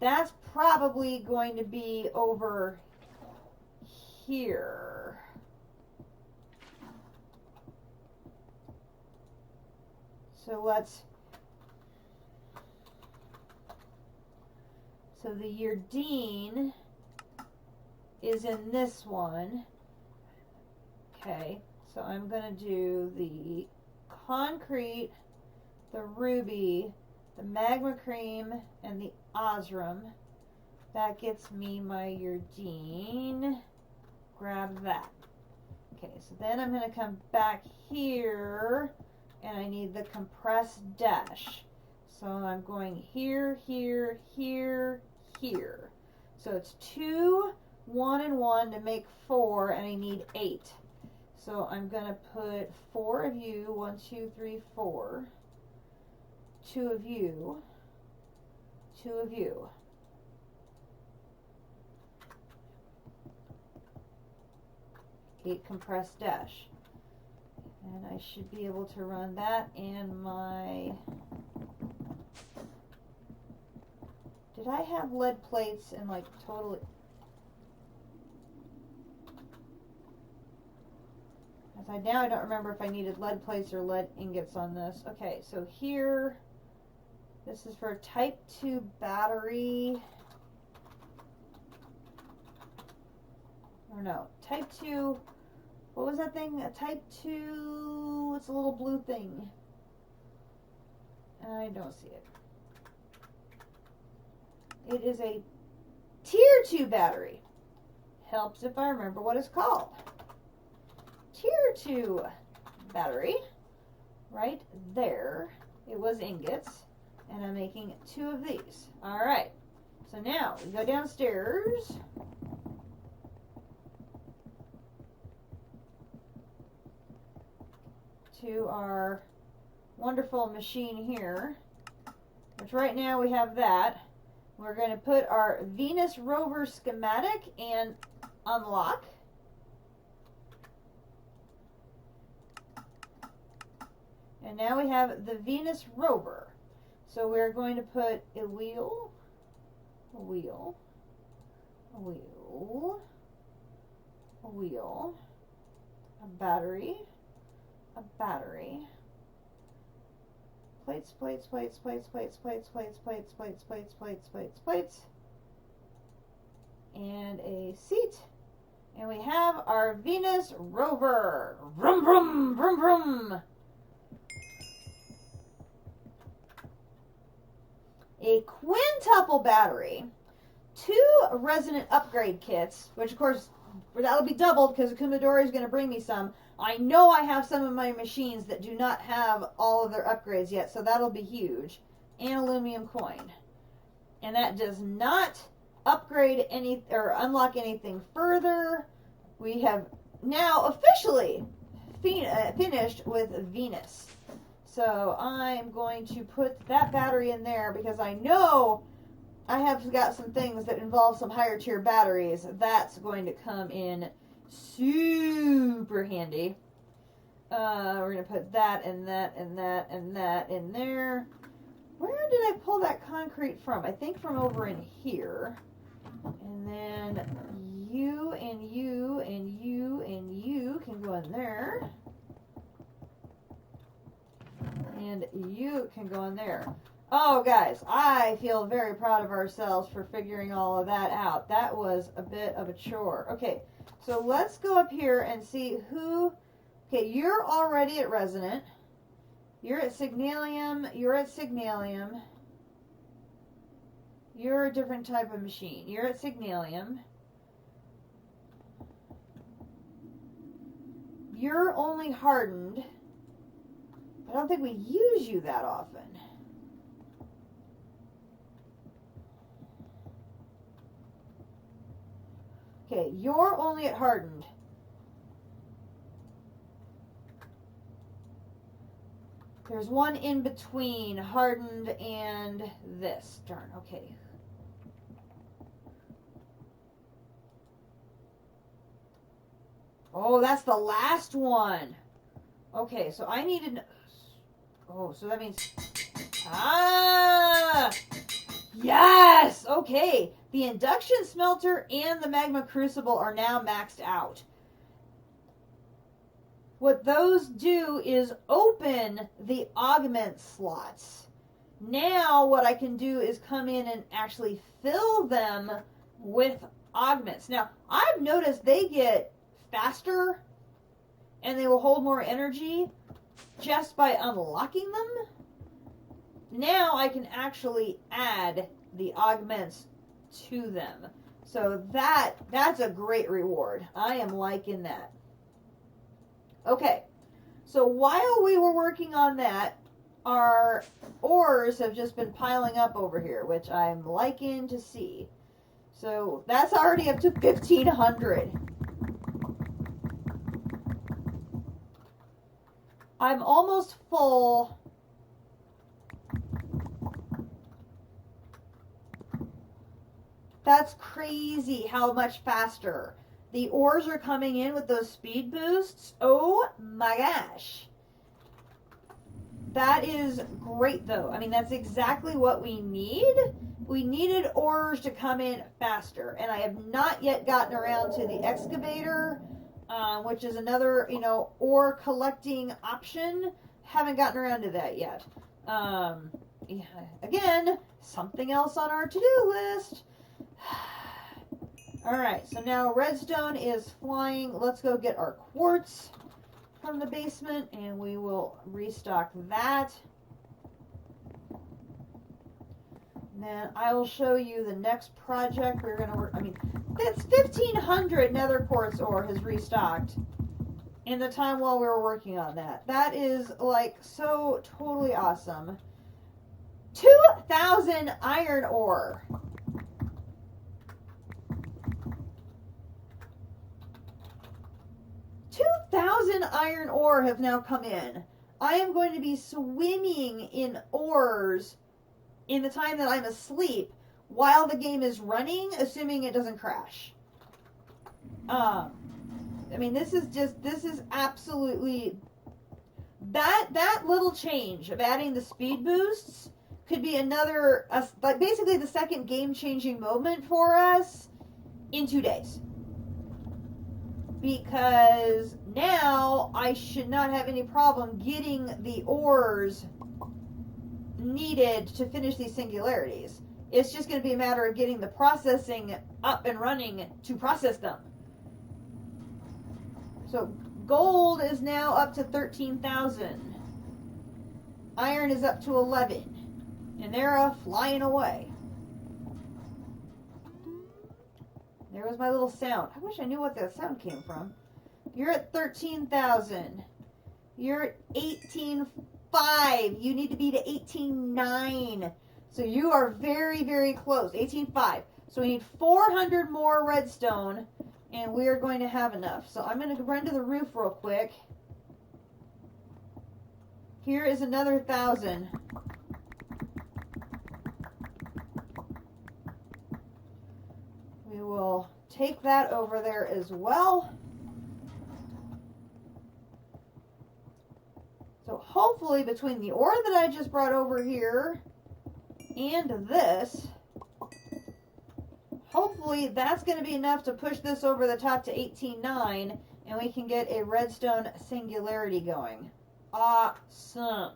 That's probably going to be over here. So the Urdine is in this one. Okay, so I'm going to do the concrete, the ruby, the magma cream, and the osram. That gets me my Urdine. Grab that. Okay, so then I'm going to come back here, and I need the compressed dash. So I'm going here, here, here, here. So it's 2, 1, and 1 to make 4, and I need 8. So I'm going to put 4 of you, 1, 2, 3, 4. 2 of you, 2 of you. Eight compressed dash. And I should be able to run that and my... Did I have lead plates and like totally... Now I don't remember if I needed lead plates or lead ingots on this. Okay, so here, this is for a type 2 battery. Or no, type 2, what was that thing? A type 2, it's a little blue thing. I don't see it. It is a tier 2 battery. Helps if I remember what it's called. Tier 2 battery. Right there. It was ingots. And I'm making 2 of these. Alright. So now we go downstairs. To our wonderful machine here. Which right now we have that. We're going to put our Venus rover schematic and unlock. And now we have the Venus rover. So we're going to put a wheel, a wheel, a wheel, a wheel, a battery, plates, plates, plates, plates, plates, plates, plates, plates, plates, plates, plates, plates, plates, and a seat. And we have our Venus rover. Vroom, vroom, vroom, vroom. A quintuple battery, 2 resonant upgrade kits, which of course that'll be doubled because Kumadori is going to bring me some. I know I have some of my machines that do not have all of their upgrades yet, so that'll be huge. And aluminum coin. And that does not upgrade any or unlock anything further. We have now officially finished with Venus. So I'm going to put that battery in there because I know I have got some things that involve some higher tier batteries. That's going to come in super handy. We're going to put that and that and that and that in there. Where did I pull that concrete from? I think from over in here. And then you and you and you and you can go in there. And you can go in there. Oh, guys, I feel very proud of ourselves for figuring all of that out. That was a bit of a chore. Okay, so let's go up here and see who... Okay, you're already at Resonant. You're at Signalium. You're at Signalium. You're a different type of machine. You're at Signalium. You're only hardened. I don't think we use you that often. Okay, you're only at hardened. There's one in between hardened and this. Darn, okay. Oh, that's the last one. Okay, so I needed... Oh, so that means... Ah! Yes! Okay. The induction smelter and the magma crucible are now maxed out. what those do is open the augment slots. Now what I can do is come in and actually fill them with augments. Now, I've noticed they get faster and they will hold more energy just by unlocking them. Now I can actually add the augments to them. So that's a great reward. I am liking that. Okay, so while we were working on that, our ores have just been piling up over here, which I'm liking to see. So that's already up to 1,500. I'm almost full. That's crazy how much faster. The ores are coming in with those speed boosts. Oh my gosh. That is great though. I mean, that's exactly what we need. We needed ores to come in faster. And I have not yet gotten around to the excavator, which is another, ore collecting option. Haven't gotten around to that yet. Again, something else on our to-do list. Alright, so now redstone is flying. Let's go get our quartz from the basement and we will restock that. And then I will show you the next project we're going to work. I mean, that's 1,500 nether quartz ore has restocked in the time while we were working on that. That is like so totally awesome. 2,000 iron ore. 2,000 iron ore have now come in. I am going to be swimming in ores in the time that I'm asleep while the game is running, assuming it doesn't crash. I mean, this is absolutely, that little change of adding the speed boosts could be another, like basically the second game-changing moment for us in 2 days. Because now I should not have any problem getting the ores needed to finish these singularities. It's just going to be a matter of getting the processing up and running to process them. So gold is now up to 13,000. Iron is up to 11. And they're flying away. There was my little sound. I wish I knew what that sound came from. You're at 13,000. You're at 18,500. You need to be to 18,900. So you are very, very close. 18,500. So we need 400 more redstone, and we are going to have enough. So I'm going to run to the roof real quick. Here is another 1,000. We will take that over there as well. So hopefully between the ore that I just brought over here and this, hopefully that's going to be enough to push this over the top to 18,900 and we can get a redstone singularity going. Awesome.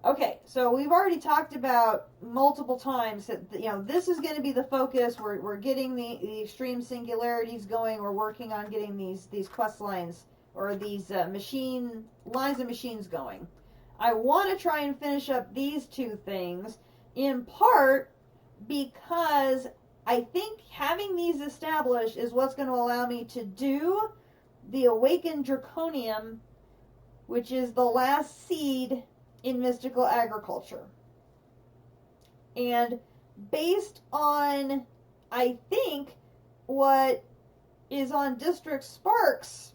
Okay, so we've already talked about multiple times that, this is going to be the focus. We're getting the extreme singularities going. We're working on getting these quest lines or these lines of machines going. I want to try and finish up these two things in part because I think having these established is what's going to allow me to do the Awakened Draconium, which is the last seed in mystical agriculture. And based on, I think, what is on District Spark's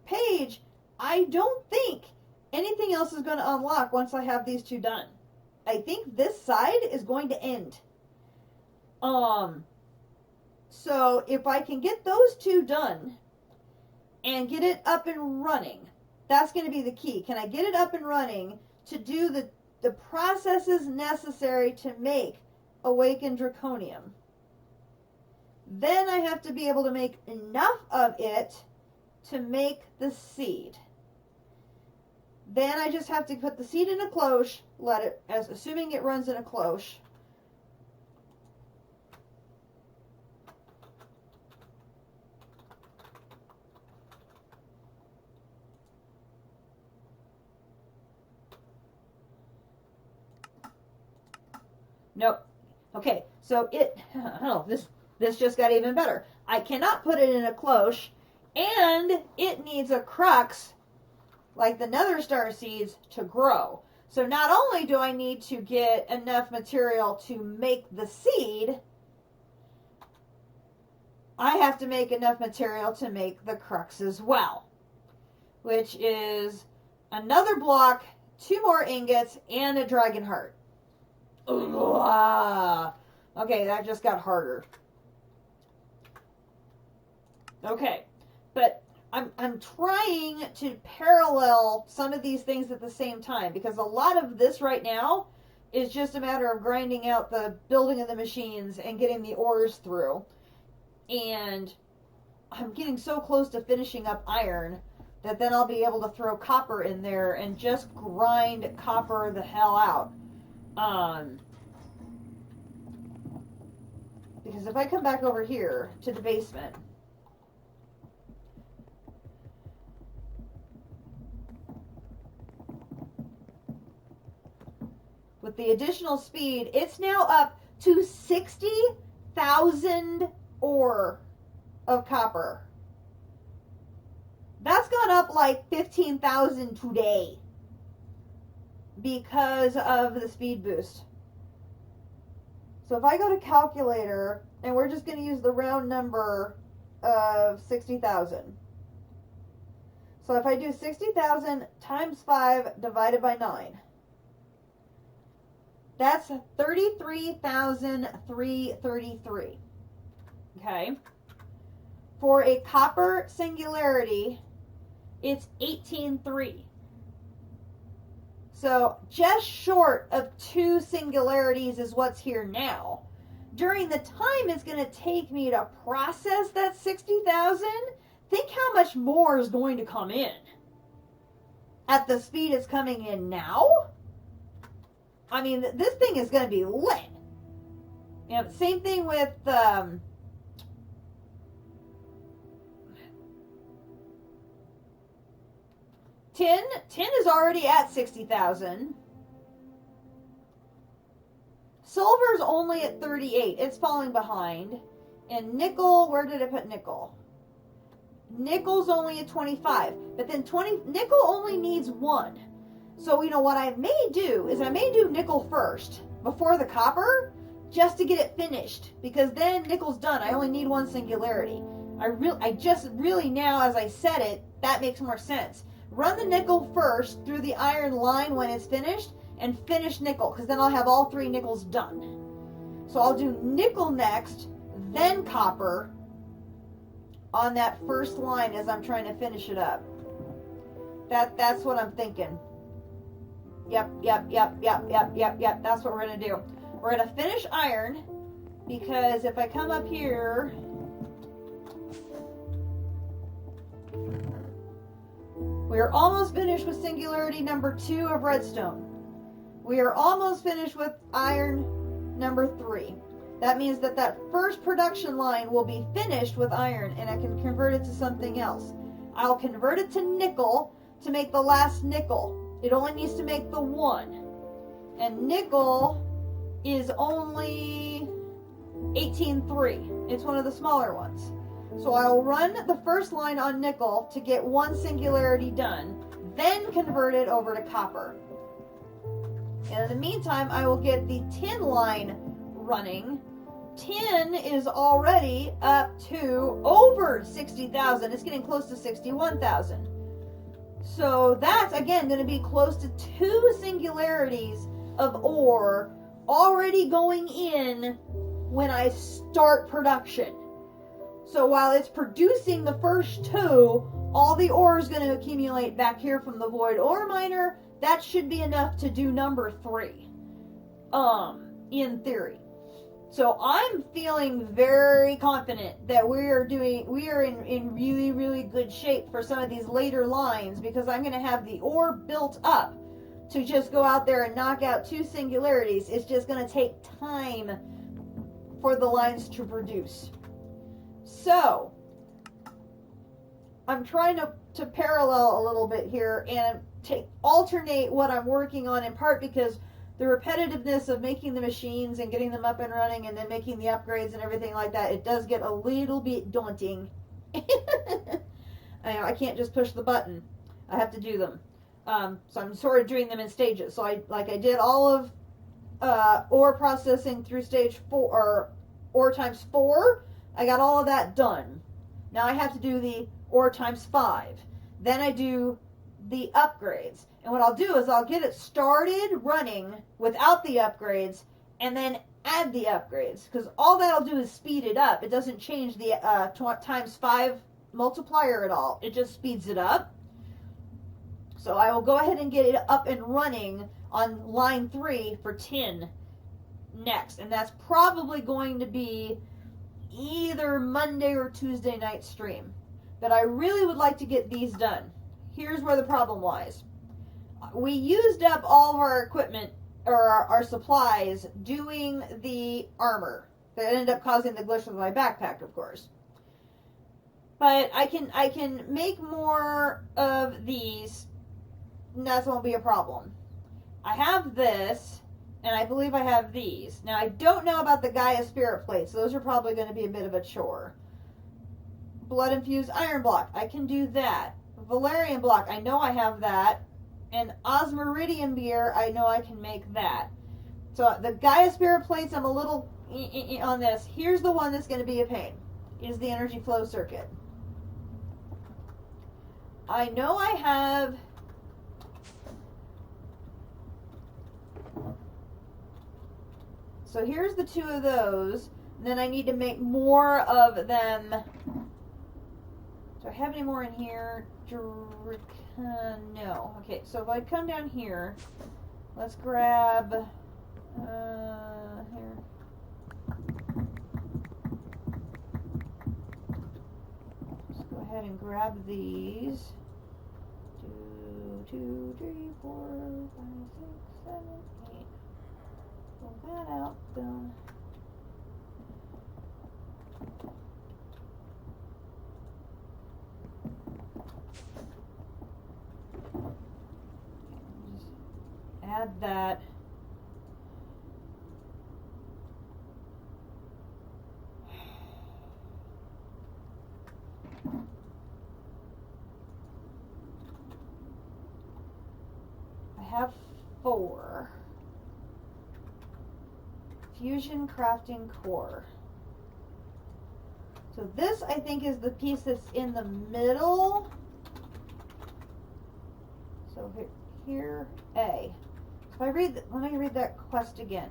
page, I don't think anything else is going to unlock once I have these two done. I think this side is going to end. So if I can get those two done and get it up and running, that's going to be the key. Can I get it up and running to do the processes necessary to make Awakened Draconium? Then I have to be able to make enough of it to make the seed. Then I just have to put the seed in a cloche, let it, assuming it runs in a cloche. Nope. Okay, so this just got even better. I cannot put it in a cloche, and it needs a crux, like the nether star seeds, to grow. So not only do I need to get enough material to make the seed, I have to make enough material to make the crux as well, which is another block, 2 more ingots, and a dragon heart. Okay, that just got harder. Okay, but I'm trying to parallel some of these things at the same time, because a lot of this right now is just a matter of grinding out the building of the machines and getting the ores through. And I'm getting so close to finishing up iron that then I'll be able to throw copper in there and just grind copper the hell out. Because if I come back over here to the basement, with the additional speed, it's now up to 60,000 ore of copper. That's gone up like 15,000 today because of the speed boost. So if I go to calculator, and we're just going to use the round number of 60,000. So if I do 60,000 times 5 divided by 9, that's 33,333. Okay. For a copper singularity, it's 18.3. So just short of 2 singularities is what's here now. During the time it's going to take me to process that 60,000, think how much more is going to come in. At the speed it's coming in now? I mean, this thing is going to be lit. You know, same thing with tin. Tin is already at 60,000. Silver's only at 38. It's falling behind. And nickel, where did I put nickel? Nickel's only at 25. But then nickel only needs 1. So, you know, what I may do is I may do nickel first before the copper, just to get it finished. Because then nickel's done. I only need 1 singularity. I just really now, as I said it, that makes more sense. Run the nickel first through the iron line when it's finished, and finish nickel, because then I'll have all 3 nickels done. So I'll do nickel next, then copper on that first line as I'm trying to finish it up. That's what I'm thinking. Yep. That's what we're going to do. We're going to finish iron, because if I come up here, we are almost finished with singularity number 2 of redstone. We are almost finished with iron number 3. That means that first production line will be finished with iron, and I can convert it to something else. I'll convert it to nickel to make the last nickel. It only needs to make the 1. And nickel is only 18.3. It's one of the smaller ones. So I'll run the first line on nickel to get 1 singularity done, then convert it over to copper. And in the meantime, I will get the tin line running. Tin is already up to over 60,000. It's getting close to 61,000. So that's, again, going to be close to 2 singularities of ore already going in when I start production. So while it's producing the first 2, all the ore is going to accumulate back here from the void ore miner. That should be enough to do number 3, in theory. So I'm feeling very confident that we are in really, really good shape for some of these later lines, because I'm going to have the ore built up to just go out there and knock out 2 singularities. It's just going to take time for the lines to produce. So I'm trying to parallel a little bit here and alternate what I'm working on, in part because the repetitiveness of making the machines and getting them up and running and then making the upgrades and everything like that, it does get a little bit daunting. I can't just push the button. I have to do them. So I'm sort of doing them in stages. So I did all of ore processing through stage 4, or ore times 4. I got all of that done. Now I have to do the ore times 5. Then I do the upgrades. And what I'll do is I'll get it started running without the upgrades and then add the upgrades, because all that'll do is speed it up. It doesn't change the times 5 multiplier at all. It just speeds it up. So I will go ahead and get it up and running on line 3 for 10 next. And that's probably going to be either Monday or Tuesday night stream. But I really would like to get these done. Here's where the problem lies. We used up all of our equipment, or our supplies, doing the armor. That ended up causing the glitch with my backpack, of course. But I can make more of these, and that won't be a problem. I have this, and I believe I have these. Now, I don't know about the Gaia Spirit Plates. Those are probably going to be a bit of a chore. Blood-infused iron block. I can do that. Valerian block. I know I have that. And Osmiridium beer. I know I can make that. So, the Gaia Spirit Plates, I'm a little on this. Here's the one that's going to be a pain. Is the energy flow circuit. I know I have... So here's the 2 of those. And then I need to make more of them. Do I have any more in here? No. Okay, so if I come down here, let's grab... here. Let's go ahead and grab these. 2, 3, 4, 5, 6, 7, 8. Pull that out. Boom. Just add that. I have 4. Fusion crafting core. So this, I think, is the piece that's in the middle. So here A. So if let me read that quest again.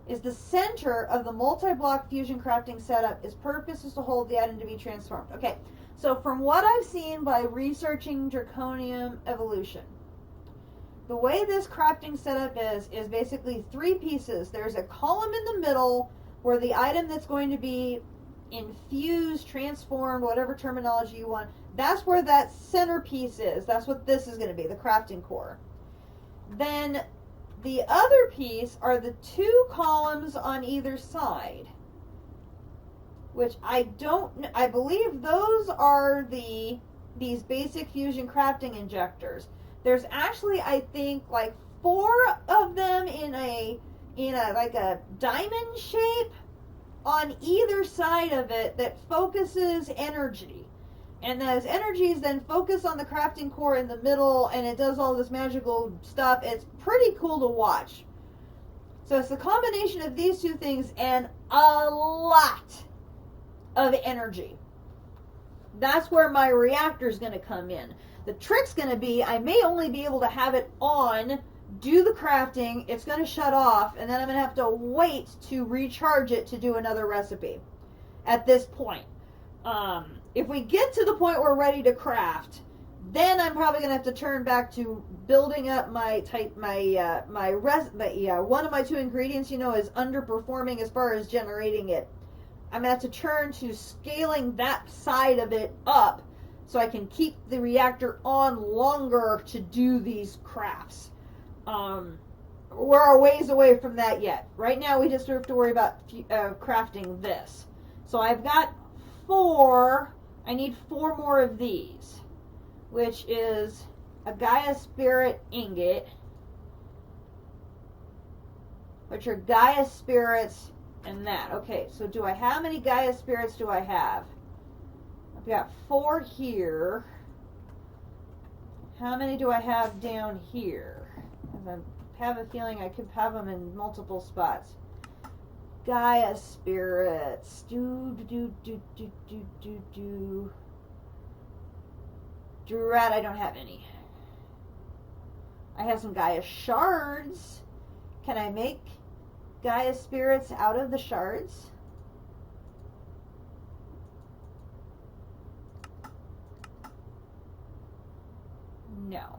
Is the center of the multi-block fusion crafting setup. Its purpose is to hold the item to be transformed. Okay, so from what I've seen by researching Draconium evolution, the way this crafting setup is basically 3 pieces. There's a column in the middle where the item that's going to be infused, transformed, whatever terminology you want, that's where that center piece is. That's what this is going to be, the crafting core. Then the other piece are the 2 columns on either side, which I believe those are these basic fusion crafting injectors. There's actually, I think, like 4 of them in a like a diamond shape on either side of it that focuses energy. And those energies then focus on the crafting core in the middle, and it does all this magical stuff. It's pretty cool to watch. So it's the combination of these 2 things and a lot of energy. That's where my reactor's going to come in. The trick's going to be, I may only be able to have it on, do the crafting, it's going to shut off, and then I'm going to have to wait to recharge it to do another recipe at this point. If we get to the point we're ready to craft, Then I'm probably gonna have to turn back to building up my one of my two ingredients, you know, is underperforming as far as generating it. I'm gonna have to turn to scaling that side of it up so I can keep the reactor on longer to do these crafts. We're a ways away from that yet. Right now we just have to worry about crafting this. So I've got 4. I need 4 more of these, which is a Gaia Spirit ingot, which are Gaia Spirits and that. Okay, so how many Gaia Spirits do I have? I've got 4 here. How many do I have down here? Because I have a feeling I could have them in multiple spots. Gaia Spirits. Drat, I don't have any. I have some Gaia Shards. Can I make Gaia Spirits out of the shards? No.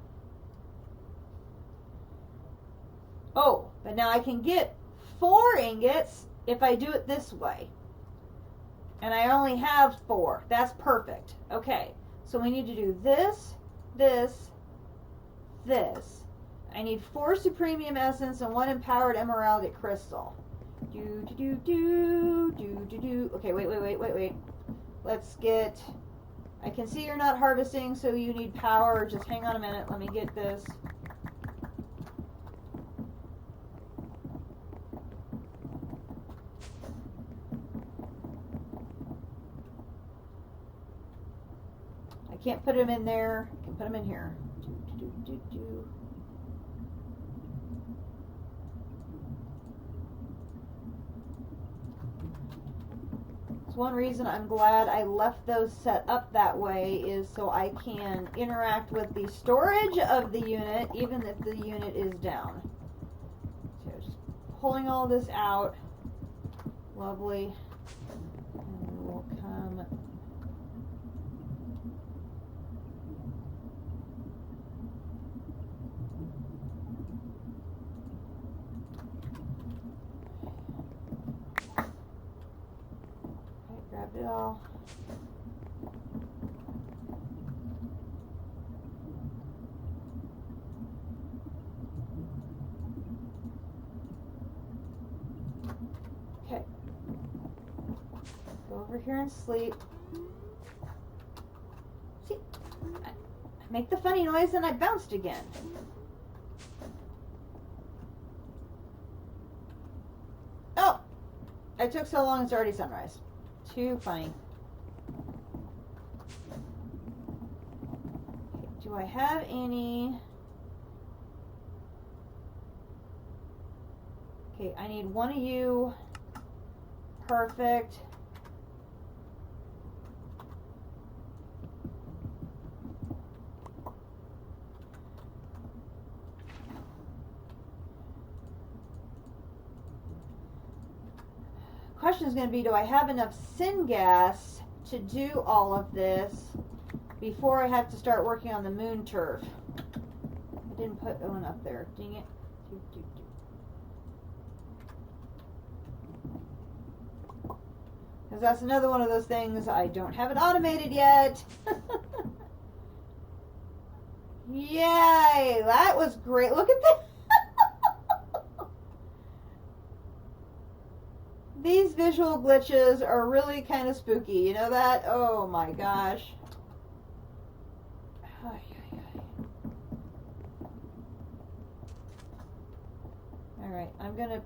Oh, but now I can get 4 ingots if I do it this way. And I only have 4. That's perfect. Okay, so we need to do this, this, this. I need 4 Supremium Essence and 1 Empowered Emeraldic Crystal. Okay, wait. Let's get... I can see you're not harvesting, so you need power. Just hang on a minute. Let me get this. I can't put them in there. I can put them in here. One reason I'm glad I left those set up that way is so I can interact with the storage of the unit even if the unit is down. So just pulling all this out. Lovely. And we'll come... Grab it all. Okay. Go over here and sleep. See, I make the funny noise and I bounced again. Oh! I took so long it's already sunrise. Too funny. Okay, do I have any? Okay, I need one of you. Perfect. Question is going to be, do I have enough syngas to do all of this before I have to start working on the moon turf? I didn't put one up there. Dang it. Because that's another one of those things, I don't have it automated yet. Yay! That was great. Look at that. These visual glitches are really kind of spooky. You know that? Oh my gosh. Alright, I'm going to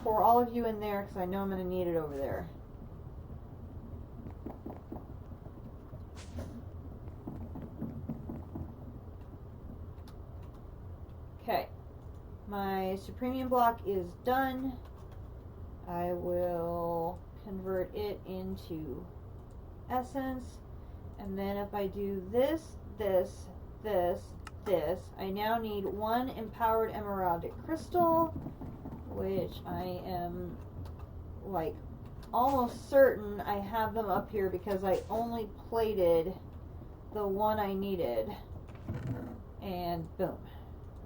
pour all of you in there because I know I'm going to need it over there. Okay. My Supremium block is done. I will convert it into essence, and then if I do this, this, this, this, I now need 1 Empowered Emeraldic Crystal, which I am like almost certain I have them up here because I only plated the one I needed. And boom.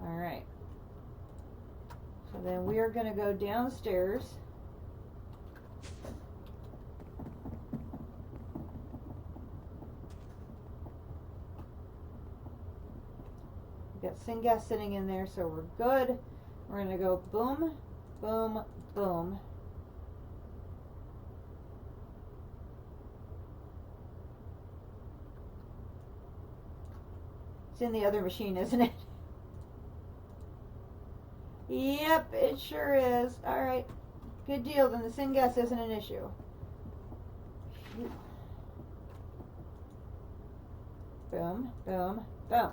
Alright. So then we are going to go downstairs. We've got syngas sitting in there, so we're good. We're going to go boom, boom, boom. It's in the other machine, isn't it? Yep, it sure is. Alright. Good deal. Then the syngas isn't an issue. Phew. Boom, boom, boom.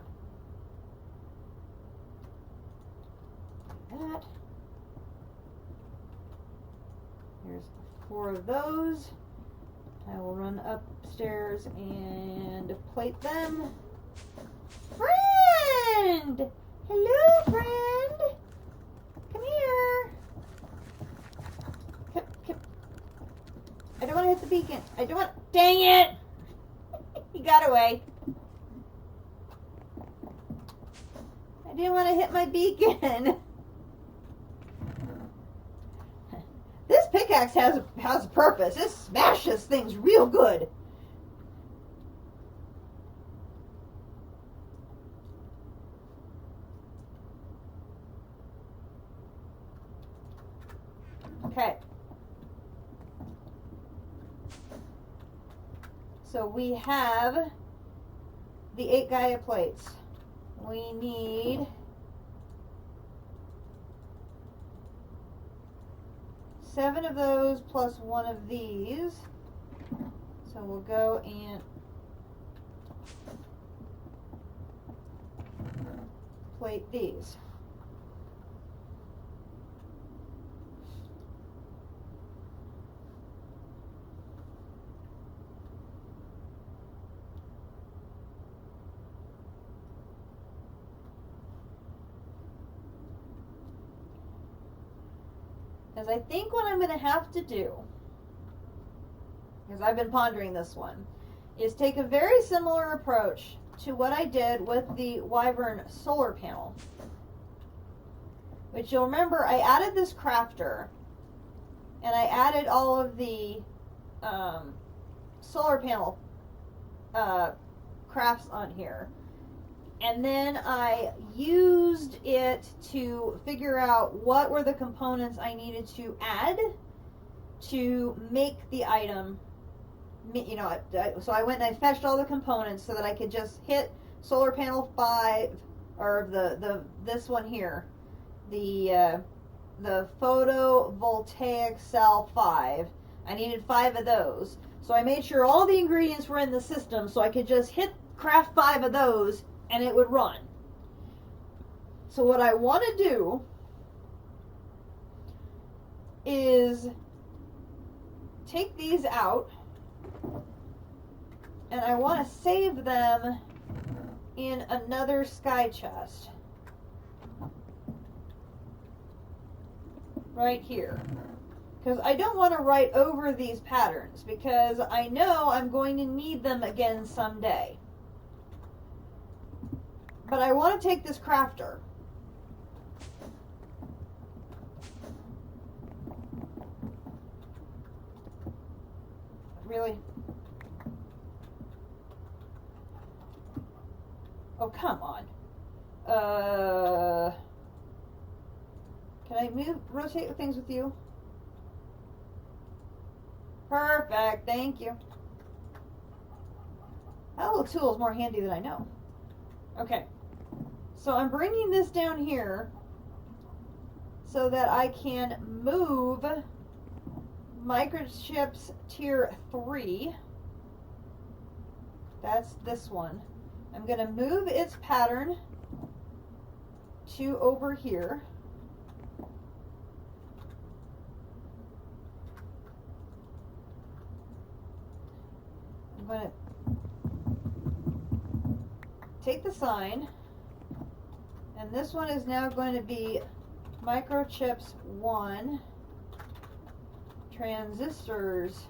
That. Here's 4 of those. I will run upstairs and plate them. Friend! Hello, friend! Come here. Come. I don't want to hit the beacon. I don't want... Dang it! He got away. I didn't want to hit my beacon. This pickaxe has a purpose. It smashes things real good. Okay. So we have the 8 Gaia plates. We need 7 of those plus 1 of these. So we'll go and plate these. Because I think what I'm going to have to do, because I've been pondering this one, is take a very similar approach to what I did with the Wyvern solar panel. Which you'll remember, I added this crafter, and I added all of the solar panel crafts on here. And then I used it to figure out what were the components I needed to add to make the item. You know, so I went and I fetched all the components so that I could just hit solar panel 5, or this one here, the photovoltaic cell 5. I needed 5 of those, so I made sure all the ingredients were in the system, so I could just hit craft 5 of those and it would run. So what I want to do is take these out, and I want to save them in another sky chest right here, because I don't want to write over these patterns, because I know I'm going to need them again someday. But I want to take this crafter. Really? Oh, come on. Can I rotate things with you? Perfect, thank you. That little tool is more handy than I know. Okay. So I'm bringing this down here so that I can move microchips tier 3. That's this one. I'm going to move its pattern to over here. I'm going to take the sign, and this one is now going to be microchips 1, transistors,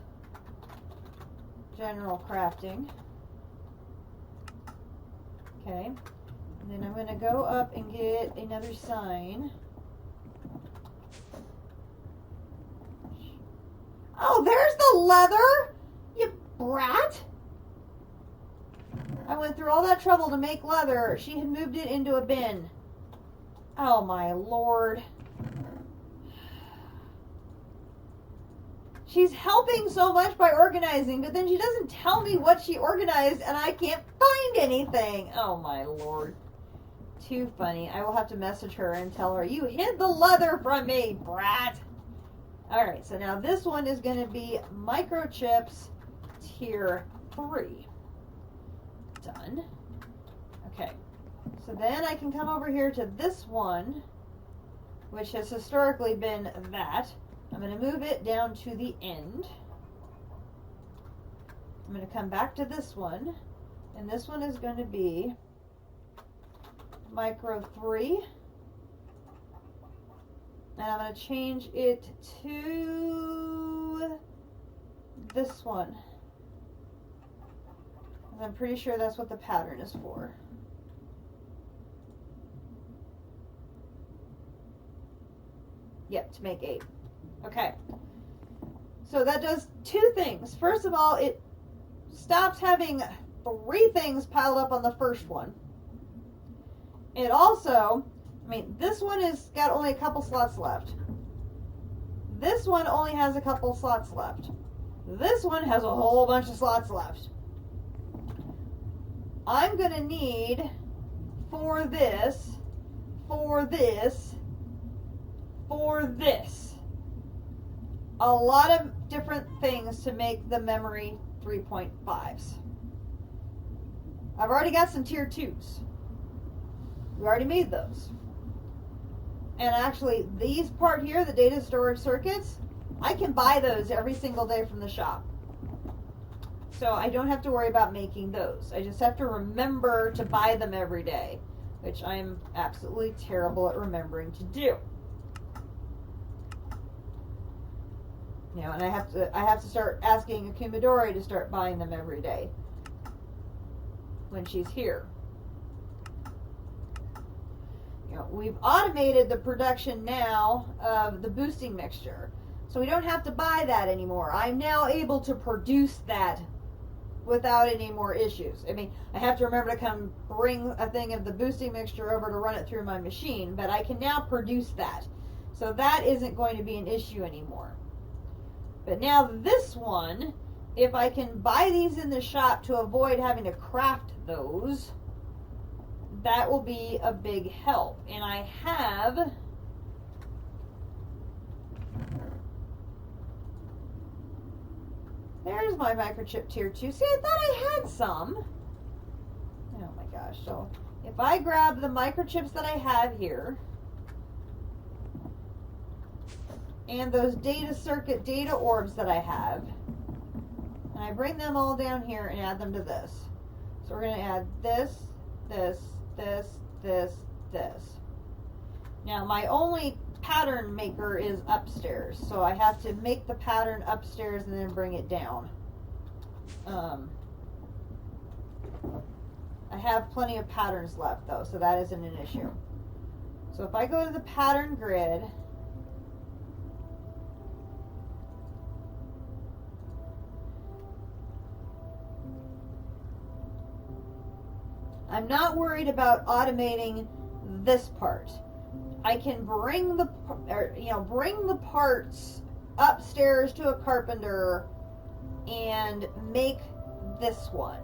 general crafting. Okay. And then I'm going to go up and get another sign. Oh, there's the leather! You brat! I went through all that trouble to make leather. She had moved it into a bin. Oh my lord. She's helping so much by organizing, but then she doesn't tell me what she organized and I can't find anything. Oh my lord. Too funny. I will have to message her and tell her, you hid the leather from me, brat. Alright, so now this one is going to be microchips tier 3. Done. Okay. So then I can come over here to this one, which has historically been that. I'm going to move it down to the end. I'm going to come back to this one, and this one is going to be micro 3. And I'm going to change it to this one. I'm pretty sure that's what the pattern is for. Yep, to make 8. Okay. So that does 2 things. First of all, it stops having 3 things piled up on the first one. It also, I mean, this one has got only a couple slots left. This one only has a couple slots left. This one has a whole bunch of slots left. I'm going to need for this, for this, for this. A lot of different things to make the memory 3.5s. I've already got some tier 2s. We already made those. And actually, these part here, the data storage circuits, I can buy those every single day from the shop. So I don't have to worry about making those. I just have to remember to buy them every day, which I'm absolutely terrible at remembering to do. You know, and I have to start asking Akumadori to start buying them every day when she's here. You know, we've automated the production now of the boosting mixture, so we don't have to buy that anymore. I'm now able to produce that without any more issues. I mean, I have to remember to come bring a thing of the boosting mixture over to run it through my machine, but I can now produce that. So that isn't going to be an issue anymore. But now this one, if I can buy these in the shop to avoid having to craft those, that will be a big help. And I have there's my microchip tier 2. See, I thought I had some. Oh my gosh. So if I grab the microchips that I have here and those data circuit data orbs that I have, and I bring them all down here and add them to this. So we're going to add this, this, this, this, this. Now my only pattern maker is upstairs, so I have to make the pattern upstairs and then bring it down. I have plenty of patterns left though, so that isn't an issue. So if I go to the pattern grid, I'm not worried about automating this part. I can bring the parts upstairs to a carpenter and make this one.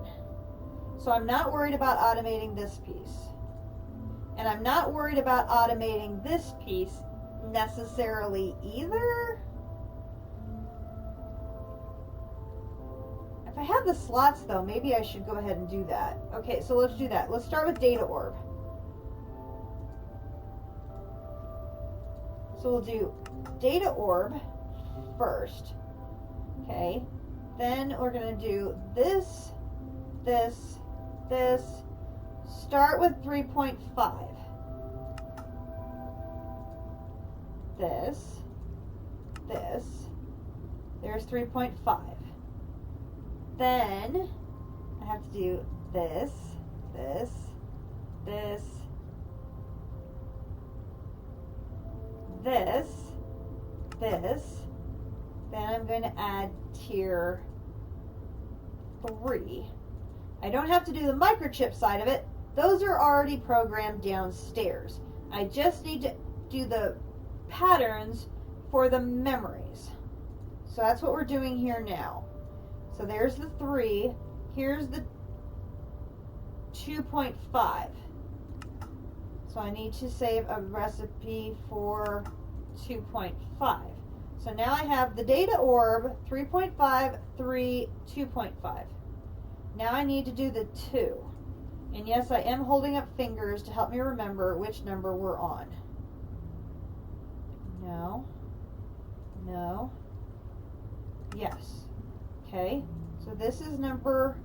So I'm not worried about automating this piece. And I'm not worried about automating this piece necessarily either. If I have the slots though, maybe I should go ahead and do that. Okay, so let's do that. Let's start with data orb. So we'll do data orb first. Okay. Then we're going to do this, this, this. Start with 3.5. This, this. There's 3.5. Then I have to do this, this, this, this, this. Then I'm going to add tier 3. I don't have to do the microchip side of it. Those are already programmed downstairs. I just need to do the patterns for the memories. So that's what we're doing here now. So there's the 3. Here's the 2.5. So I need to save a recipe for 2.5. So now I have the data orb, 3.5, 3, 2.5. Now I need to do the 2. And yes, I am holding up fingers to help me remember which number we're on. No. No. Yes. Okay. So this is number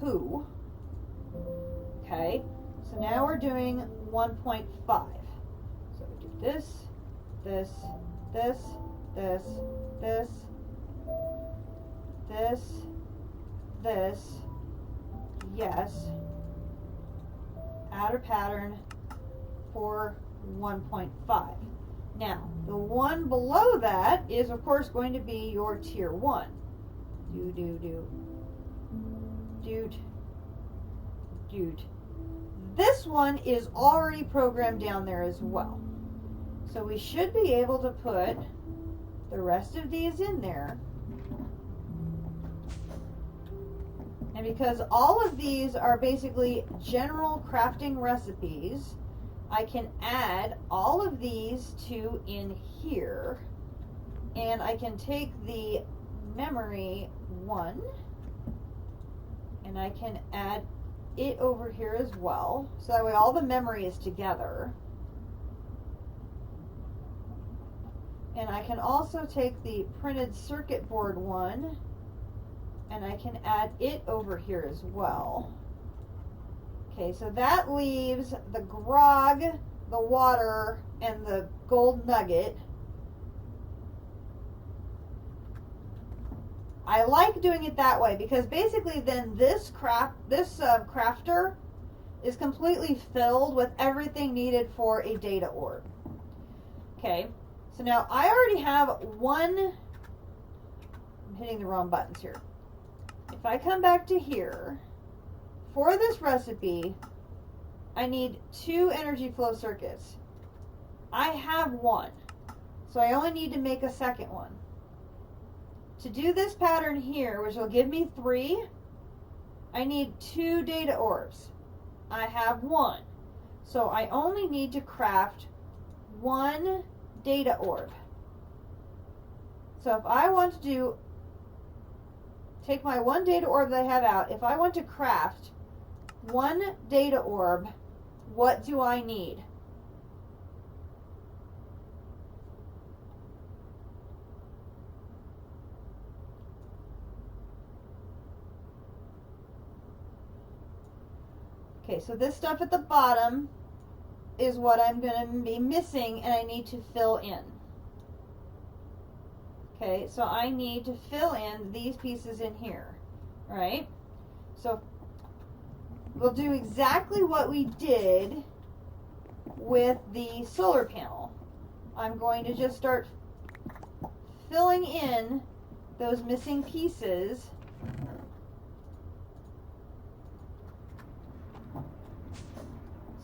2. Okay. So now we're doing 1.5. So we do this, this, this, this, this, this, this, yes, add a pattern for 1.5. Now, the one below that is, of course, going to be your tier 1. Dude. This one is already programmed down there as well. So we should be able to put the rest of these in there. And because all of these are basically general crafting recipes, I can add all of these to in here. And I can take the memory 1 and I can add it over here as well. So that way all the memory is together. And I can also take the printed circuit board 1 and I can add it over here as well. Okay, so that leaves the grog, the water, and the gold nugget. I like doing it that way because basically then this crafter is completely filled with everything needed for a data orb. Okay, so now I already have one. I'm hitting the wrong buttons here. If I come back to here, for this recipe, I need 2 energy flow circuits. I have 1, so I only need to make a second one. To do this pattern here, which will give me 3, I need 2 data orbs. I have 1, so I only need to craft 1 data orb. So if I want to take my 1 data orb that I have out, if I want to craft 1 data orb, what do I need? Okay, so this stuff at the bottom is what I'm going to be missing and I need to fill in. Okay, so I need to fill in these pieces in here, right? So we'll do exactly what we did with the solar panel. I'm going to just start filling in those missing pieces.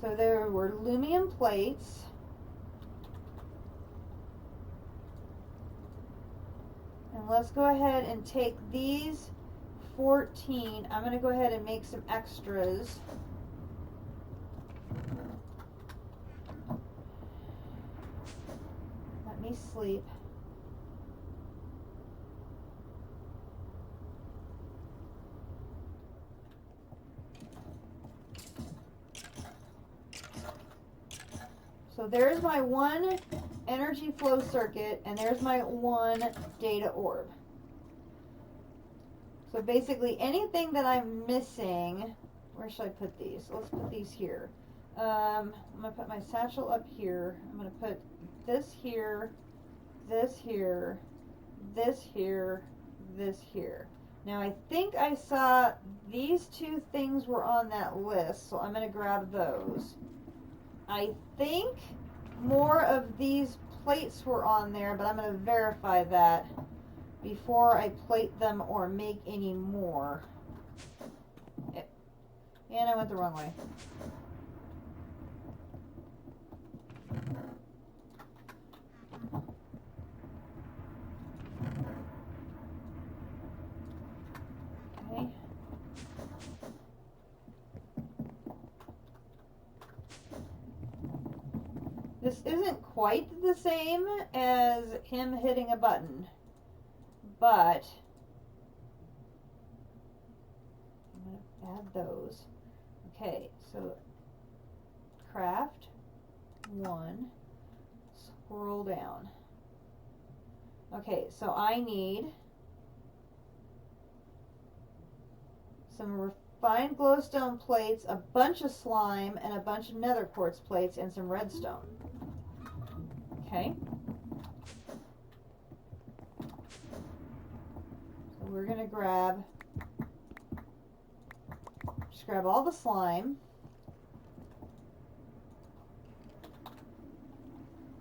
So there were aluminum plates. And let's go ahead and take these 14. I'm going to go ahead and make some extras. Let me sleep. So there's my 1 energy flow circuit, and there's my 1 data orb. So basically anything that I'm missing, where should I put these? Let's put these here. I'm going to put my satchel up here. I'm going to put this here, this here, this here, this here. Now I think I saw these two things were on that list, so I'm going to grab those. I think more of these plates were on there, but I'm going to verify that before I plate them or make any more. And I went the wrong way. Okay. This isn't quite the same as him hitting a button, but I'm going to add those. Okay, so craft 1, scroll down. Okay, so I need some refined glowstone plates, a bunch of slime, and a bunch of nether quartz plates, and some redstone. Okay. So we're going to just grab all the slime.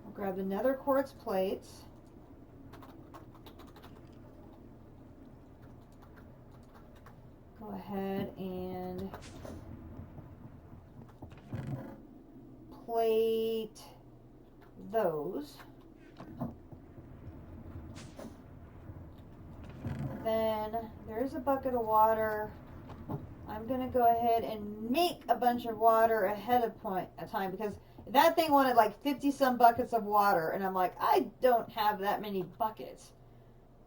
We'll grab the nether quartz plates. Go ahead and plate those. Then there's a bucket of water. I'm going to go ahead and make a bunch of water ahead of time because that thing wanted like 50 some buckets of water, and I'm like, I don't have that many buckets.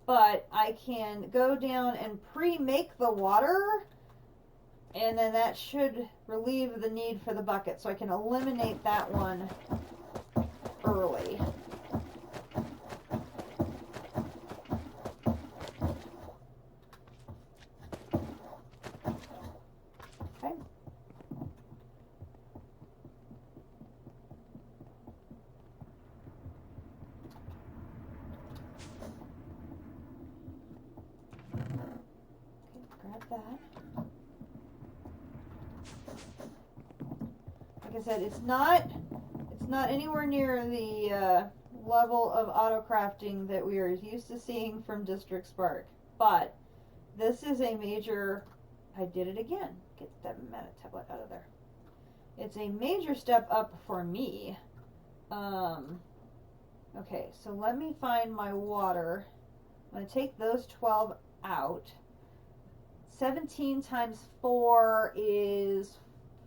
But I can go down and pre-make the water, and then that should relieve the need for the bucket. So I can eliminate that one early. Okay. Grab that. Like I said, it's not anywhere near the level of auto crafting that we are used to seeing from District Spark, but this is a major. I did it again. Get that meta tablet out of there. It's a major step up for me. Okay, so let me find my water. I'm going to take those 12 out. 17 times 4 is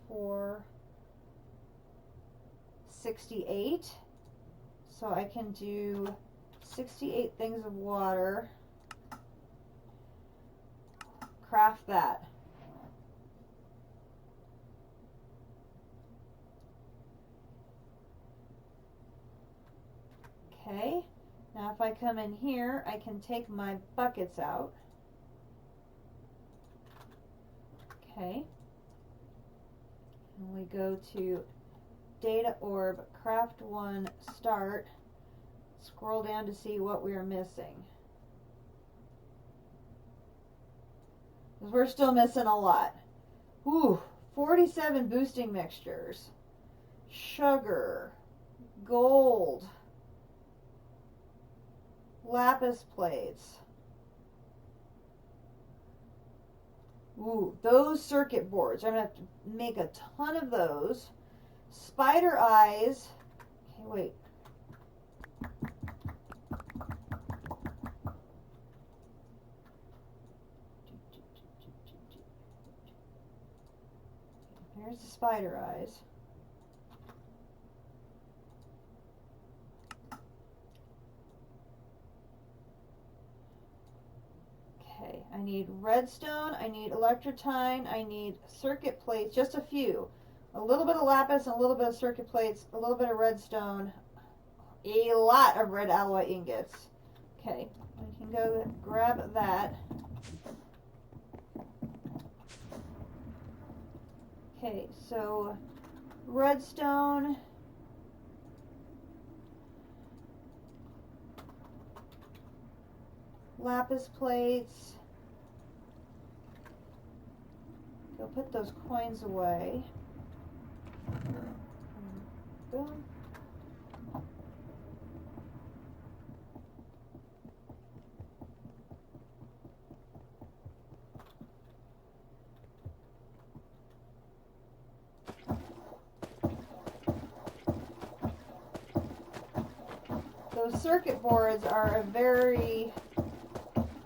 468. So I can do 68 things of water. Craft that. Okay, now if I come in here, I can take my buckets out. Okay, and we go to data orb, craft 1, start, scroll down to see what we are missing. Because we're still missing a lot. Ooh, 47 boosting mixtures, sugar, gold, lapis plates. Ooh, those circuit boards. I'm going to have to make a ton of those. Spider eyes. Okay, wait. There's the spider eyes. Okay, I need redstone, I need electrotine, I need circuit plates, just a few. A little bit of lapis, a little bit of circuit plates, a little bit of redstone, a lot of red alloy ingots. Okay, I can go grab that. Okay, so redstone. Lapis plates. Go put those coins away. Boom. Those circuit boards are a very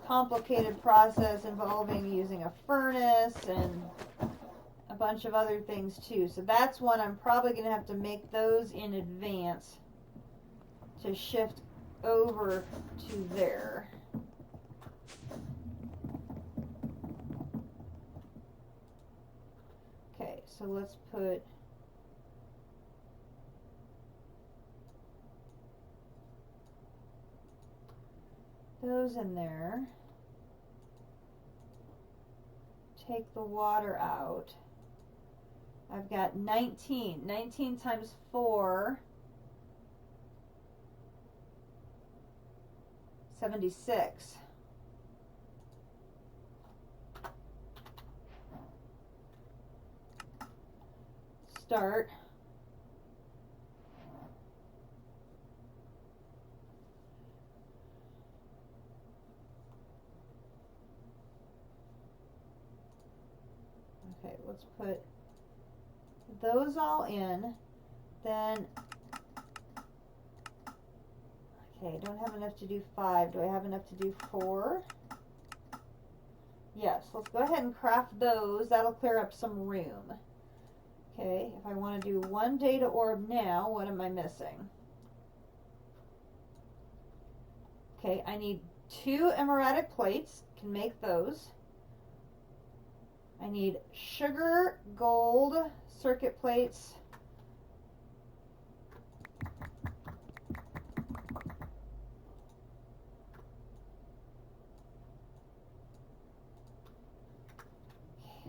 complicated process involving using a furnace and a bunch of other things too. So that's one I'm probably going to have to make those in advance to shift over to there. Okay, so let's put those in there. Take the water out. I've got 19. 19 times 4. 76. Start. Okay, let's put those all in. Then, okay, I don't have enough to do 5. Do I have enough to do 4? Yes, let's go ahead and craft those. That'll clear up some room. Okay, if I want to do 1 data orb now, what am I missing? Okay, I need 2 emeradic plates. Can make those. I need sugar, gold, circuit plates.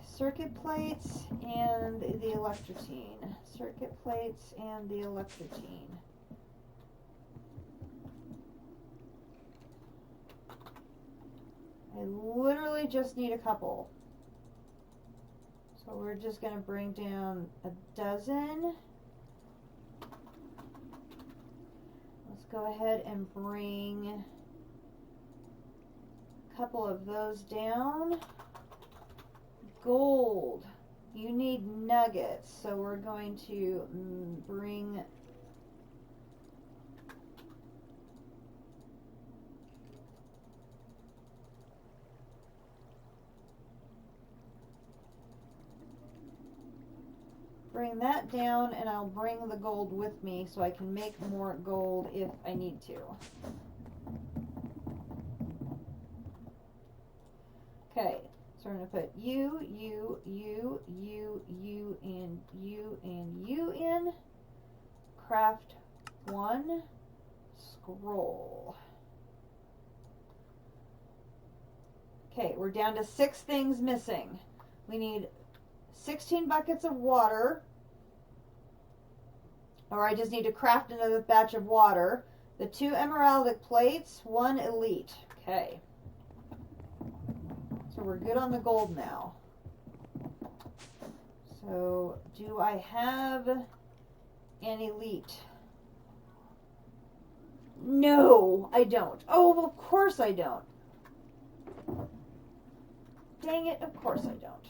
Circuit plates and the electrotine. Circuit plates and the electrotine. I literally just need a couple. So we're just going to bring down a dozen. Let's go ahead and bring a couple of those down. Gold. You need nuggets, so we're going to bring that down, and I'll bring the gold with me so I can make more gold if I need to. Okay, so we're going to put you, and you in. Craft 1 scroll. Okay, we're down to 6 things missing. We need 16 buckets of water, or I just need to craft another batch of water. The 2 emeraldic plates, 1 elite. Okay. So we're good on the gold now. So do I have an elite? No, I don't. Oh, of course I don't. Dang it, of course I don't.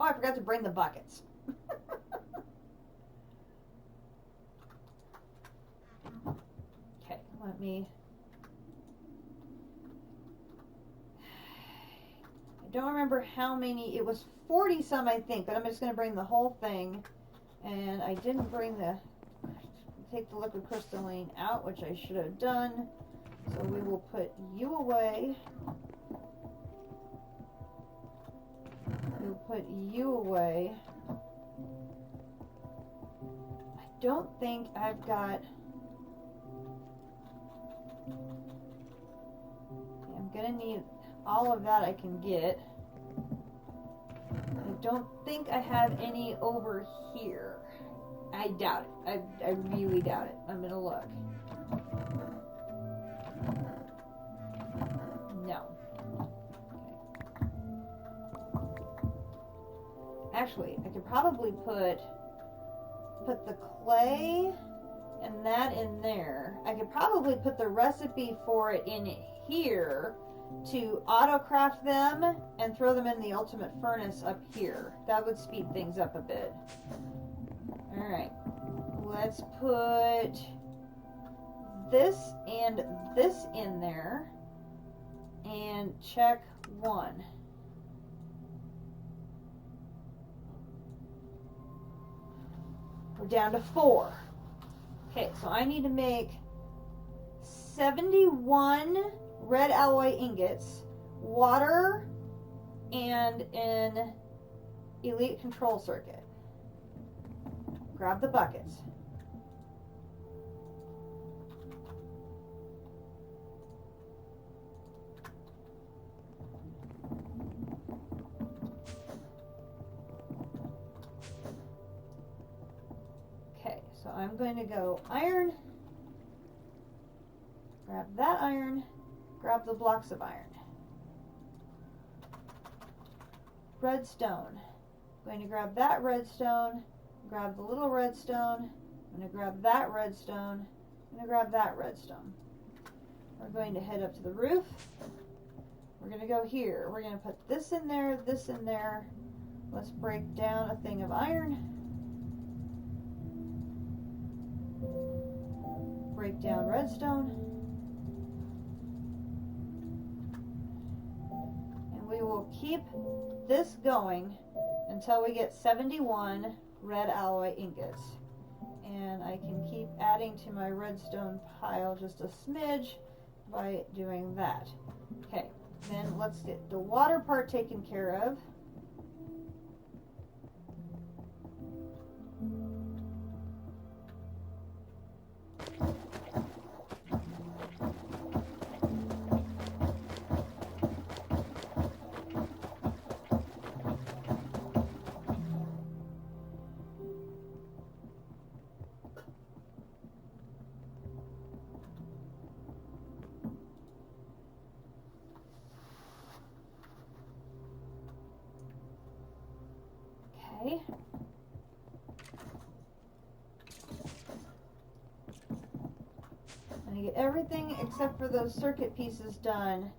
Oh, I forgot to bring the buckets. Okay, let me... I don't remember how many. It was 40 some, I think, but I'm just going to bring the whole thing. And I didn't bring the... Take the liquid crystalline out, which I should have done. So we will put you away. We'll put you away. I don't think I've got... I'm going to need all of that I can get. I don't think I have any over here. I doubt it. I really doubt it. I'm gonna look. No. Okay. Actually, I could probably put the clay and that in there. I could probably put the recipe for it in here to auto-craft them and throw them in the ultimate furnace up here. That would speed things up a bit. Alright. Let's put this and this in there and check 1. We're down to 4. Okay, so I need to make 71 red alloy ingots, water, and an elite control circuit. Grab the buckets. Okay, so I'm going to go iron, grab that iron, grab the blocks of iron. Redstone. I'm going to grab that redstone, grab the little redstone, I'm going to grab that redstone, I'm going to grab that redstone. We're going to head up to the roof. We're going to go here. We're going to put this in there, this in there. Let's break down a thing of iron. Break down redstone. And we will keep this going until we get 71 red alloy ingots. And I can keep adding to my redstone pile just a smidge by doing that. Okay, then let's get the water part taken care of. Okay. I'm going to get everything except for those circuit pieces done.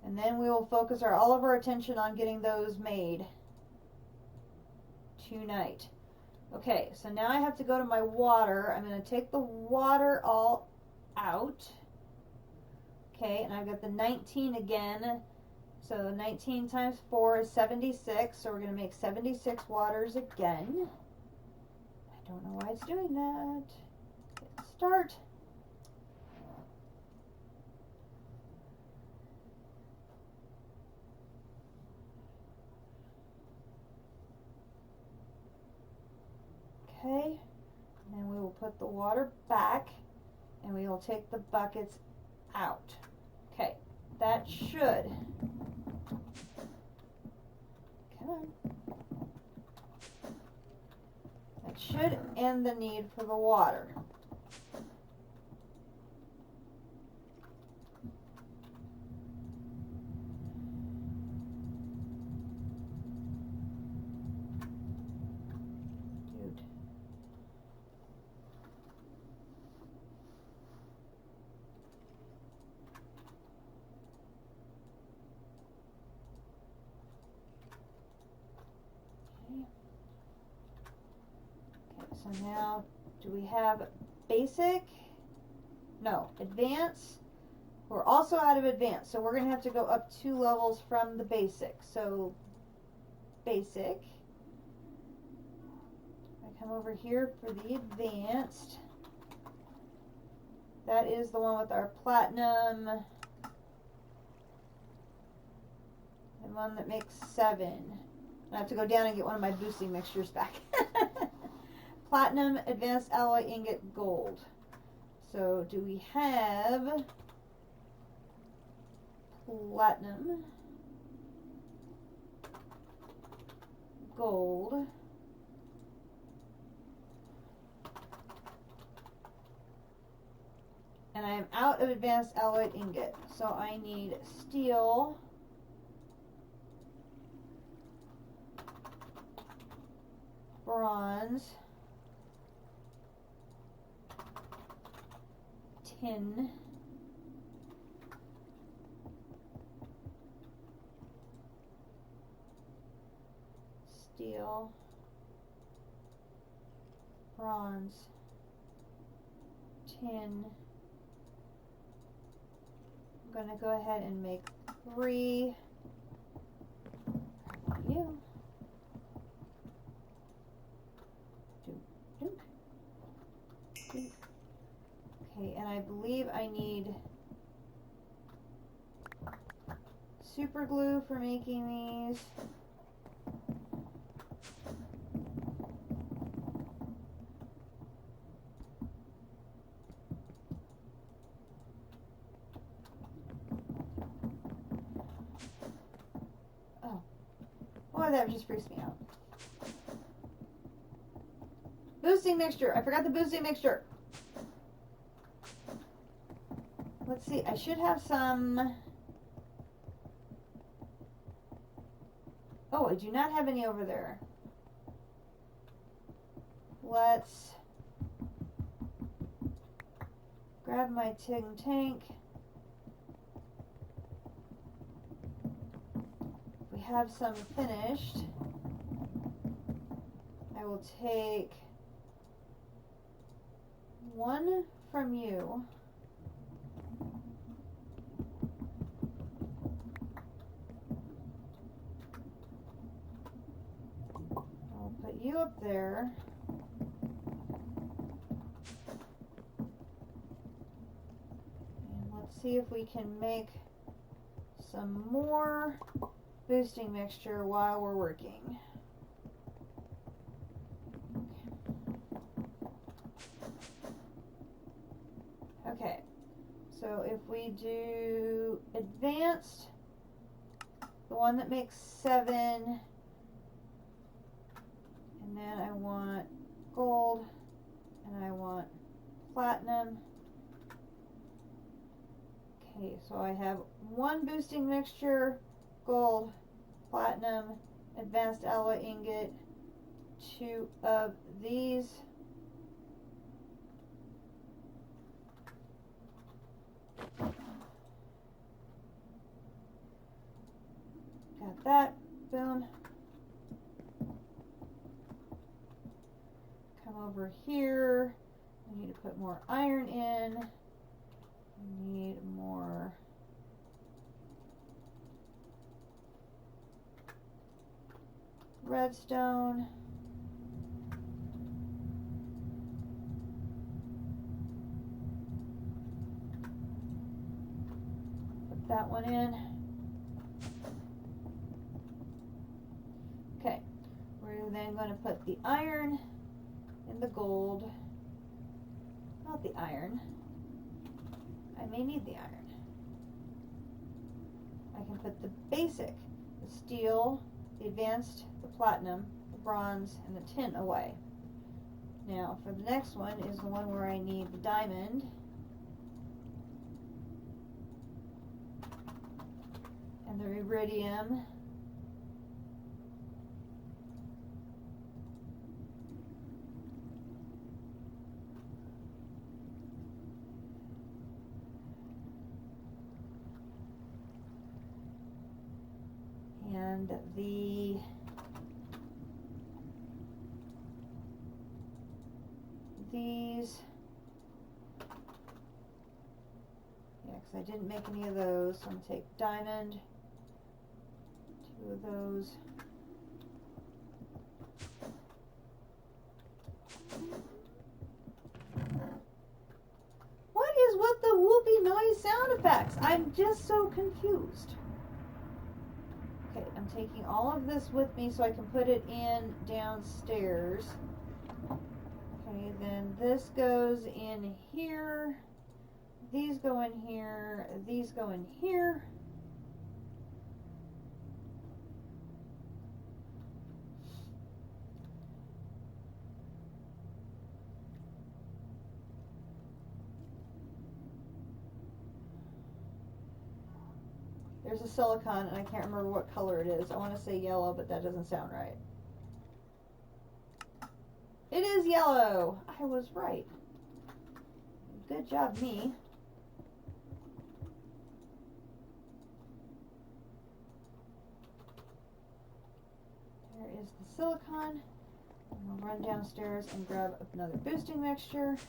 And then we will focus all of our attention on getting those made tonight. Okay, so now I have to go to my water. I'm going to take the water all out. Okay, and I've got the 19 again. So 19 times 4 is 76. So we're going to make 76 waters again. I don't know why it's doing that. Hit start. Okay, and then we will put the water back and we will take the buckets out. Okay, that should, come on, that should end the need for the water. So now, do we have basic? No, advanced. We're also out of advanced, so we're going to have to go up 2 levels from the basic. So, basic. I come over here for the advanced. That is the one with our platinum. The one that makes 7. I have to go down and get one of my boosting mixtures back. Platinum, advanced alloy ingot, gold. So do we have platinum, gold. And I am out of advanced alloyed ingot. So I need steel, bronze, tin, steel, bronze, tin. I'm going to go ahead and make 3. You. Okay, and I believe I need super glue for making these. Oh, that just freaks me out. Boosting mixture. I forgot the boosting mixture. Let's see. I should have some. Oh, I do not have any over there. Let's grab my tin tank. We have some finished. I will take 1 from you. I'll put you up there. And let's see if we can make some more boosting mixture while we're working. Okay, so if we do advanced, the one that makes 7, and then I want gold, and I want platinum. Okay, so I have 1 boosting mixture, gold, platinum, advanced alloy ingot, 2 of these. Got that, boom. Come over here, I need to put more iron in. I need more redstone. Put that one in. Okay, we're then going to put the iron in the gold. Not the iron. I may need the iron. I can put the basic, the steel, the advanced, the platinum, the bronze, and the tin away. Now for the next one is the one where I need the diamond. And the iridium. And these, yeah, because I didn't make any of those, so I'm going to take diamond, 2 of those. What is with the whoopee noise sound effects? I'm just so confused. Okay, I'm taking all of this with me so I can put it in downstairs. Okay, then this goes in here. These go in here. These go in here. There's a silicon, and I can't remember what color it is. I want to say yellow, but that doesn't sound right. It is yellow. I was right. Good job, me. There is the silicon. I'm going to run downstairs and grab another boosting mixture. And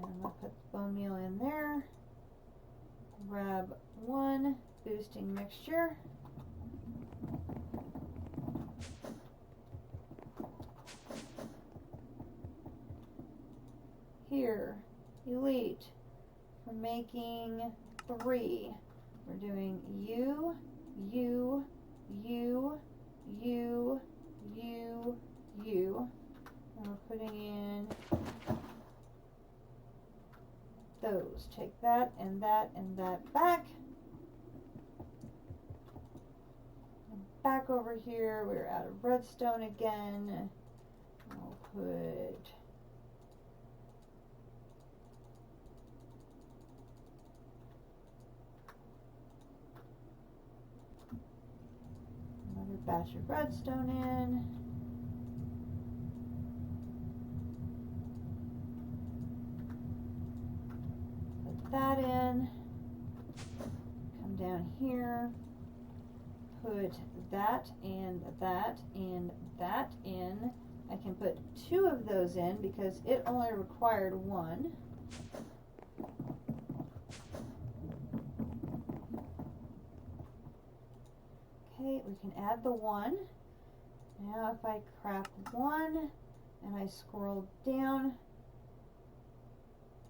I'm going to put the bone meal in there. Grab one boosting mixture. Here, elite, we're making 3. We're doing U, U, U, U, U, U. And we're putting in those. Take that and that and that back. And back over here, we're out of redstone again. I'll put another batch of redstone in. Put that in. Come down here. Put that and that and that in. I can put 2 of those in because it only required 1. Okay, we can add the 1. Now if I craft 1 and I scroll down,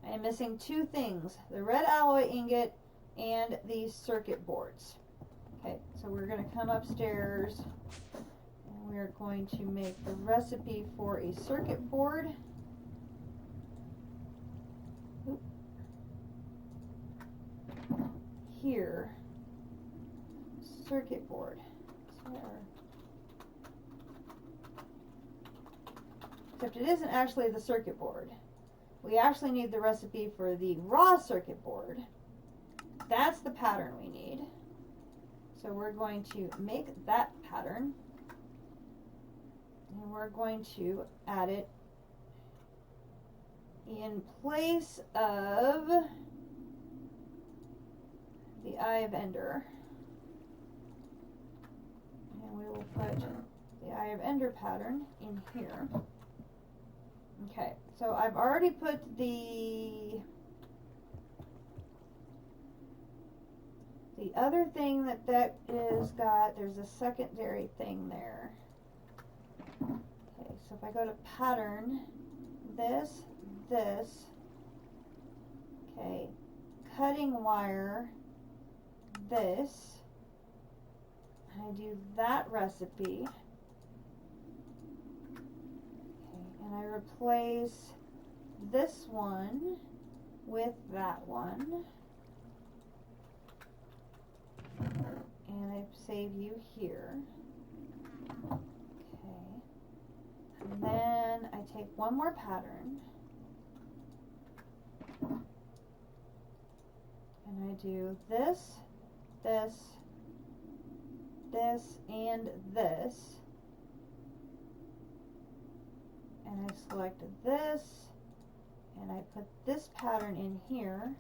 I am missing 2 things, the red alloy ingot and these circuit boards. Okay, so we're going to come upstairs and we're going to make the recipe for a circuit board. Oop. Here, circuit board. Except it isn't actually the circuit board. We actually need the recipe for the raw circuit board. That's the pattern we need. So we're going to make that pattern. And we're going to add it in place of the Eye of Ender. And we will put the Eye of Ender pattern in here. Okay, so I've already put the other thing that is got, there's a secondary thing there. Okay, so if I go to pattern, this, okay, cutting wire, this, I do that recipe, okay, and I replace this one with that one, and I save you here. Okay, and then I take one more pattern and I do this, this, and this, and I select this and I put this pattern in here,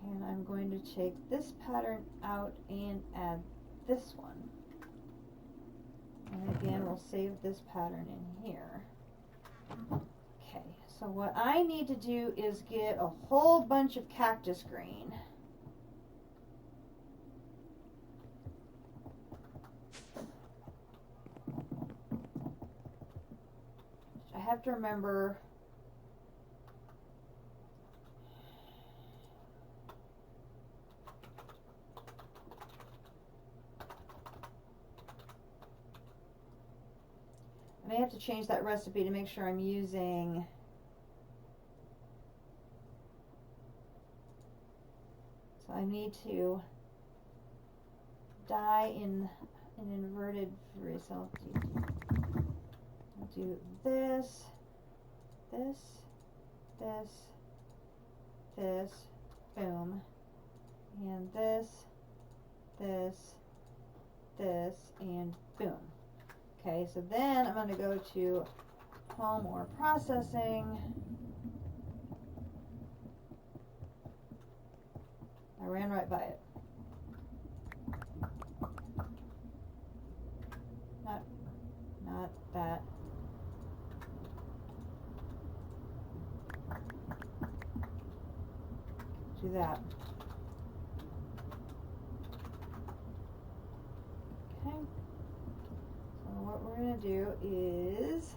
and I'm going to take this pattern out and add this one, and again we'll save this pattern in here. Okay, so what I need to do is get a whole bunch of cactus green. I have to remember I may have to change that recipe to make sure I'm using so I need to dye in an inverted three, so I'll do this, this, this, this, boom. And this, this, this, and boom. Okay, so then I'm going to go to home or processing. I ran right by it. Not that. Do that. Okay. So what we're going to do is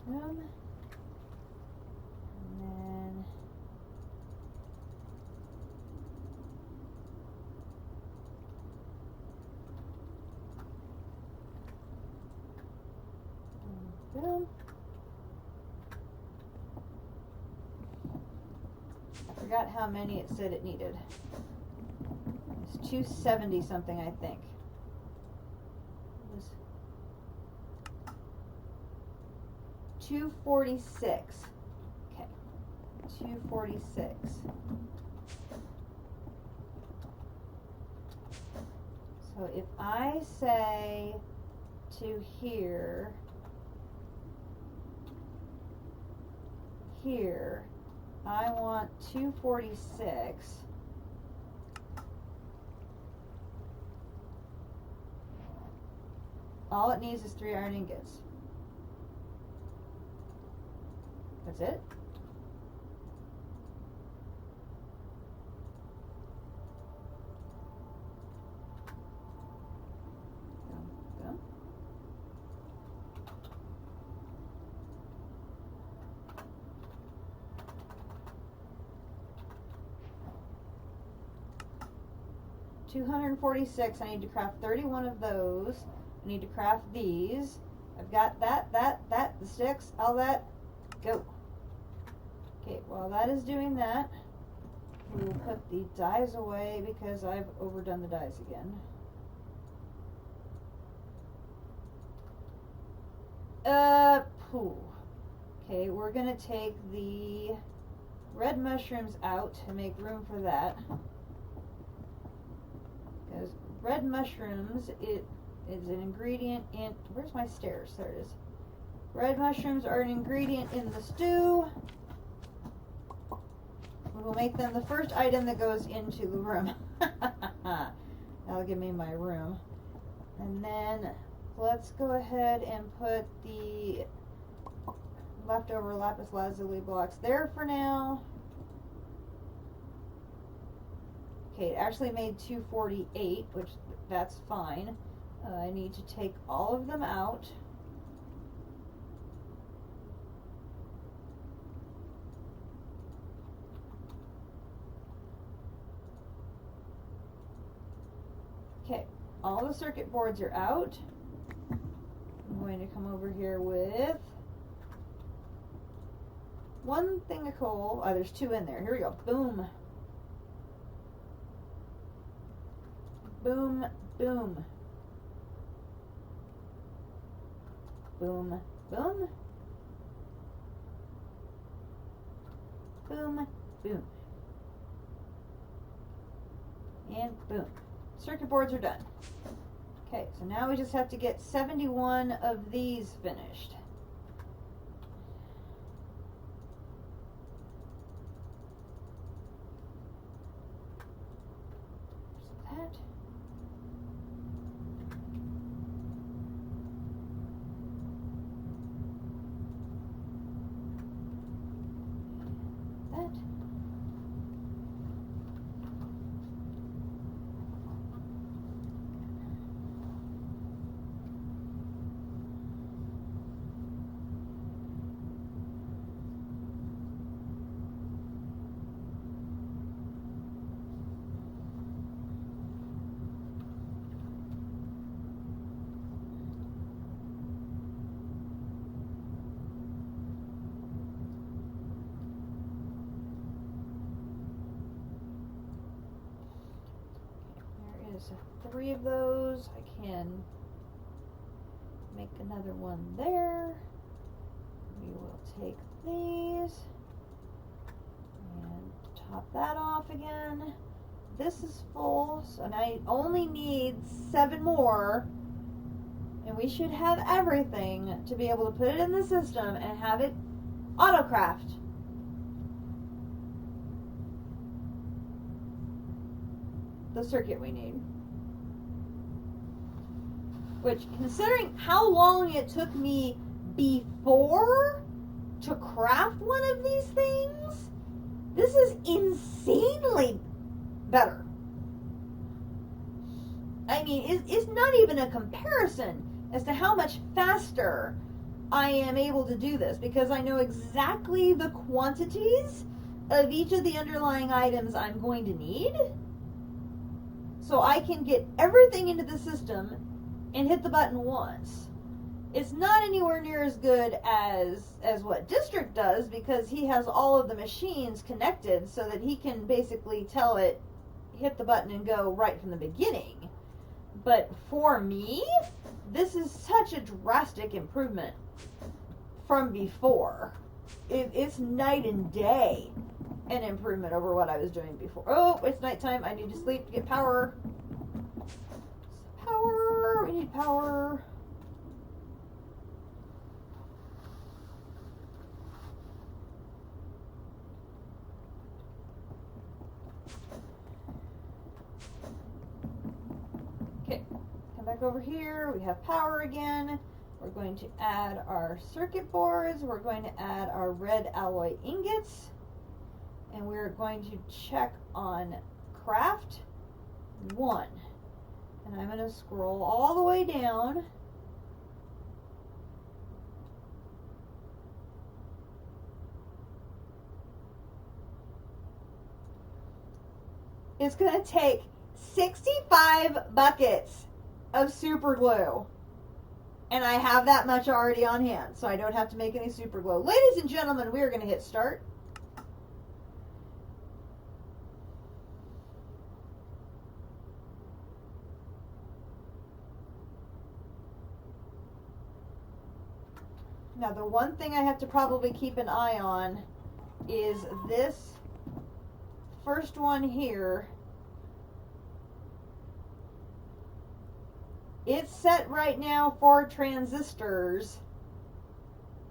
boom, and then boom. I forgot how many it said it needed. It's 270 something, I think. It was 246. Okay, 246. So if I say to here, I want 246. All it needs is 3 iron ingots. That's it? Boom. 246. I need to craft 31 of those. I need to craft these. I've got that, the sticks, all that. Go. Okay, while that is doing that, we will put the dies away because I've overdone the dies again. Okay, we're gonna take the red mushrooms out to make room for that. Because red mushrooms, it is an ingredient in, where's my stairs? There it is. Red mushrooms are an ingredient in the stew. We will make them the first item that goes into the room. That'll give me my room. And then let's go ahead and put the leftover lapis lazuli blocks there for now. Okay, it actually made 248, which that's fine. I need to take all of them out. Okay, all the circuit boards are out. I'm going to come over here with one thing of coal. Oh, there's 2 in there. Here we go. Boom. Boom, boom. Boom, boom. Boom, boom. And boom. Circuit boards are done. Okay, so now we just have to get 71 of these finished. That. That. there's 3 of those. I can make another one there. We will take these and top that off again. This is full, so now I only need 7 more, and we should have everything to be able to put it in the system and have it autocraft. The circuit we need. Which, considering how long it took me before to craft one of these things, this is insanely better. I mean, it's not even a comparison as to how much faster I am able to do this, because I know exactly the quantities of each of the underlying items I'm going to need. So I can get everything into the system and hit the button once. It's not anywhere near as good as what District does, because he has all of the machines connected so that he can basically tell it, hit the button and go right from the beginning. But for me, this is such a drastic improvement from before. It's night and day an improvement over what I was doing before. Oh, it's nighttime. I need to sleep to get power. Power. We need power. Okay, come back over here. We have power again. We're going to add our circuit boards. We're going to add our red alloy ingots. And we're going to check on craft 1. And I'm going to scroll all the way down. It's going to take 65 buckets of super glue. And I have that much already on hand, so I don't have to make any super glue. Ladies and gentlemen, we are going to hit start. Now, the one thing I have to probably keep an eye on is this first one here. It's set right now for transistors.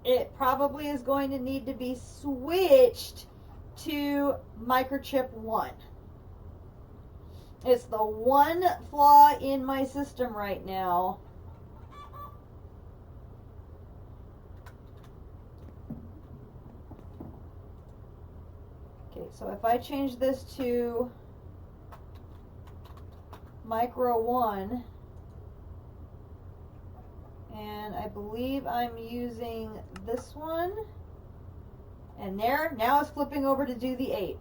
It probably is going to need to be switched to microchip 1. It's the one flaw in my system right now. Okay, so if I change this to micro 1, and I believe I'm using this one, and there, now it's flipping over to do the 8.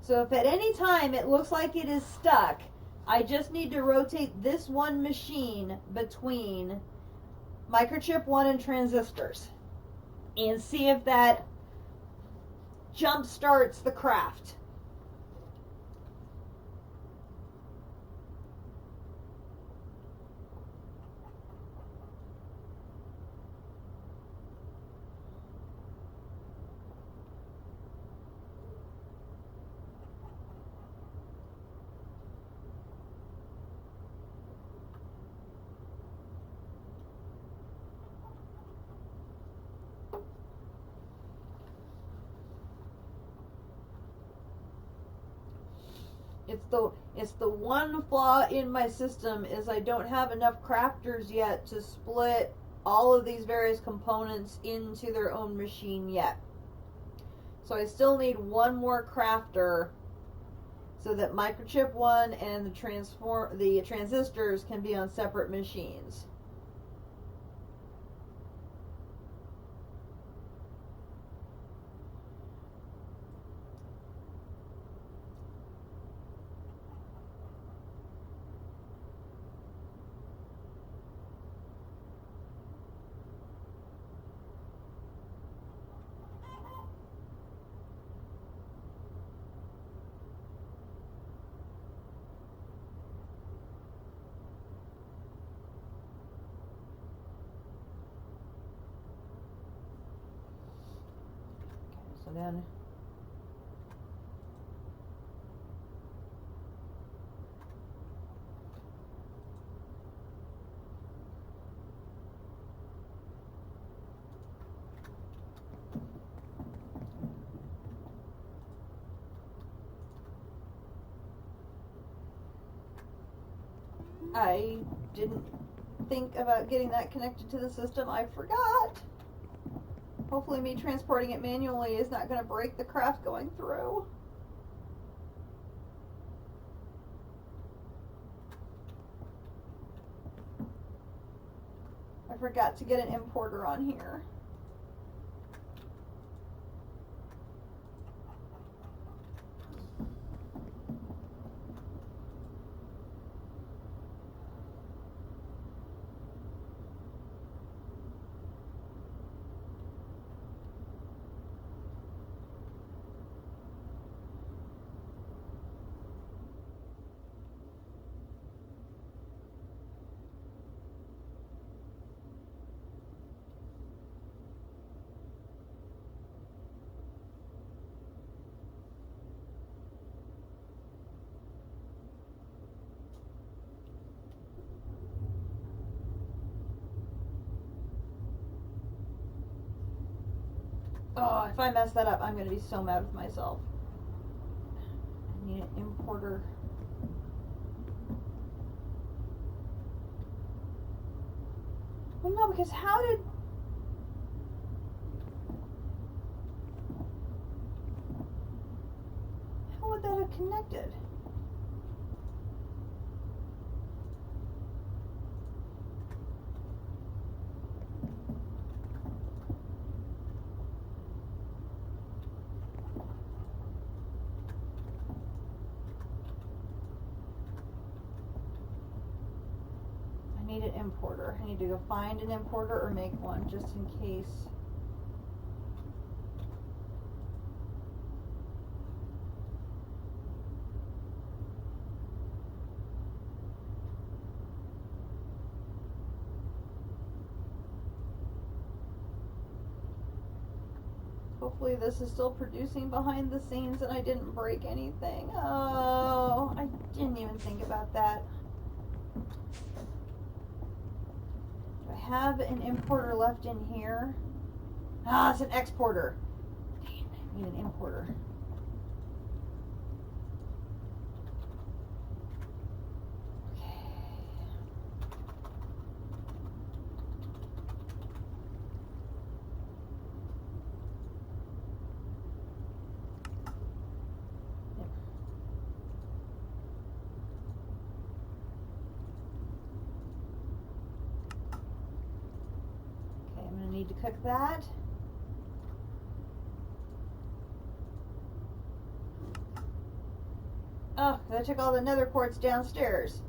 So if at any time it looks like it is stuck, I just need to rotate this one machine between microchip 1 and transistors and see if that jump starts the craft. It's the one flaw in my system is I don't have enough crafters yet to split all of these various components into their own machine yet. So I still need one more crafter so that microchip 1 and the transistors can be on separate machines. And then I didn't think about getting that connected to the system. I forgot. Hopefully me transporting it manually is not going to break the craft going through. I forgot to get an importer on here. Oh, if I mess that up, I'm going to be so mad with myself. I need an importer. Well, no, because how would that have connected? I need an importer. I need to go find an importer or make one just in case. Hopefully this is still producing behind the scenes and I didn't break anything. Oh, I didn't even think about that. Do I have an importer left in here? Ah, it's an exporter. Dang it, I need an importer. Need to cook that. Oh, I took all the nether quartz downstairs.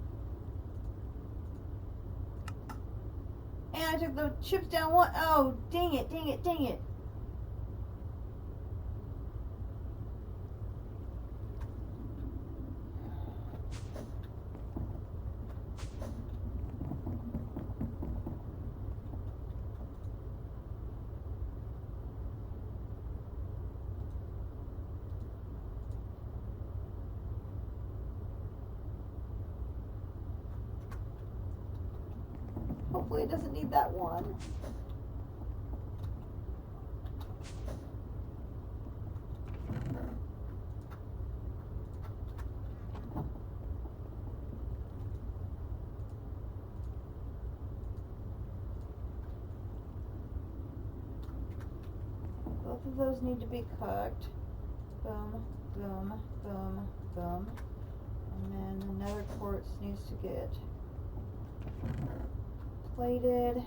And I took the chips down one. Oh, dang it, dang it, dang it. Hopefully it doesn't need that one. Both of those need to be cooked. Boom, boom, boom, boom. And then the nether quartz needs to get plated.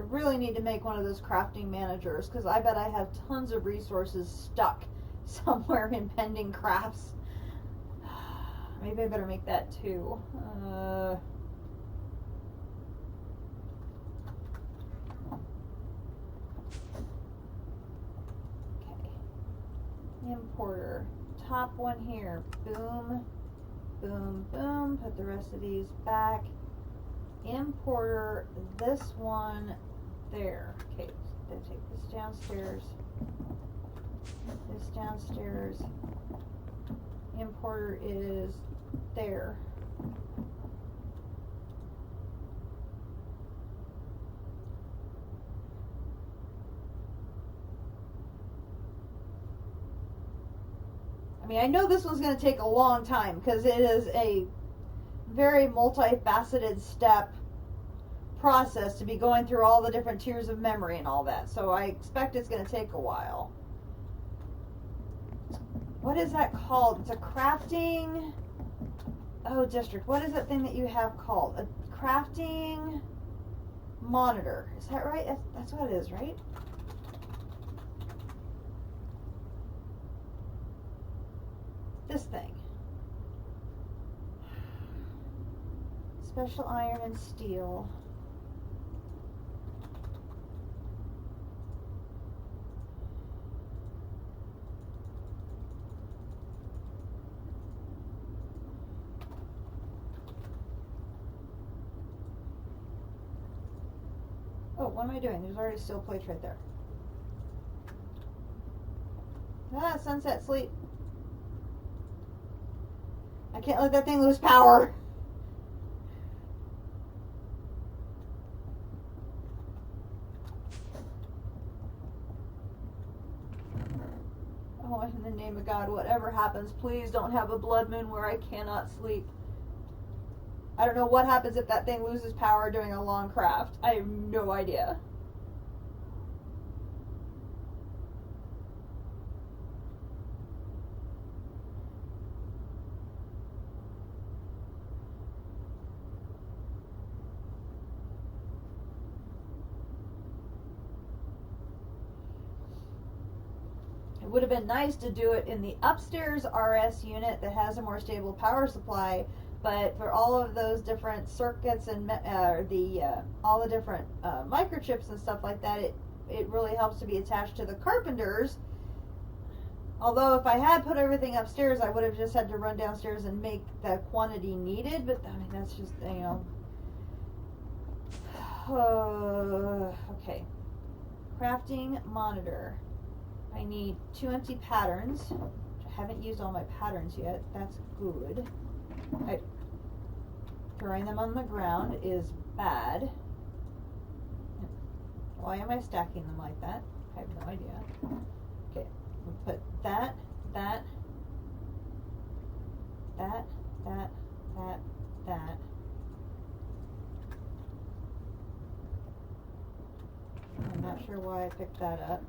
really need to make one of those crafting managers, because I bet I have tons of resources stuck somewhere in pending crafts. Maybe I better make that too. Okay. Importer. Top one here. Boom. Boom, boom. Put the rest of these back. Importer, this one there. Okay, so take this downstairs. This downstairs. Importer is there. I mean, I know this one's going to take a long time because it is a very multifaceted step process to be going through all the different tiers of memory and all that. So I expect it's going to take a while. What is that called? It's a crafting... Oh, district. What is that thing that you have called? A crafting monitor. Is that right? That's what it is, right? This thing. Special iron and steel. Oh, what am I doing? There's already steel plates right there. Ah, sunset sleep. I can't let that thing lose power. Oh, in the name of God, whatever happens, please don't have a blood moon where I cannot sleep. I don't know what happens if that thing loses power during a long craft. I have no idea. It would have been nice to do it in the upstairs RS unit that has a more stable power supply, but for all of those different circuits and all the different microchips and stuff like that, it really helps to be attached to the carpenters. Although if I had put everything upstairs, I would have just had to run downstairs and make the quantity needed, but I mean, that's just, you know. Okay. Crafting monitor. I need 2 empty patterns. I haven't used all my patterns yet. That's good. Throwing them on the ground is bad. Why am I stacking them like that? I have no idea. Okay, we'll put that, that, that, that, that, that. I'm not sure why I picked that up.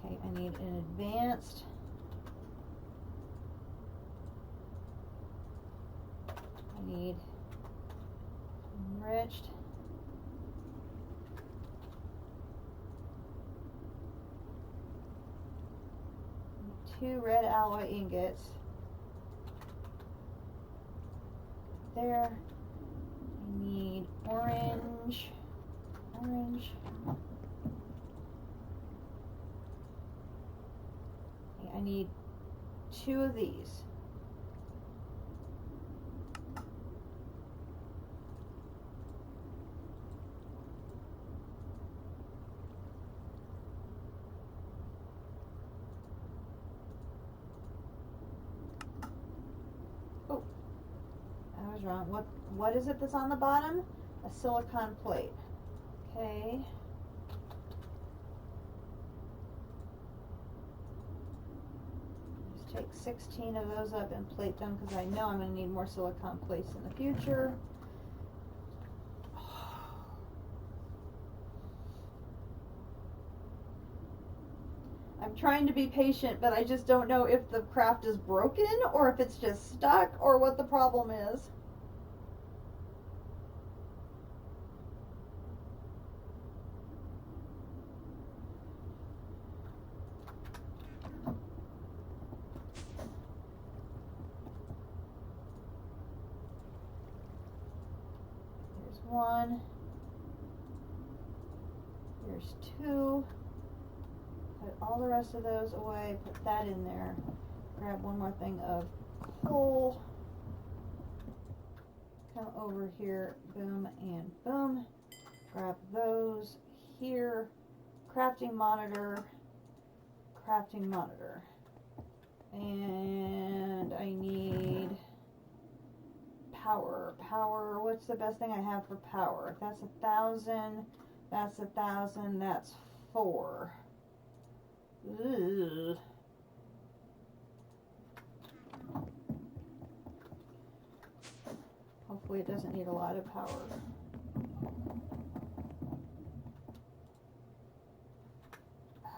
Okay, I need an advanced. I need enriched. Two red alloy ingots. There. I need orange. Orange. Okay, I need 2 of these. Oh, I was wrong. What is it that's on the bottom? A silicon plate. Okay. Just take 16 of those up and plate them because I know I'm going to need more silicon plates in the future. I'm trying to be patient, but I just don't know if the craft is broken or if it's just stuck or what the problem is. 1. Here's 2. Put all the rest of those away. Put that in there. Grab one more thing of coal. Come over here. Boom and boom. Grab those here. Crafting monitor. Crafting monitor. And I need power. Power. What's the best thing I have for power? That's 1,000. That's 1,000. That's 4. Ugh. Hopefully it doesn't need a lot of power.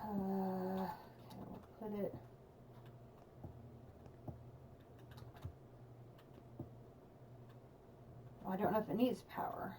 Okay, we'll put it. Oh, I don't know if it needs power.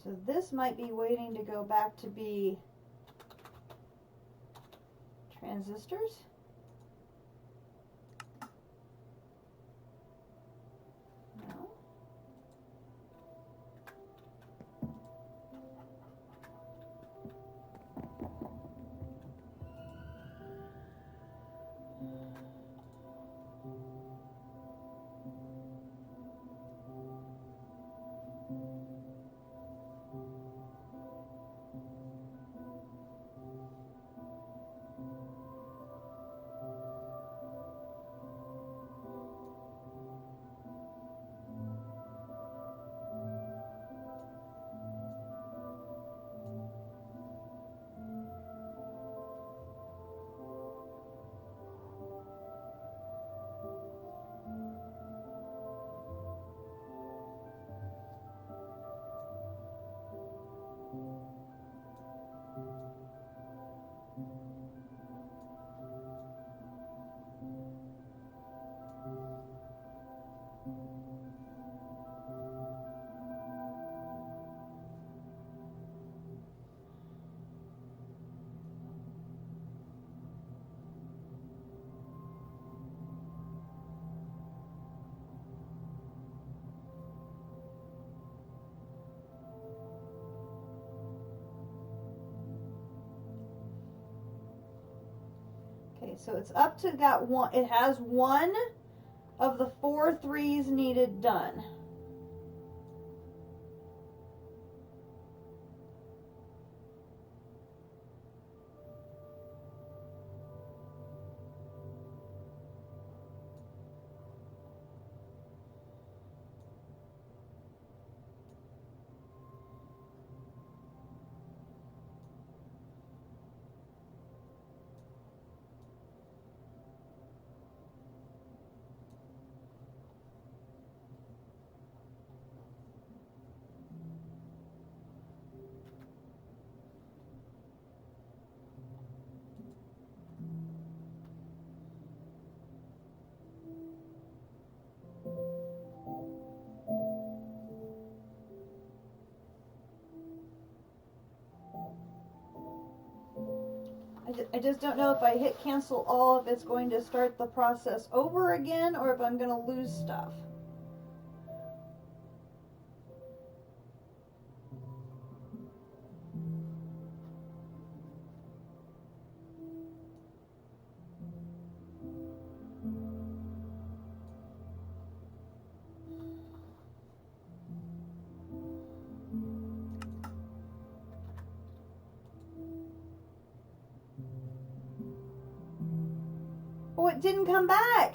So this might be waiting to go back to be transistors. No. Okay, so it's up to that one. It has one of the 4 3s needed done. I just don't know if I hit cancel all, if it's going to start the process over again, or if I'm going to lose stuff. Oh, it didn't come back.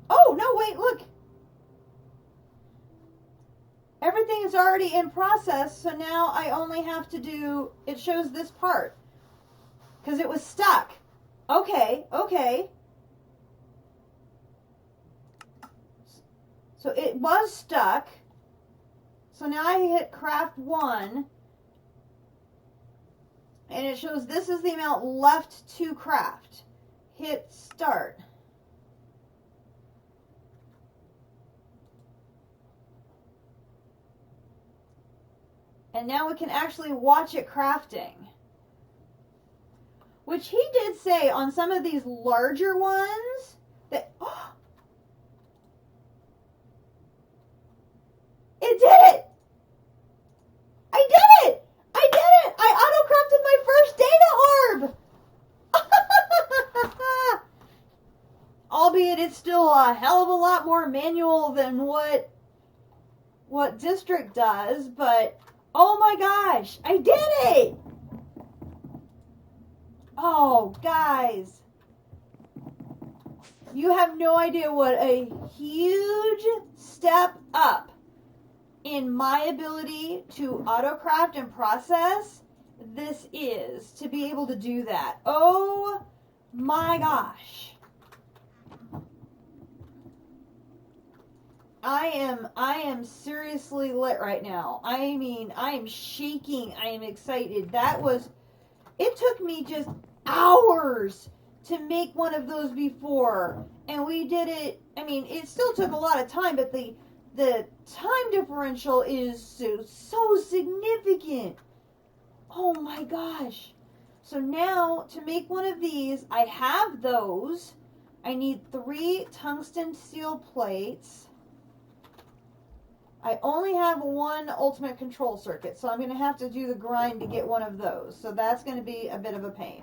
Oh, no, wait, look. everything is already in process, so now I only have to do, it shows this part. Because it was stuck. Okay. So it was stuck. So now I hit craft 1. And it shows this is the amount left to craft. Hit start. And now we can actually watch it crafting. Which he did say on some of these larger ones that, oh, it did it! I did it! I did it! I auto-crafted my first data orb! Albeit it's still a hell of a lot more manual than what District does, but oh my gosh, I did it! Oh, guys. You have no idea what a huge step up in my ability to auto-craft and process this is to be able to do that. Oh my gosh. I am seriously lit right now. I mean, I am shaking. I am excited. It took me just hours to make one of those before. And we did it, I mean, it still took a lot of time, but the time differential is so significant. Oh my gosh. So now, to make one of these, I have those. I need 3 tungsten steel plates. I only have 1 ultimate control circuit, so I'm going to have to do the grind to get one of those. So that's going to be a bit of a pain.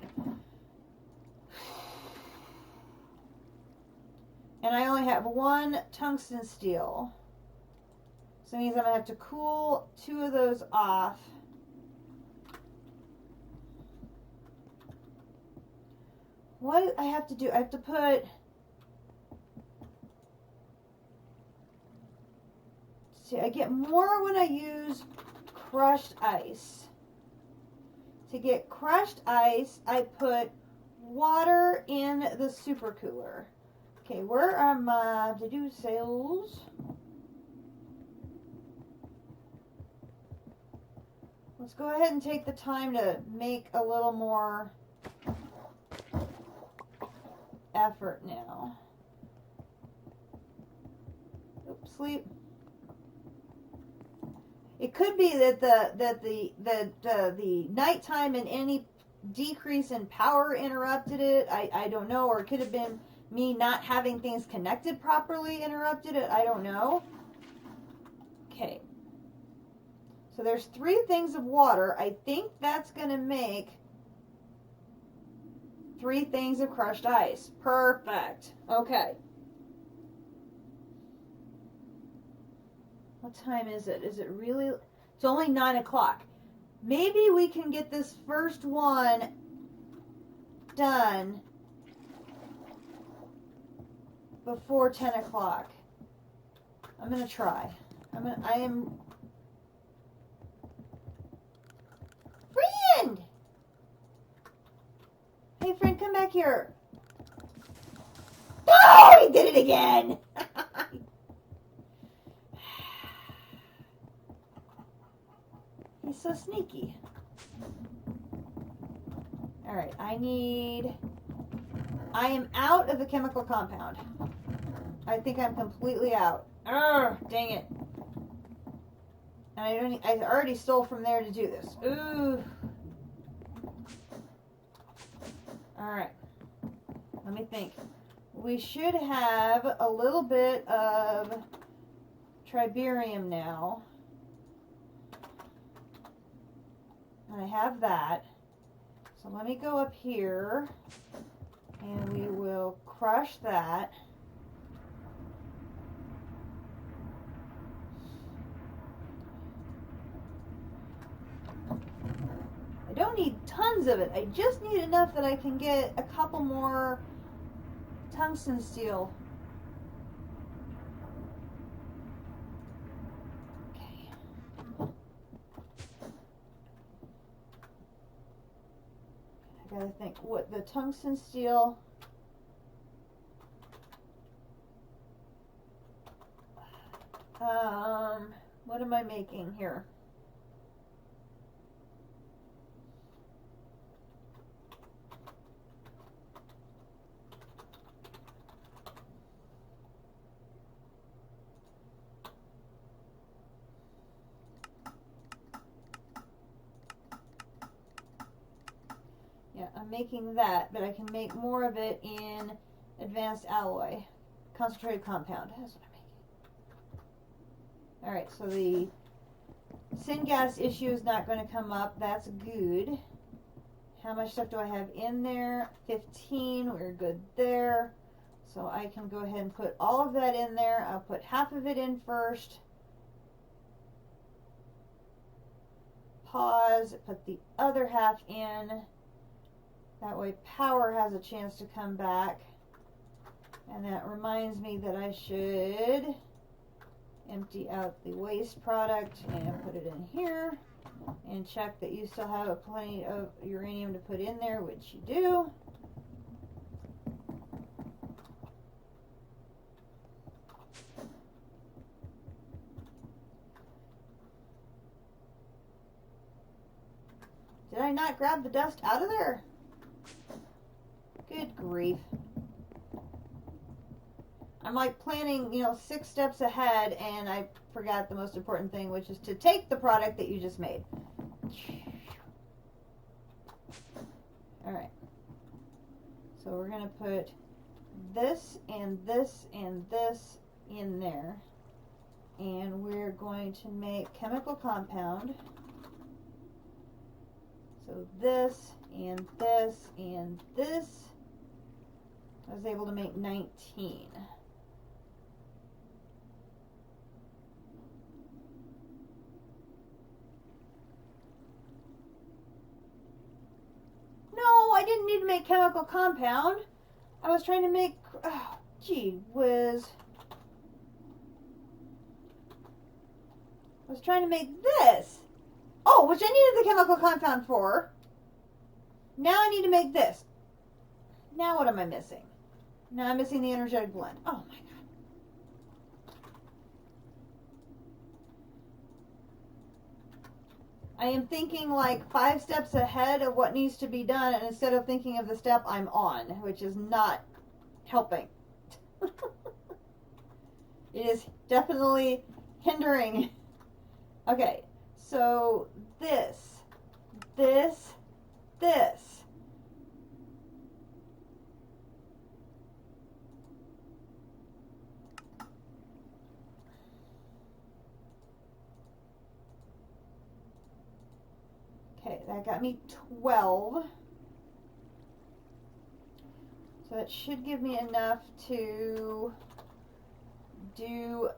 And I only have 1 tungsten steel. So that means I'm going to have to cool 2 of those off. What do I have to do? I have to put... See, I get more when I use crushed ice. To get crushed ice, I put water in the super cooler. Okay, where are my to-do sales? Let's go ahead and take the time to make a little more effort now. Oops, sleep. It could be that the nighttime and any decrease in power interrupted it. I don't know, or it could have been me not having things connected properly interrupted it. I don't know. Okay. So there's 3 things of water. I think that's going to make 3 things of crushed ice. Perfect. Okay. What time is it? Is it really? It's only 9 o'clock. Maybe we can get this first one done before 10 o'clock. I'm going to try. I am... Friend! Hey, friend, come back here. Oh, he did it again! He's so sneaky. Alright, I am out of the chemical compound. I think I'm completely out. Urgh, dang it. And I already stole from there to do this. Ooh. Alright. Let me think. We should have a little bit of triberium now. I have that. So let me go up here and we will crush that. I don't need tons of it. I just need enough that I can get a couple more tungsten steel. Okay. gotta think. What the tungsten steel? What am I making here? Yeah, I'm making that, but I can make more of it in advanced alloy, concentrated compound. That's what I'm making. Alright, so the syngas issue is not going to come up. That's good. How much stuff do I have in there? 15. We're good there. So I can go ahead and put all of that in there. I'll put half of it in first. Pause. Put the other half in. That way power has a chance to come back. And that reminds me that I should empty out the waste product and put it in here. And check that you still have plenty of uranium to put in there, which you do. Did I not grab the dust out of there? Good grief. I'm like planning, 6 steps ahead, and I forgot the most important thing, which is to take the product that you just made. Alright. So we're going to put this and this and this in there. And we're going to make chemical compound. So this and this and this. I was able to make 19. No, I didn't need to make chemical compound. I was trying to make, oh, gee whiz. I was trying to make this. Oh, which I needed the chemical compound for. Now I need to make this. Now what am I missing? Now I'm missing the energetic blend. Oh my god. I am thinking like 5 steps ahead of what needs to be done, and instead of thinking of the step I'm on, which is not helping. It is definitely hindering. Okay, so this. Okay, that got me 12. So that should give me enough to do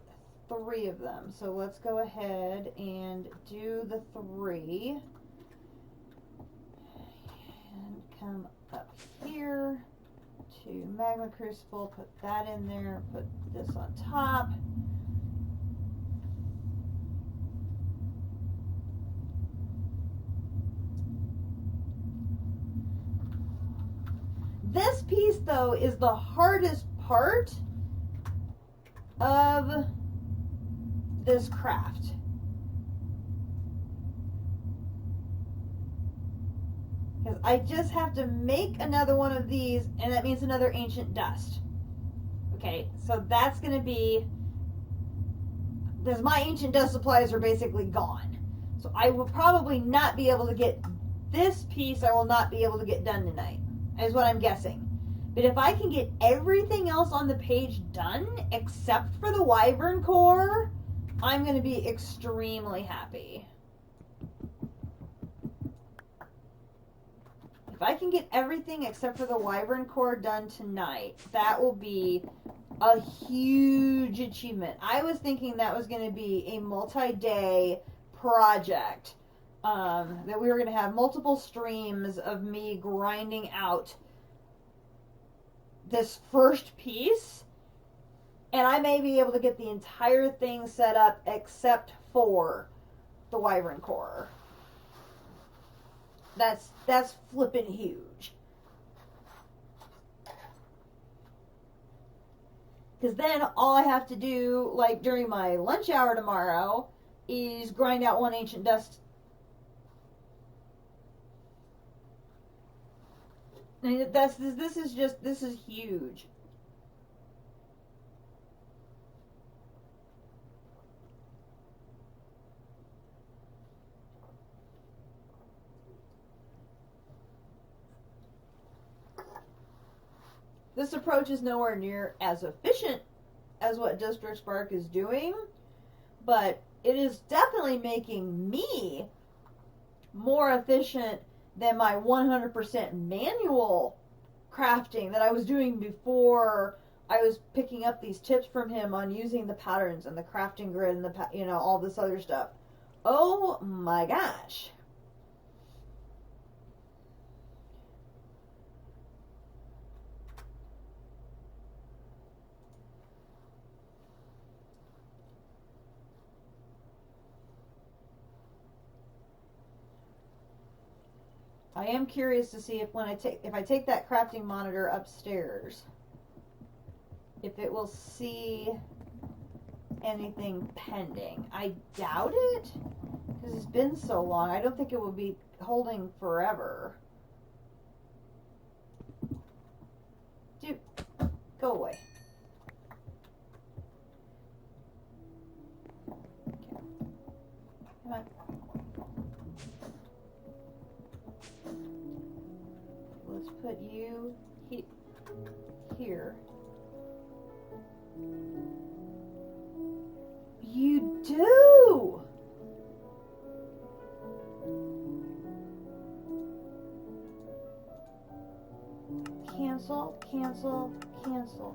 3 of them. So let's go ahead and do the 3. And come up here to magma crucible, put that in there, put this on top. This piece, though, is the hardest part of this craft. Because I just have to make another one of these, and that means another ancient dust. Okay, so that's going to be... because my ancient dust supplies are basically gone. So I will probably not be able to get this piece, I will not be able to get done tonight, is what I'm guessing. But if I can get everything else on the page done, except for the wyvern core, I'm going to be extremely happy. If I can get everything except for the wyvern core done tonight, that will be a huge achievement. I was thinking that was going to be a multi-day project. That we were going to have multiple streams of me grinding out this first piece, and I may be able to get the entire thing set up except for the wyvern core. That's flippin' huge. Because then all I have to do, like during my lunch hour tomorrow, is grind out one ancient dust. And this is huge. This approach is nowhere near as efficient as what District Spark is doing, but it is definitely making me more efficient than my 100% manual crafting that I was doing before I was picking up these tips from him on using the patterns and the crafting grid and the all this other stuff. Oh my gosh. I am curious to see if I take that crafting monitor upstairs, if it will see anything pending. I doubt it, because it's been so long. I don't think it will be holding forever. Dude, go away. Okay. Come on. Let's put you here. You do! Cancel, cancel, cancel.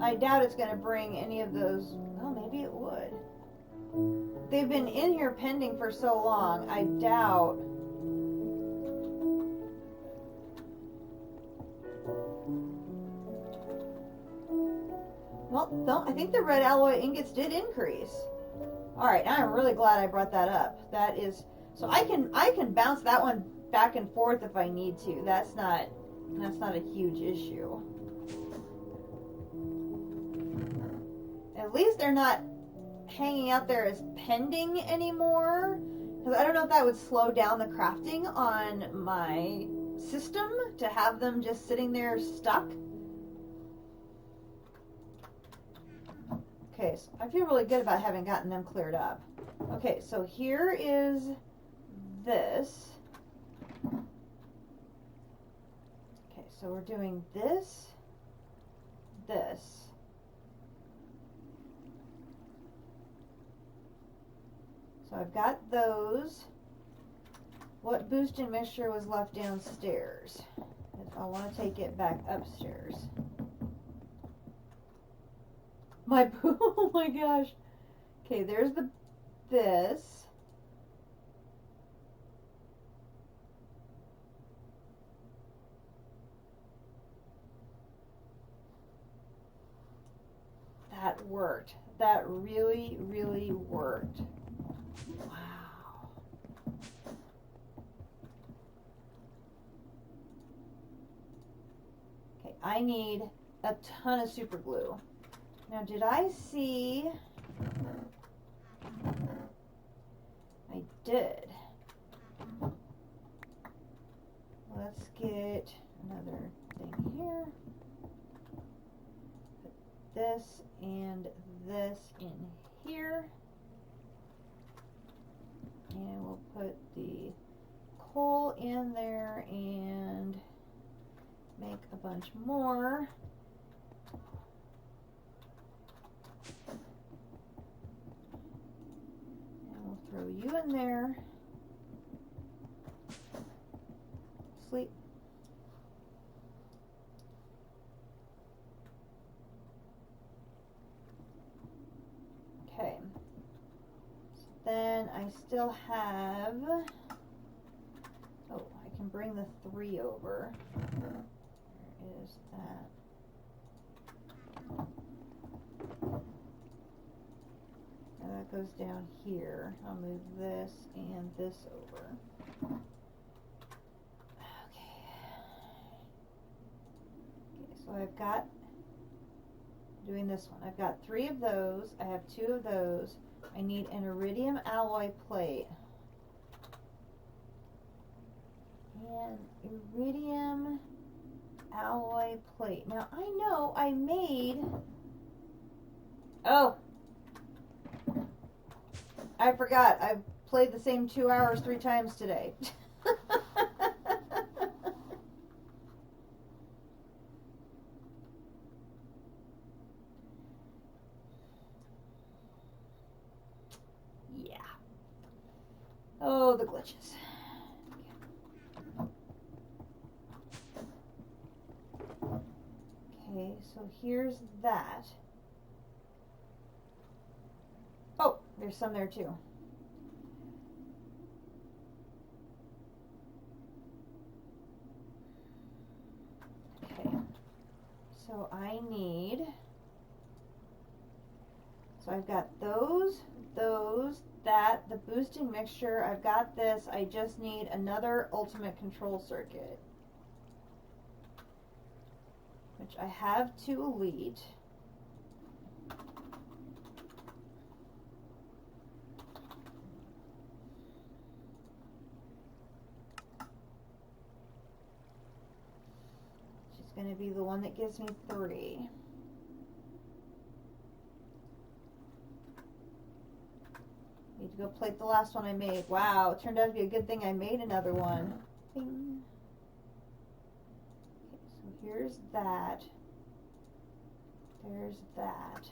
I doubt it's going to bring any of those. Oh, maybe it would. They've been in here pending for so long, I doubt. Well, no, I think the red alloy ingots did increase. Alright, I'm really glad I brought that up. That is, so I can bounce that one back and forth if I need to. That's not a huge issue. At least they're not hanging out there as pending anymore, because I don't know if that would slow down the crafting on my system to have them just sitting there stuck. Okay, so I feel really good about having gotten them cleared up. Okay, so here is this. Okay, so we're doing this, this. So I've got those. What boost and mixture was left downstairs? If I want to take it back upstairs. Oh my gosh. Okay, there's this. That worked. That really, really worked. Wow. Okay, I need a ton of super glue. Now, did I see? I did. Let's get another thing here. Put this and this in here. And we'll put the coal in there and make a bunch more. And we'll throw you in there. Sleep. Okay. Then I still have, oh, I can bring the 3 over. Where is that? that goes down here. I'll move this and this over. Okay. Okay, so I've got, doing this one, I've got 3 of those, I have 2 of those. I need an iridium alloy plate. And iridium alloy plate. Now I know I made, oh, I forgot. I've played the same 2 hours 3 times today. Yeah. Oh, the glitches. Okay, so here's that. Oh, there's some there too. Okay, so I need, so I've got those, that, the boosting mixture, I've got this, I just need another ultimate control circuit, which I have to elite. She's going to be the one that gives me 3. Need to go plate the last one I made. Wow, it turned out to be a good thing I made another one. Bing. Okay, so here's that. There's that.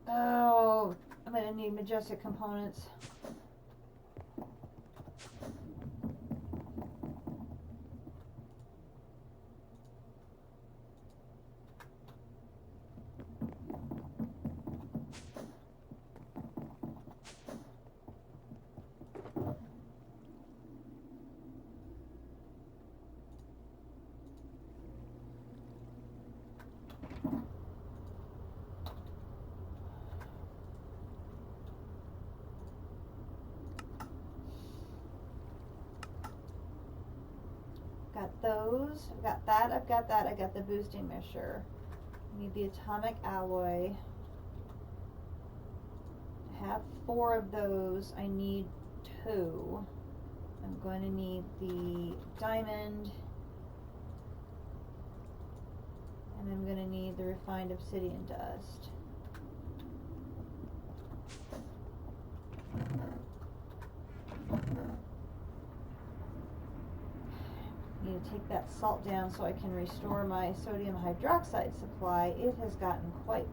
Oh, I'm going to need majestic components. Got those, I've got that, I've got that, I got the boosting mixture. I need the atomic alloy. To have 4 of those, I need 2. I'm going to need the diamond, and I'm going to need the refined obsidian dust. Need to take that salt down so I can restore my sodium hydroxide supply. It has gotten quite,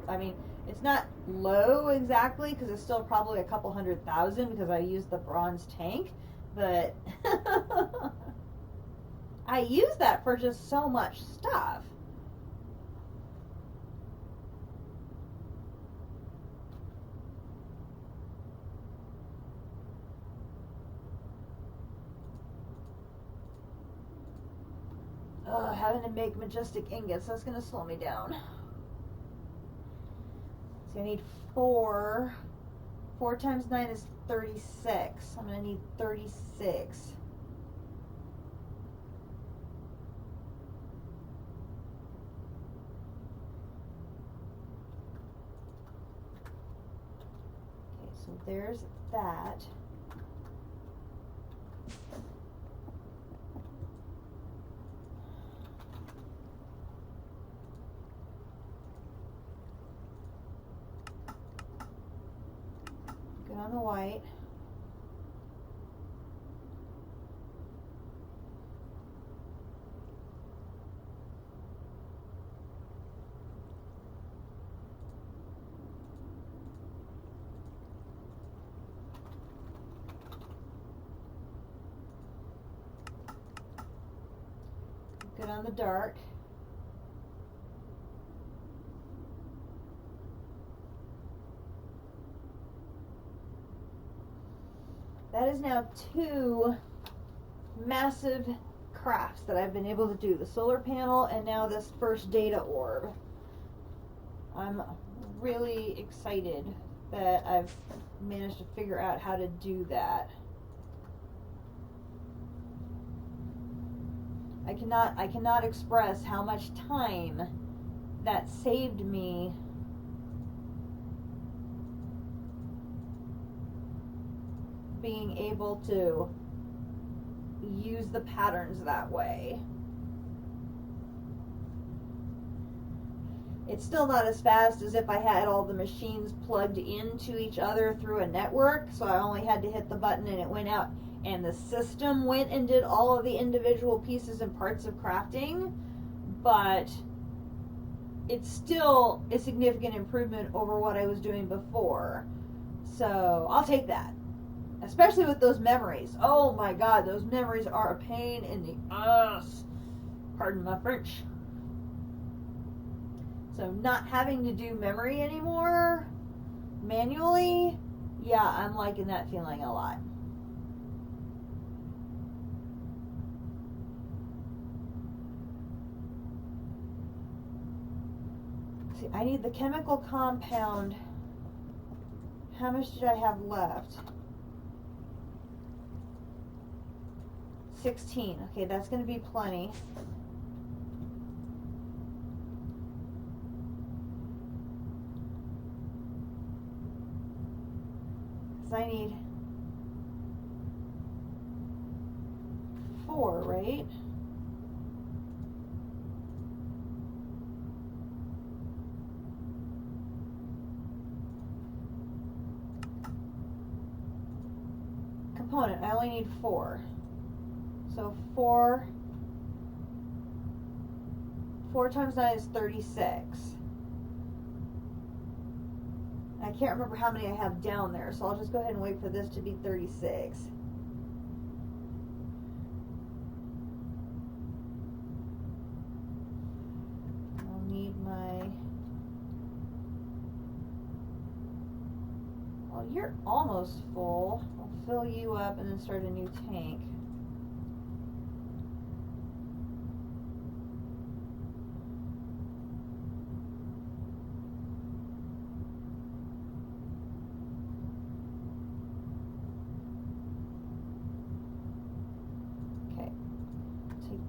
I mean, it's not low exactly because it's still probably a couple 100,000 because I used the bronze tank, but I use that for just so much stuff. Having to make majestic ingots, that's going to slow me down. So I need 4. 4 times 9 is 36. I'm going to need 36. Okay, so there's that. On the white. Good on the dark. that is now 2 massive crafts that I've been able to do. The solar panel and now this first data orb. I'm really excited that I've managed to figure out how to do that. I cannot express how much time that saved me being able to use the patterns that way. It's still not as fast as if I had all the machines plugged into each other through a network, so I only had to hit the button and it went out, and the system went and did all of the individual pieces and parts of crafting, but it's still a significant improvement over what I was doing before. So I'll take that. Especially with those memories. Oh my god, those memories are a pain in the ass. Pardon my French. So not having to do memory anymore manually, yeah, I'm liking that feeling a lot. See, I need the chemical compound. How much did I have left? 16. Okay, that's going to be plenty. Because I need 4, right? Component, I only need 4. So 4 times 9 is 36. I can't remember how many I have down there, so I'll just go ahead and wait for this to be 36. I'll need my... Well, you're almost full. I'll fill you up and then start a new tank.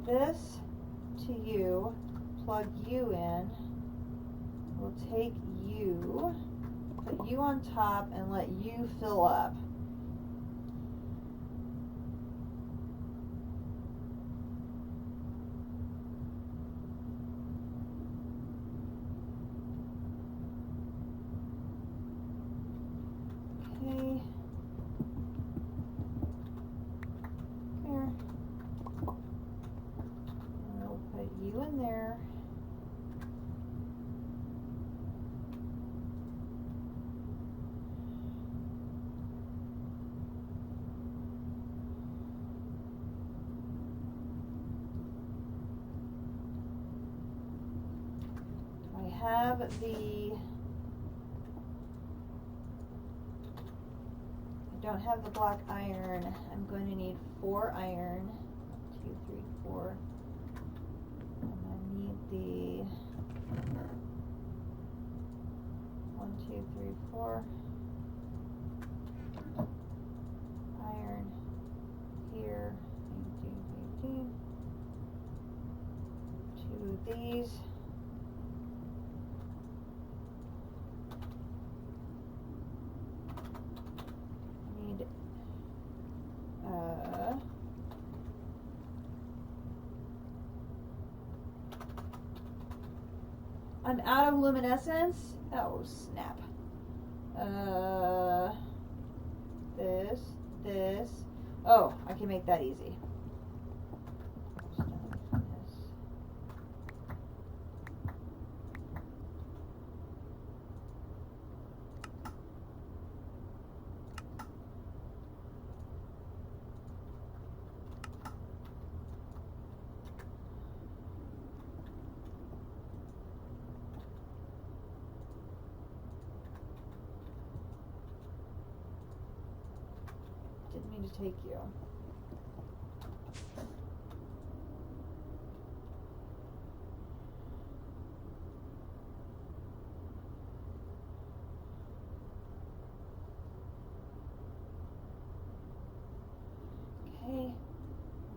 This to you, plug you in, we'll take you, put you on top and let you fill up. Okay. Here. Put you in there. I have the... I don't have the black iron. I'm going to need 4 iron. 2, 3, 4. The 1, 2, 3, 4 iron here, 18, 2 of these. Need I'm out of luminescence. Oh, snap. This. Oh, I can make that easy. take you. Okay,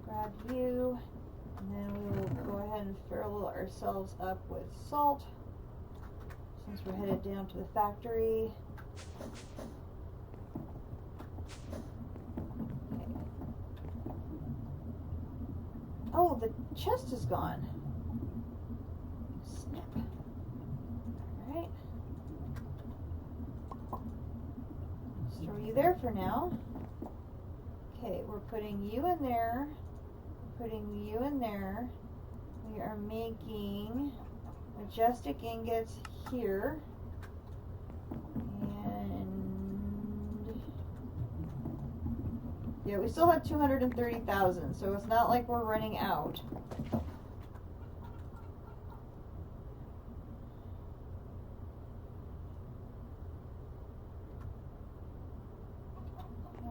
grab you, and then we will go ahead and fill ourselves up with salt since we're headed down to the factory. Okay. Oh, the chest is gone. Snap. Alright. Store you there for now. Okay, we're putting you in there, putting you in there. We are making majestic ingots here. And yeah, we still have 230,000, so it's not like we're running out.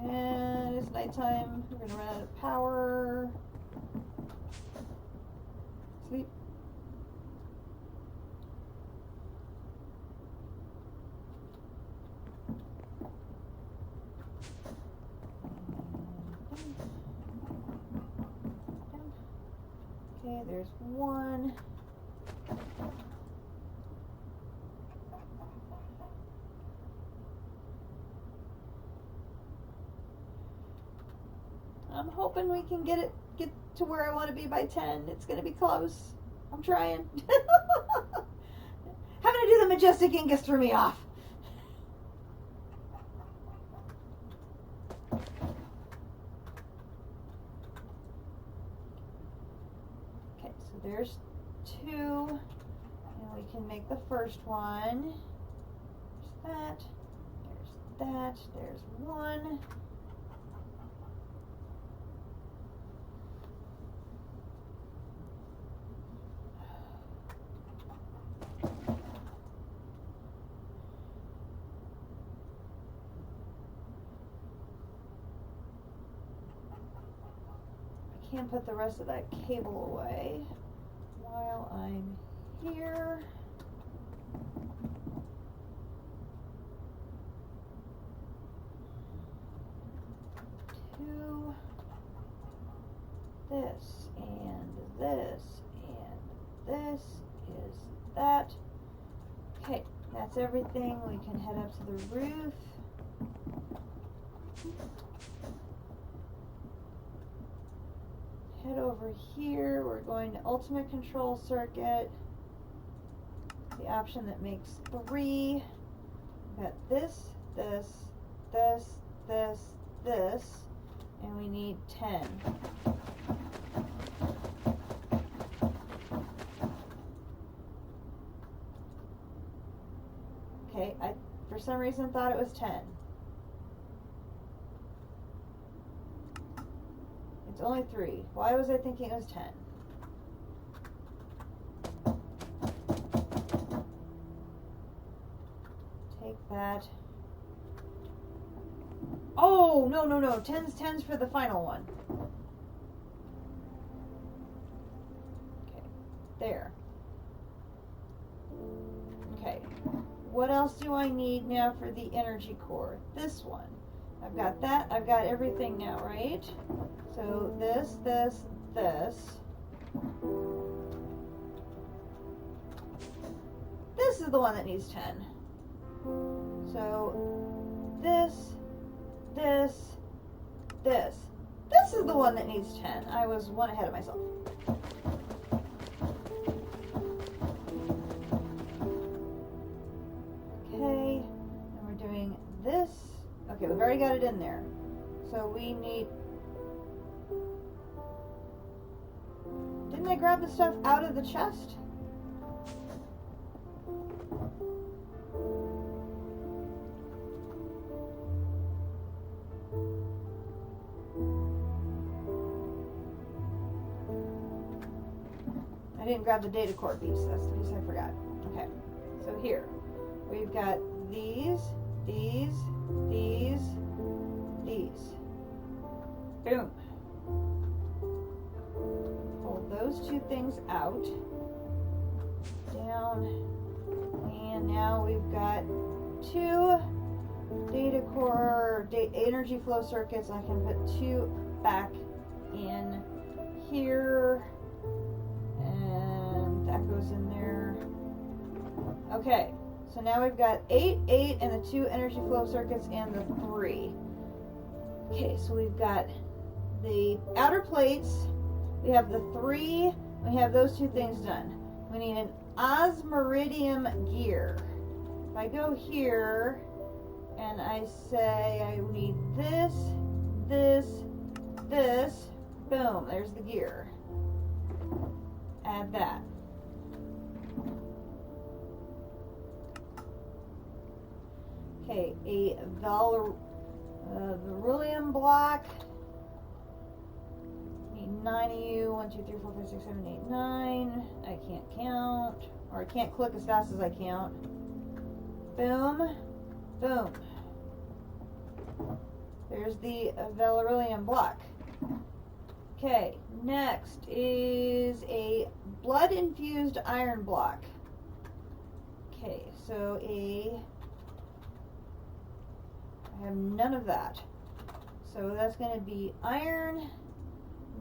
And it's nighttime. We're gonna run out of power. Sleep. Okay, there's one. I'm hoping we can get to where I want to be by 10. It's going to be close. I'm trying. Having to do the majestic ingots threw me off. Okay, so there's 2. And we can make the first one. There's that. There's that. There's 1. Can't put the rest of that cable away while I'm here. To this and this and this is that. Okay, that's everything. We can head up to the roof. Head over here, we're going to ultimate control circuit, the option that makes 3. We've got this, this, this, this, this, and we need 10. Okay, I for some reason thought it was 10. It's only 3. Why was I thinking it was 10? Take that. Oh, no, no, no. 10's for the final one. Okay, there. Okay, what else do I need now for the energy core? This one. I've got that. I've got everything now, right? So this, this, this. This is the one that needs 10. So this, this, this. This is the one that needs 10. I was one ahead of myself. Okay, and we're doing this. Okay, we've already got it in there. So we need... Didn't I grab the stuff out of the chest? I didn't grab the data core piece. That's the piece I forgot. Okay, so here. We've got these, these, these, these. Boom. Pull those two things out. Down. And now we've got two data core energy flow circuits. I can put two back in here. And that goes in there. Okay. So now we've got 8, 8, and the 2 energy flow circuits and the 3. Okay, so we've got the outer plates, we have the 3, we have those 2 things done. We need an osmiridium gear. If I go here and I say I need this, this, this, boom, there's the gear. Add that. Okay, a beryllium block. Need 9 of you. 1, 2, 3, 4, 5, 6, 7, 8, 9. I can't count. Or I can't click as fast as I count. Boom. Boom. There's the beryllium block. Okay, next is a blood-infused iron block. Okay, so I have none of that. So that's going to be iron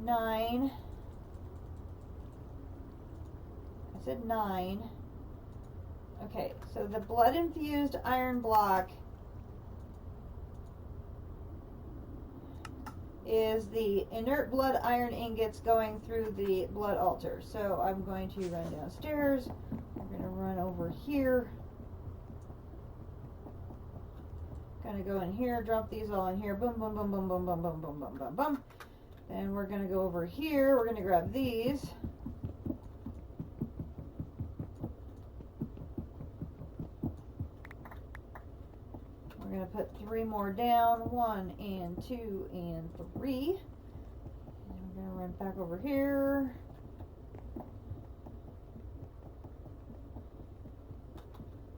9. I said 9. Okay, so the blood infused iron block is the inert blood iron ingots going through the blood altar. So I'm going to run downstairs. I'm going to run over here. Gonna go in here, drop these all in here, boom, boom, boom, boom, boom, boom, boom, boom, boom, boom, boom. Then we're gonna go over here, we're gonna grab these. We're gonna put 3 more down, 1 and 2 and 3. And we're gonna run back over here.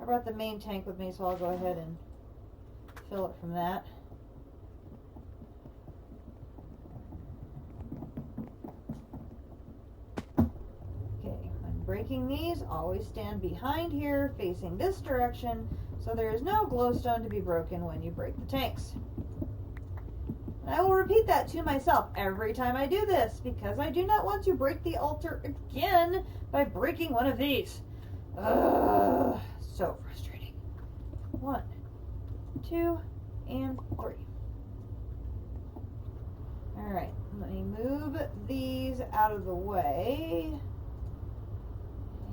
I brought the main tank with me, so I'll go ahead and fill it from that. Okay, when breaking these, always stand behind here, facing this direction, so there is no glowstone to be broken when you break the tanks. And I will repeat that to myself every time I do this, because I do not want to break the altar again by breaking one of these. Ugh, so frustrating. 1, 2, and 3. Alright, let me move these out of the way.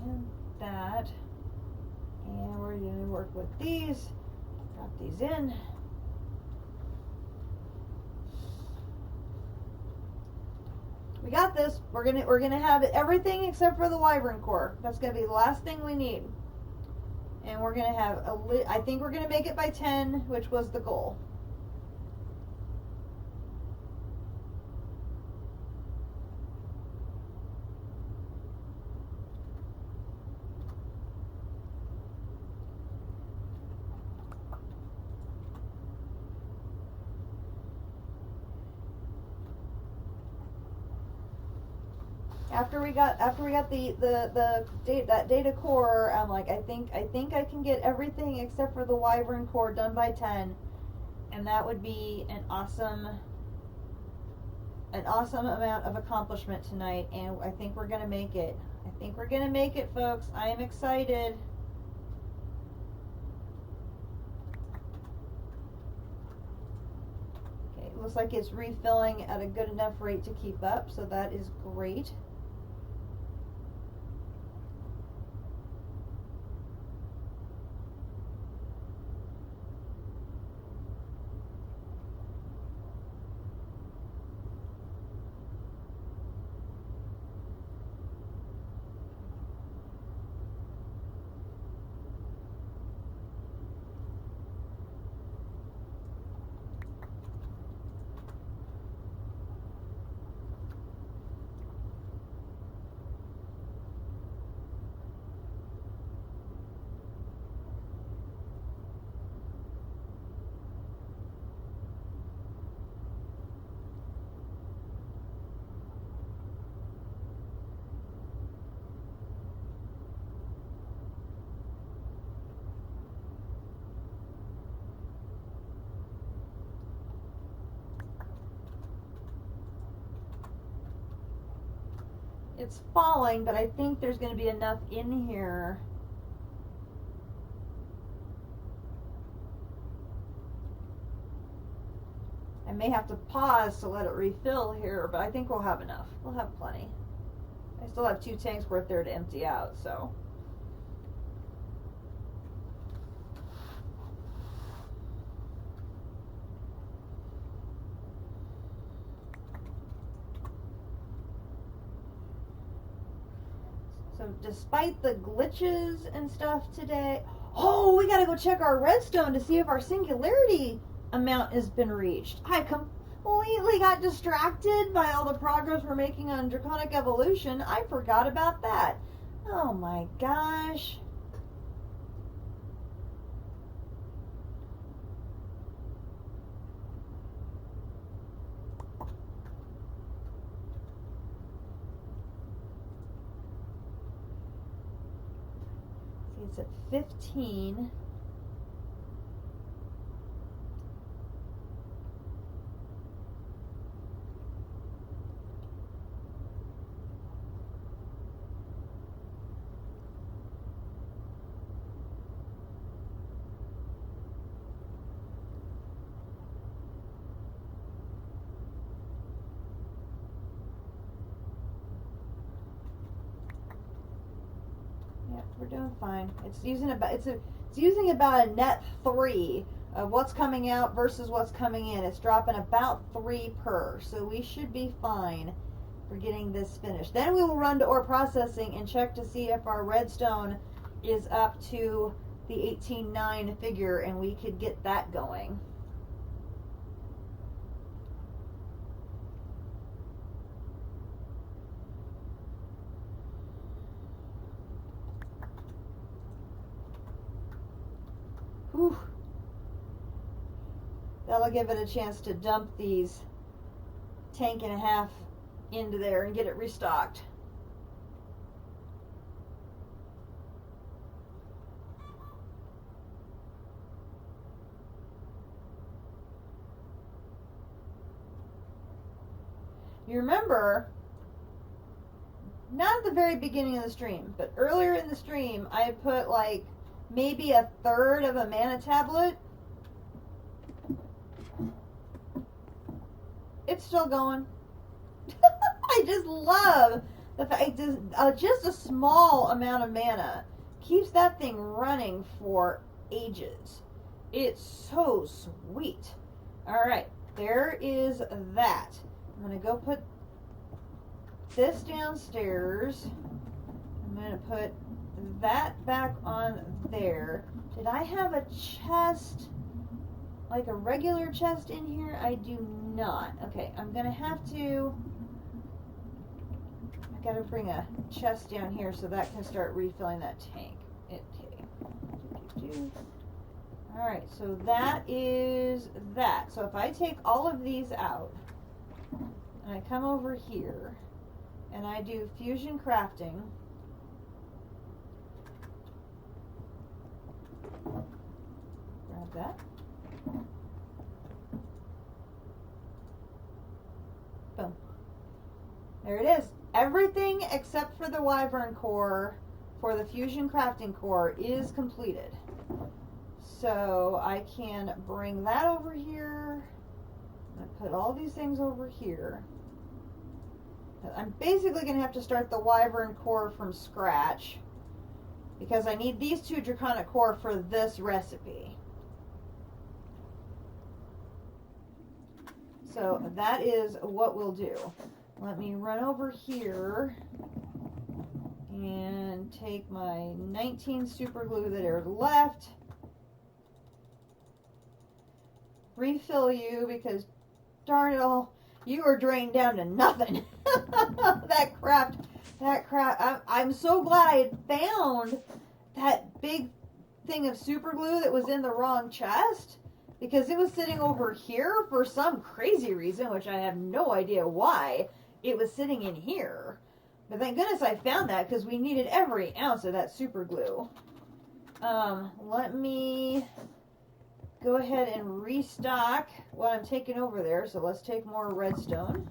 And that. And we're going to work with these. Drop these in. We got this. We're gonna have everything except for the wyvern core. That's gonna be the last thing we need. And we're going to have I think we're going to make it by 10, which was the goal. After we got that data core, I'm like, I think I can get everything except for the wyvern core done by 10, and that would be an awesome amount of accomplishment tonight. And I think we're gonna make it. I think we're gonna make it, folks. I am excited. Okay, it looks like it's refilling at a good enough rate to keep up, so that is great. It's falling, but I think there's going to be enough in here. I may have to pause to let it refill here, but I think we'll have enough. We'll have plenty. I still have 2 tanks worth there to empty out, so. So despite the glitches and stuff today, oh, we gotta go check our redstone to see if our singularity amount has been reached. I completely got distracted by all the progress we're making on Draconic Evolution. I forgot about that. Oh my gosh. See, it's at 15. We're doing fine. It's using about a net 3 of what's coming out versus what's coming in. It's dropping about 3 per, so we should be fine for getting this finished. Then we will run to ore processing and check to see if our redstone is up to the 18.9 figure, and we could get that going. Whew. That'll give it a chance to dump these tank and a half into there and get it restocked. You remember, not at the very beginning of the stream, but earlier in the stream, I put like maybe a third of a mana tablet. It's still going. I just love the fact just a small amount of mana keeps that thing running for ages. It's so sweet. Alright, there is that. I'm going to go put this downstairs. I'm going to put that back on there. Did I have a chest, like a regular chest in here? I do not. Okay, I'm going to have to, I got to bring a chest down here so that can start refilling that tank. Alright, so that is that. So if I take all of these out, and I come over here, and I do fusion crafting, grab that, boom, there it is. Everything except for the wyvern core for the fusion crafting core is completed. So I can bring that over here. I put all these things over here. I'm basically going to have to start the wyvern core from scratch because I need these 2 draconic core for this recipe. So that is what we'll do. Let me run over here and take my 19 super glue that are left. Refill you because darn it all, you are drained down to nothing. that crap. I'm so glad I had found that big thing of super glue that was in the wrong chest because it was sitting over here for some crazy reason, which I have no idea why it was sitting in here. But thank goodness I found that because we needed every ounce of that super glue. Let me go ahead and restock what I'm taking over there. So let's take more redstone.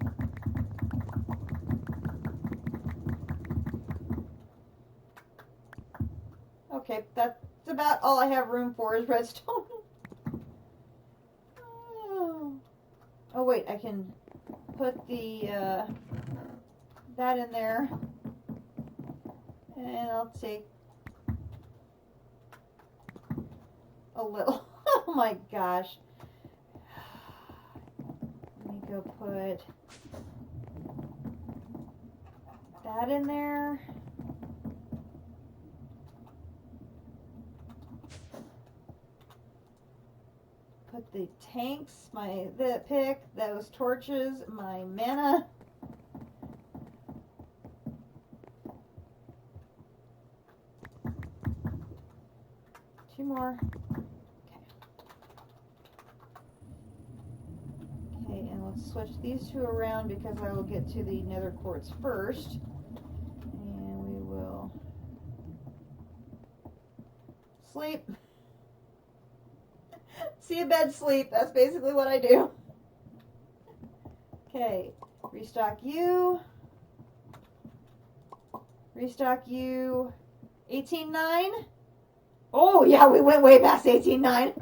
Okay, that's about all I have room for is redstone. Oh wait, I can put the that in there, and I'll take a little. Oh my gosh. Let me go put that in there. Put the tanks, the pick, those torches, my mana. Two more. Okay, and let's switch these two around because I will get to the nether quartz first. And we will sleep. See a bed, sleep. That's basically what I do. Okay, restock you. Restock you. 18.9. Oh yeah, we went way past 18.9.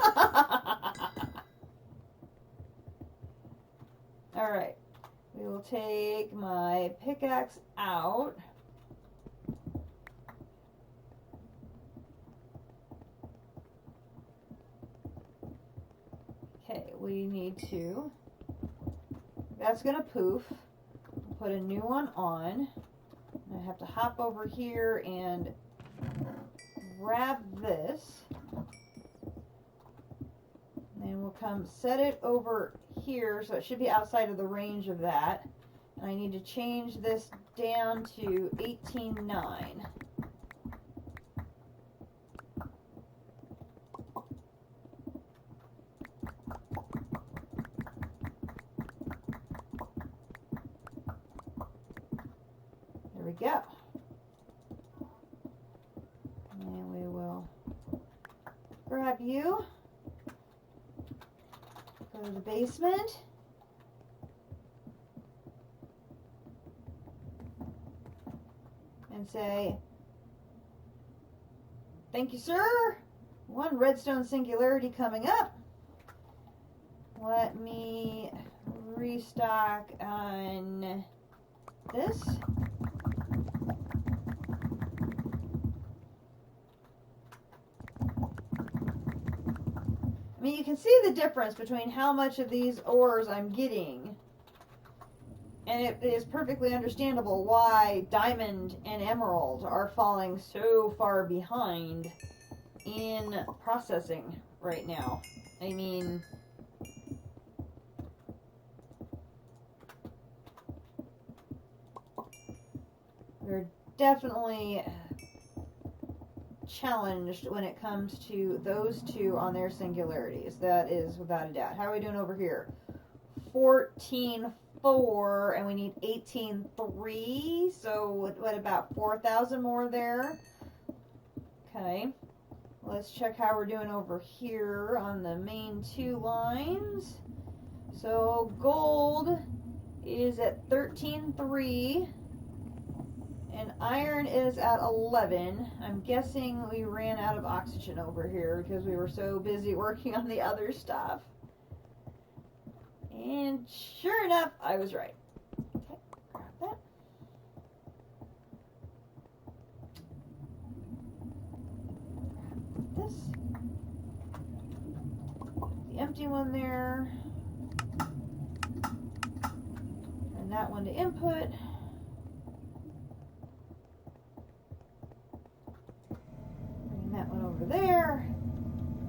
All right, we will take my pickaxe out. Okay, we need to, that's gonna poof. Put a new one on. I have to hop over here and grab this. And we'll come set it over here, so it should be outside of the range of that. And I need to change this down to 18.9. There we go. And we will grab you. Go to the basement. And say, thank you, sir. One redstone singularity coming up. Let me restock on this. I mean, you can see the difference between how much of these ores I'm getting. And it is perfectly understandable why diamond and emerald are falling so far behind in processing right now. I mean, they're definitely challenged when it comes to those two on their singularities. That is without a doubt. How are we doing over here? 14.4, and we need 18.3. So what about 4,000 more there? Okay. Let's check how we're doing over here on the main two lines. So gold is at 13.3. And iron is at 11. I'm guessing we ran out of oxygen over here because we were so busy working on the other stuff. And sure enough, I was right. Okay, grab that. Grab this. The empty one there. And that one to input. That one over there.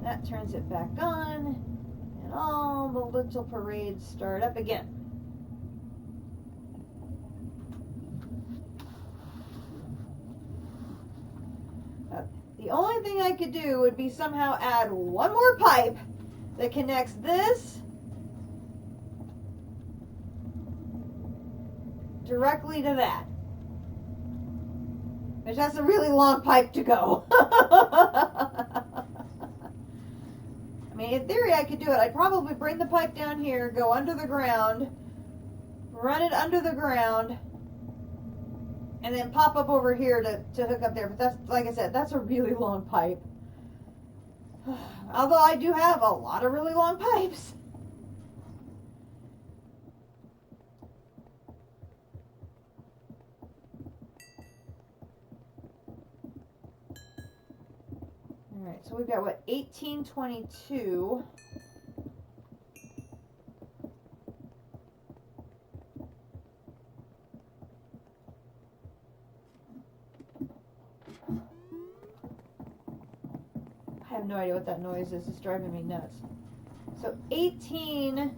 That turns it back on. And all the little parades start up again. The only thing I could do would be somehow add one more pipe that connects this directly to that. Which that's a really long pipe to go. I mean, in theory, I could do it. I'd probably bring the pipe down here, go under the ground, run it under the ground, and then pop up over here to hook up there. But that's, like I said, that's a really long pipe. Although I do have a lot of really long pipes. Alright, so we've got what, 1822. I have no idea what that noise is. It's driving me nuts. So 18,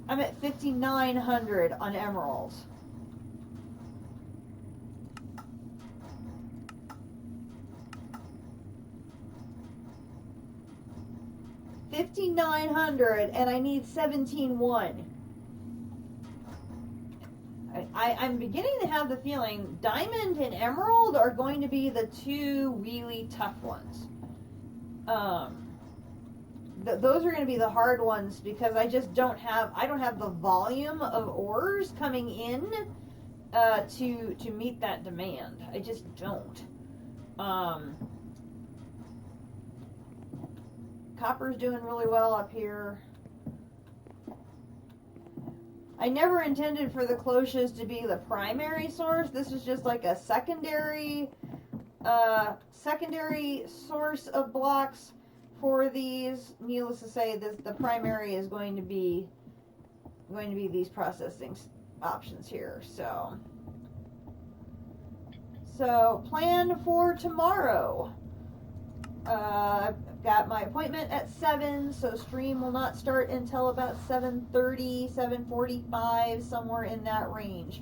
I'm at 5,900 on emeralds. $5,900 and I need 17,100. I'm beginning to have the feeling diamond and emerald are going to be the two really tough ones. Those are going to be the hard ones because I just don't have the volume of ores coming in to meet that demand. I just don't. Copper's doing really well up here. I never intended for the cloches to be the primary source. This is just like a secondary source of blocks for these. Needless to say, the primary is going to be these processing options here. So plan for tomorrow. I've got my appointment at 7, so stream will not start until about 7:30, 7:45, somewhere in that range.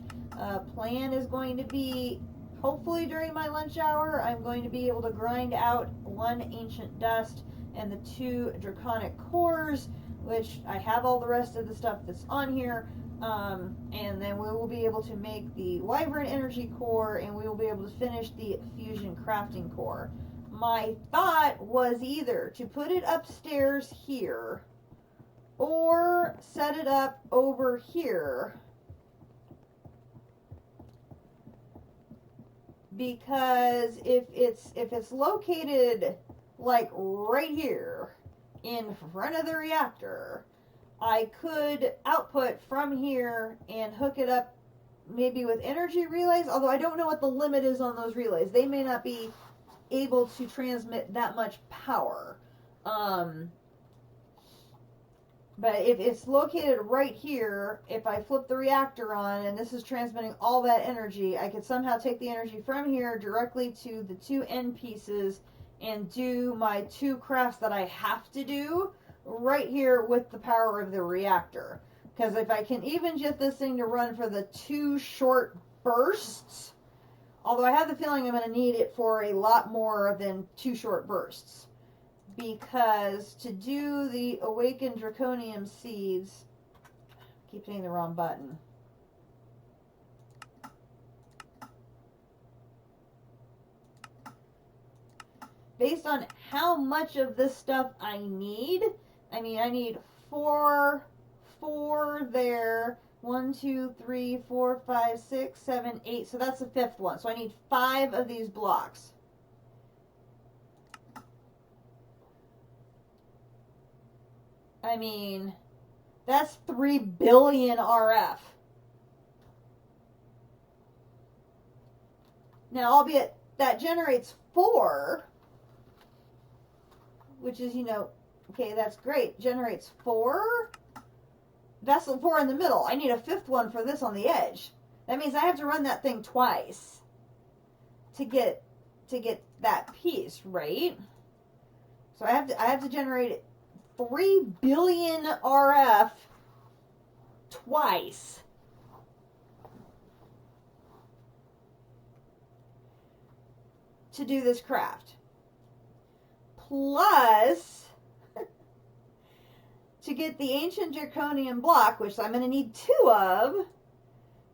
Plan is going to be, hopefully during my lunch hour, I'm going to be able to grind out 1 ancient dust and the 2 draconic cores, which I have all the rest of the stuff that's on here. And then we will be able to make the Wyvern energy core, and we will be able to finish the fusion crafting core. My thought was either to put it upstairs here or set it up over here, because if it's located like right here in front of the reactor, I could output from here and hook it up maybe with energy relays, although I don't know what the limit is on those relays. They may not be able to transmit that much power. But if it's located right here, if I flip the reactor on and this is transmitting all that energy, I could somehow take the energy from here directly to the 2 end pieces and do my 2 crafts that I have to do right here with the power of the reactor. Because if I can even get this thing to run for the 2 short bursts, although I have the feeling I'm going to need it for a lot more than 2 short bursts. Because to do the Awakened Draconium Seeds, I keep hitting the wrong button. Based on how much of this stuff I need, I need 4 there. 1, 2, 3, 4, 5, 6, 7, 8. So that's the 5th one. So I need 5 of these blocks. That's 3 billion RF. Now, albeit that generates 4, which is, okay, that's great. Generates 4. That's the 4 in the middle. I need a 5th one for this on the edge. That means I have to run that thing twice to get that piece, right? So I have to generate 3 billion RF twice. To do this craft. Plus, to get the ancient draconian block, which I'm going to need 2 of,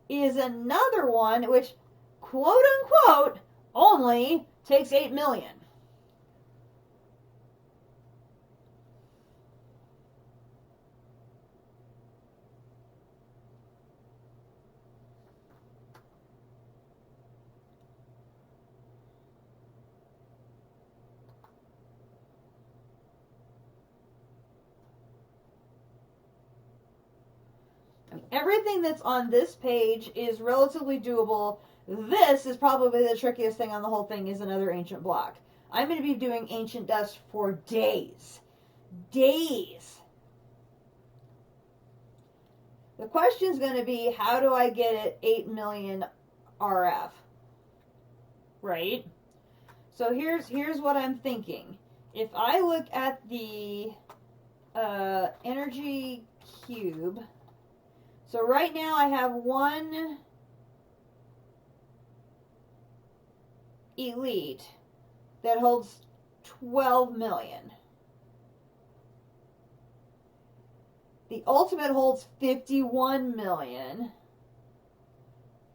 is another one which, quote unquote, only takes 8 million. Everything that's on this page is relatively doable. This is probably the trickiest thing on the whole thing, is another ancient block. I'm going to be doing ancient dust for days. Days. The question's going to be, how do I get it 8 million RF? Right? So here's what I'm thinking. If I look at the energy cube, so right now I have one elite that holds 12 million. The ultimate holds 51 million.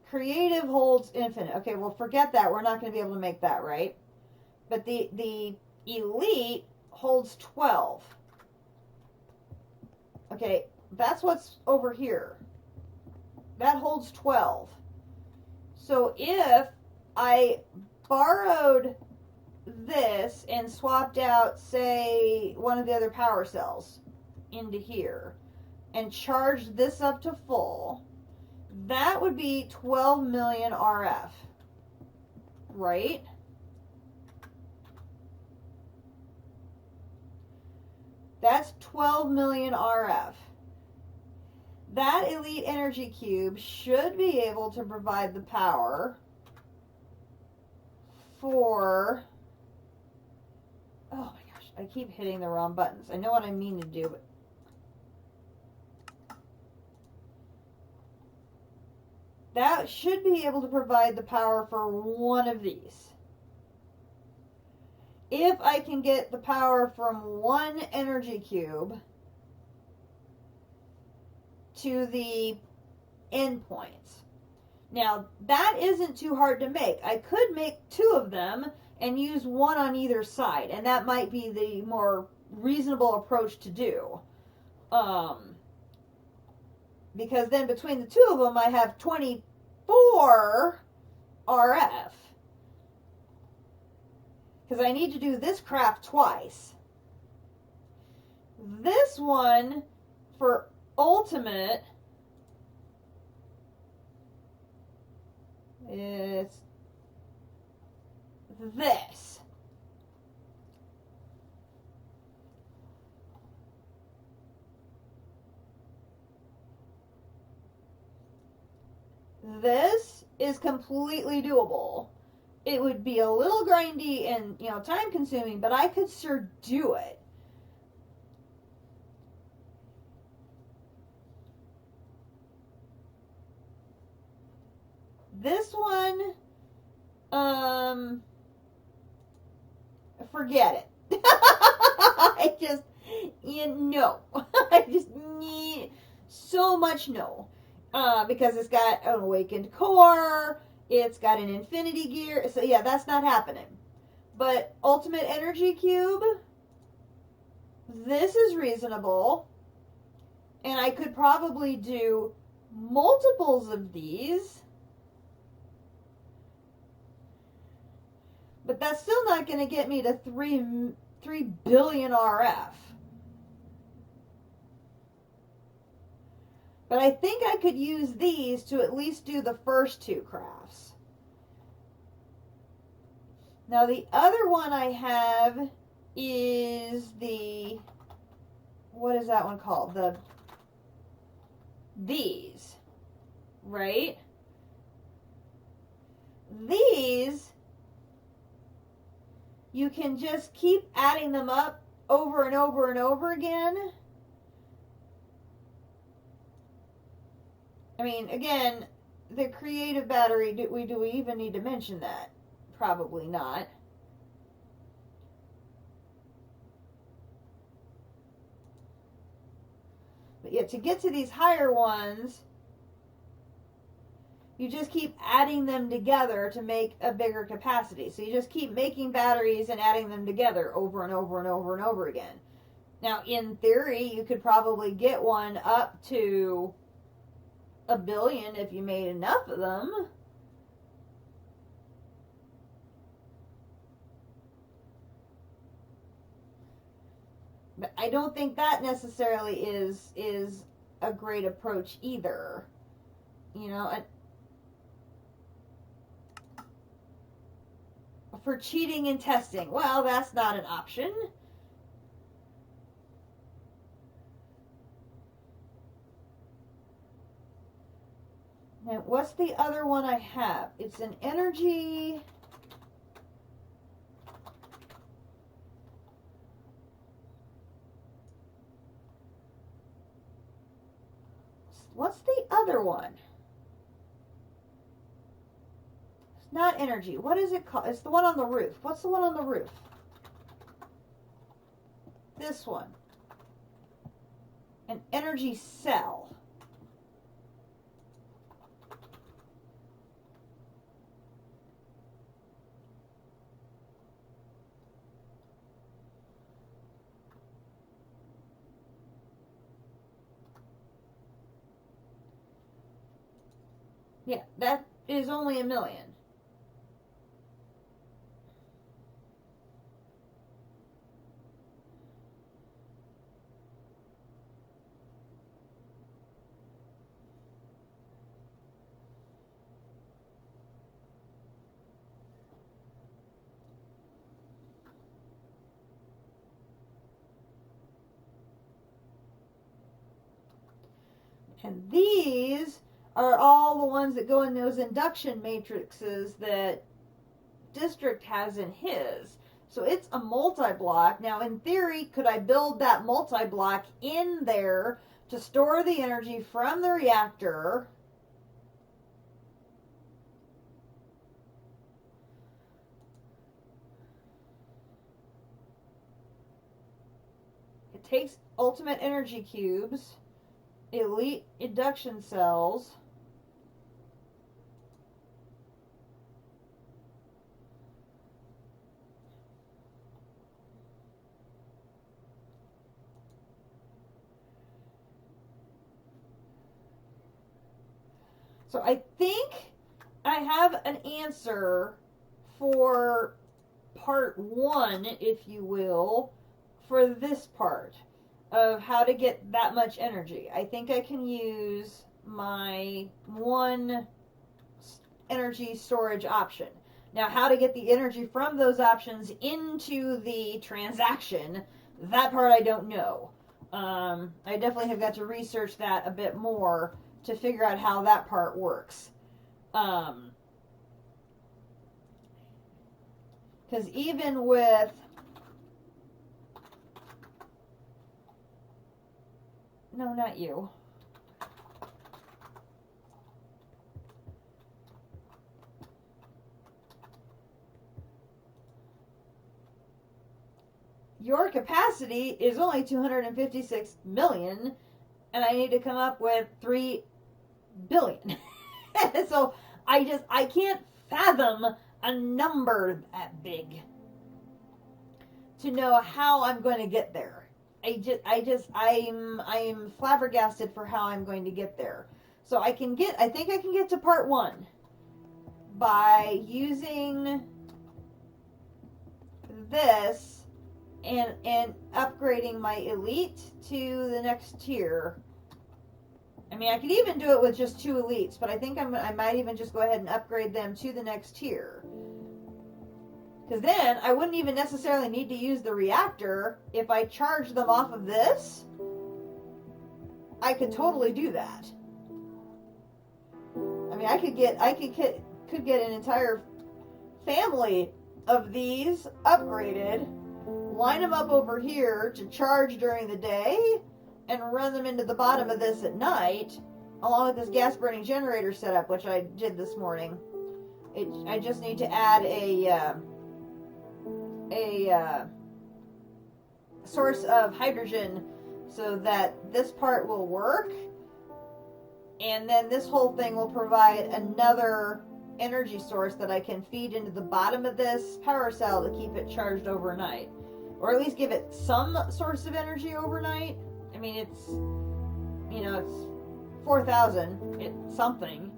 Creative holds infinite. Okay, well, forget that. We're not going to be able to make that, right? But the elite holds 12. Okay, that's what's over here. That holds 12. So if I borrowed this and swapped out, say, one of the other power cells into here and charged this up to full, that would be 12 million RF, right? That's 12 million RF. That elite energy cube should be able to provide the power for, oh my gosh, I keep hitting the wrong buttons. I know what I mean to do, but that should be able to provide the power for one of these. If I can get the power from one energy cube to the endpoints. Now, that isn't too hard to make. I could make two of them and use one on either side, and that might be the more reasonable approach to do. Because then between the two of them, I have 24 RF. Because I need to do this crap twice. This one, for ultimate, is this. This is completely doable. It would be a little grindy and, time consuming, but I could sure do it. This one, forget it. I just, no. I just need so much no. Because it's got an awakened core, it's got an infinity gear, so yeah, that's not happening. But ultimate energy cube, this is reasonable, and I could probably do multiples of these, but that's still not going to get me to 3 billion RF. But I think I could use these to at least do the first two crafts. Now the other one I have is the, what is that one called? These, right? These, you can just keep adding them up over and over and over again. I mean, again, the creative battery, do we even need to mention that? Probably not. But yeah, to get to these higher ones, you just keep adding them together to make a bigger capacity. So you just keep making batteries and adding them together over and over and over and over again. Now, in theory, you could probably get one up to 1 billion if you made enough of them. But I don't think that necessarily is a great approach either. You know, for cheating and testing, well, that's not an option. Now, what's the other one I have? It's an energy. What's the other one? It's not energy. What is it called? It's the one on the roof. What's the one on the roof? This one. An energy cell. Yeah, that is only 1 million. And these are all the ones that go in those induction matrices that District has in his. So it's a multi-block. Now, in theory, could I build that multi-block in there to store the energy from the reactor? It takes ultimate energy cubes, elite induction cells, so I think I have an answer for part 1, if you will, for this part of how to get that much energy. I think I can use my 1 energy storage option. Now, how to get the energy from those options into the transaction, that part I don't know. I definitely have got to research that a bit more to figure out how that part works. Because even with no, not you. Your capacity is only 256 million, and I need to come up with 3 billion. So I can't fathom a number that big to know how I'm going to get there. I'm flabbergasted for how I'm going to get there. So I think I can get to part 1 by using this and upgrading my elite to the next tier. I mean, I could even do it with just 2 elites, but I think I might even just go ahead and upgrade them to the next tier. Because then I wouldn't even necessarily need to use the reactor. If I charge them off of this, I could totally do that. I mean, I could get an entire family of these upgraded, line them up over here to charge during the day, and run them into the bottom of this at night, along with this gas burning generator setup, which I did this morning. I just need to add a source of hydrogen so that this part will work, and then this whole thing will provide another energy source that I can feed into the bottom of this power cell to keep it charged overnight, or at least give it some source of energy overnight. I mean, it's 4,000, it's something.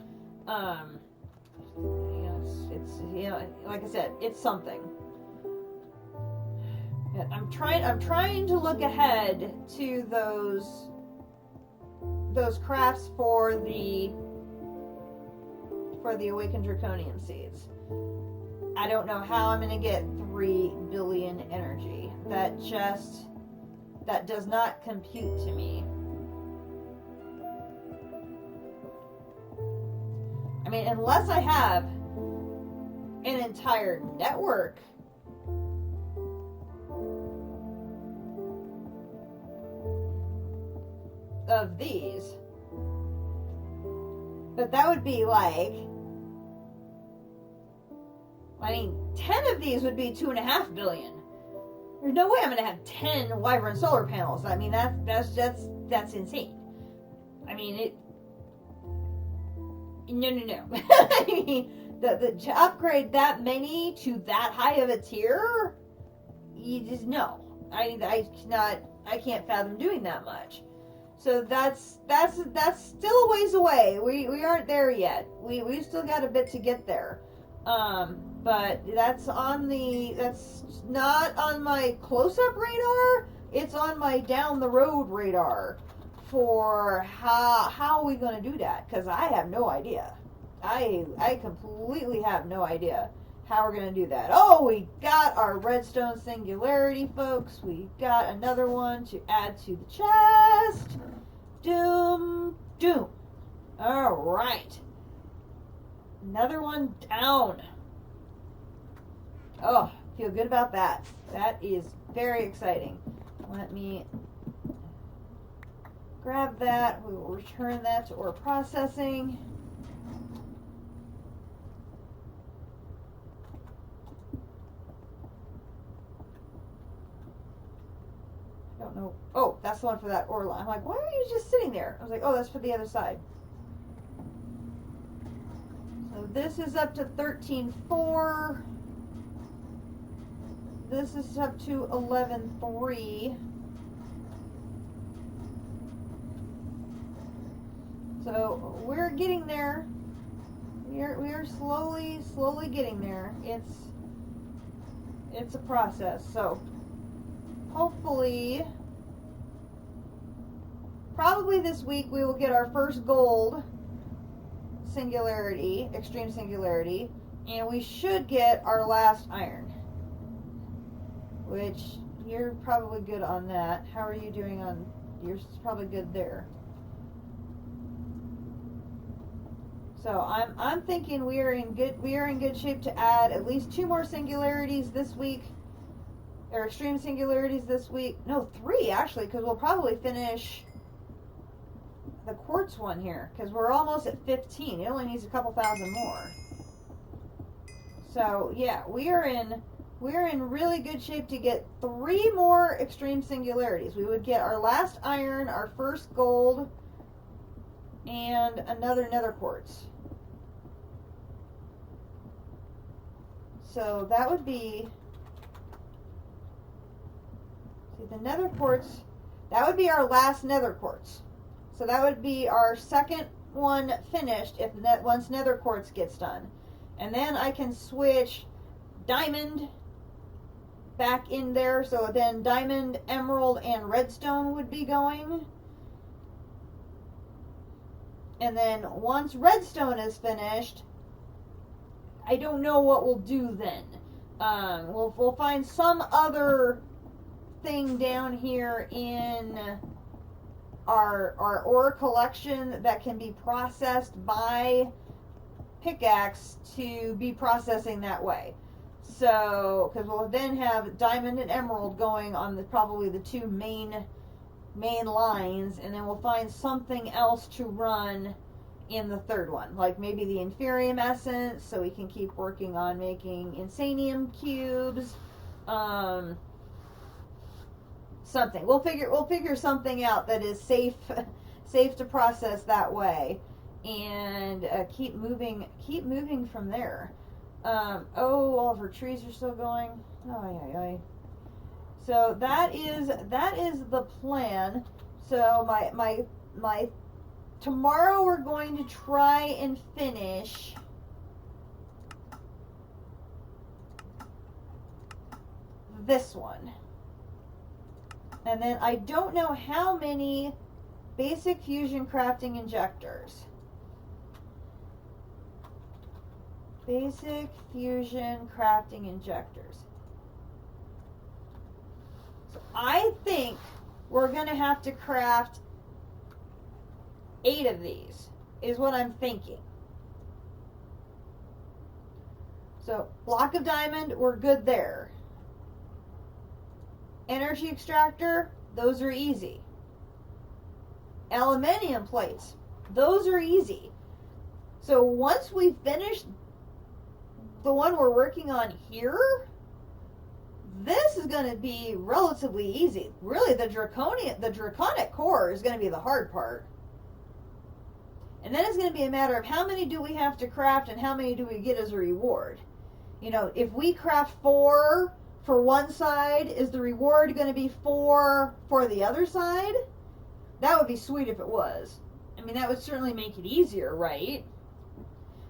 Like I said, it's something. I'm trying to look ahead to those crafts for the Awakened Draconium seeds. I don't know how I'm going to get 3 billion energy. That does not compute to me. I mean, unless I have an entire network of these. But that would be like, I mean, 10 of these would be 2.5 billion. There's no way I'm going to have 10 Wyvern solar panels. I mean, that's insane. I mean, no. I mean, to upgrade that many to that high of a tier, you just no. I can't fathom doing that much. So that's still a ways away. We aren't there yet. We still got a bit to get there. But that's not on my close-up radar. It's on my down the road radar for how are we going to do that, because I have no idea. I completely have no idea how we're going to do that. Oh, we got our redstone singularity, folks. We got another one to add to the chest. Doom. All right. Another one down. Oh, feel good about that. That is very exciting. Let me grab that. We will return that to ore processing. I don't know. Oh, that's the one for that ore line. I'm like, why are you just sitting there? I was like, oh, that's for the other side. So this is up to 13.4. This is up to 11.3. So we're getting there. We are slowly getting there. It's a process. So hopefully, probably this week we will get our first gold singularity, extreme singularity, and we should get our last iron. Which, you're probably good on that. How are you doing on, you're probably good there. So I'm thinking we are in good shape to add at least 2 more singularities this week, or extreme singularities this week. No, 3 actually, because we'll probably finish the quartz one here, because we're almost at 15. It only needs a couple thousand more. So yeah, we're in really good shape to get 3 more extreme singularities. We would get our last iron, our first gold, and another nether quartz. So that would be, see, the nether quartz, that would be our last nether quartz. So that would be our second one finished if once nether quartz gets done. And then I can switch diamond back in there, so then diamond, emerald, and redstone would be going. And then once redstone is finished, I don't know what we'll do then. We'll find some other thing down here in our ore collection that can be processed by pickaxe to be processing that way. So, because we'll then have diamond and emerald going on probably the 2 main lines, and then we'll find something else to run in the third one, like maybe the inferium essence, so we can keep working on making insanium cubes. Something we'll figure something out that is safe to process that way, and keep moving from there. All of her trees are still going. Oh. So that is the plan. So my tomorrow we're going to try and finish this one. And then I don't know how many basic fusion crafting injectors. Basic fusion crafting injectors. So I think we're going to have to craft 8 of these, is what I'm thinking. So, block of diamond, we're good there. Energy extractor, those are easy. Aluminium plates, those are easy. So once we finish the one we're working on here, this is going to be relatively easy. Really, the draconic core is going to be the hard part. And then it's going to be a matter of how many do we have to craft and how many do we get as a reward. You know, if we craft 4 for one side, is the reward going to be 4 for the other side? That would be sweet if it was. I mean, that would certainly make it easier, right?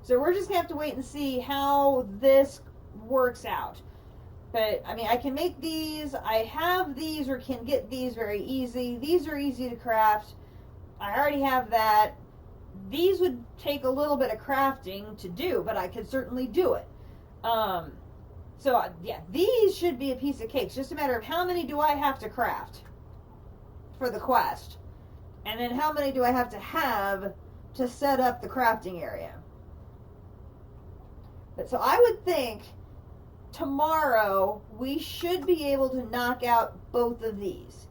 So we're just going to have to wait and see how this works out. But, I mean, I can make these. I have these or can get these very easy. These are easy to craft. I already have that. These would take a little bit of crafting to do, but I could certainly do it. So, yeah, these should be a piece of cake. It's just a matter of how many do I have to craft for the quest. And then how many do I have to set up the crafting area. But so I would think tomorrow we should be able to knock out both of these.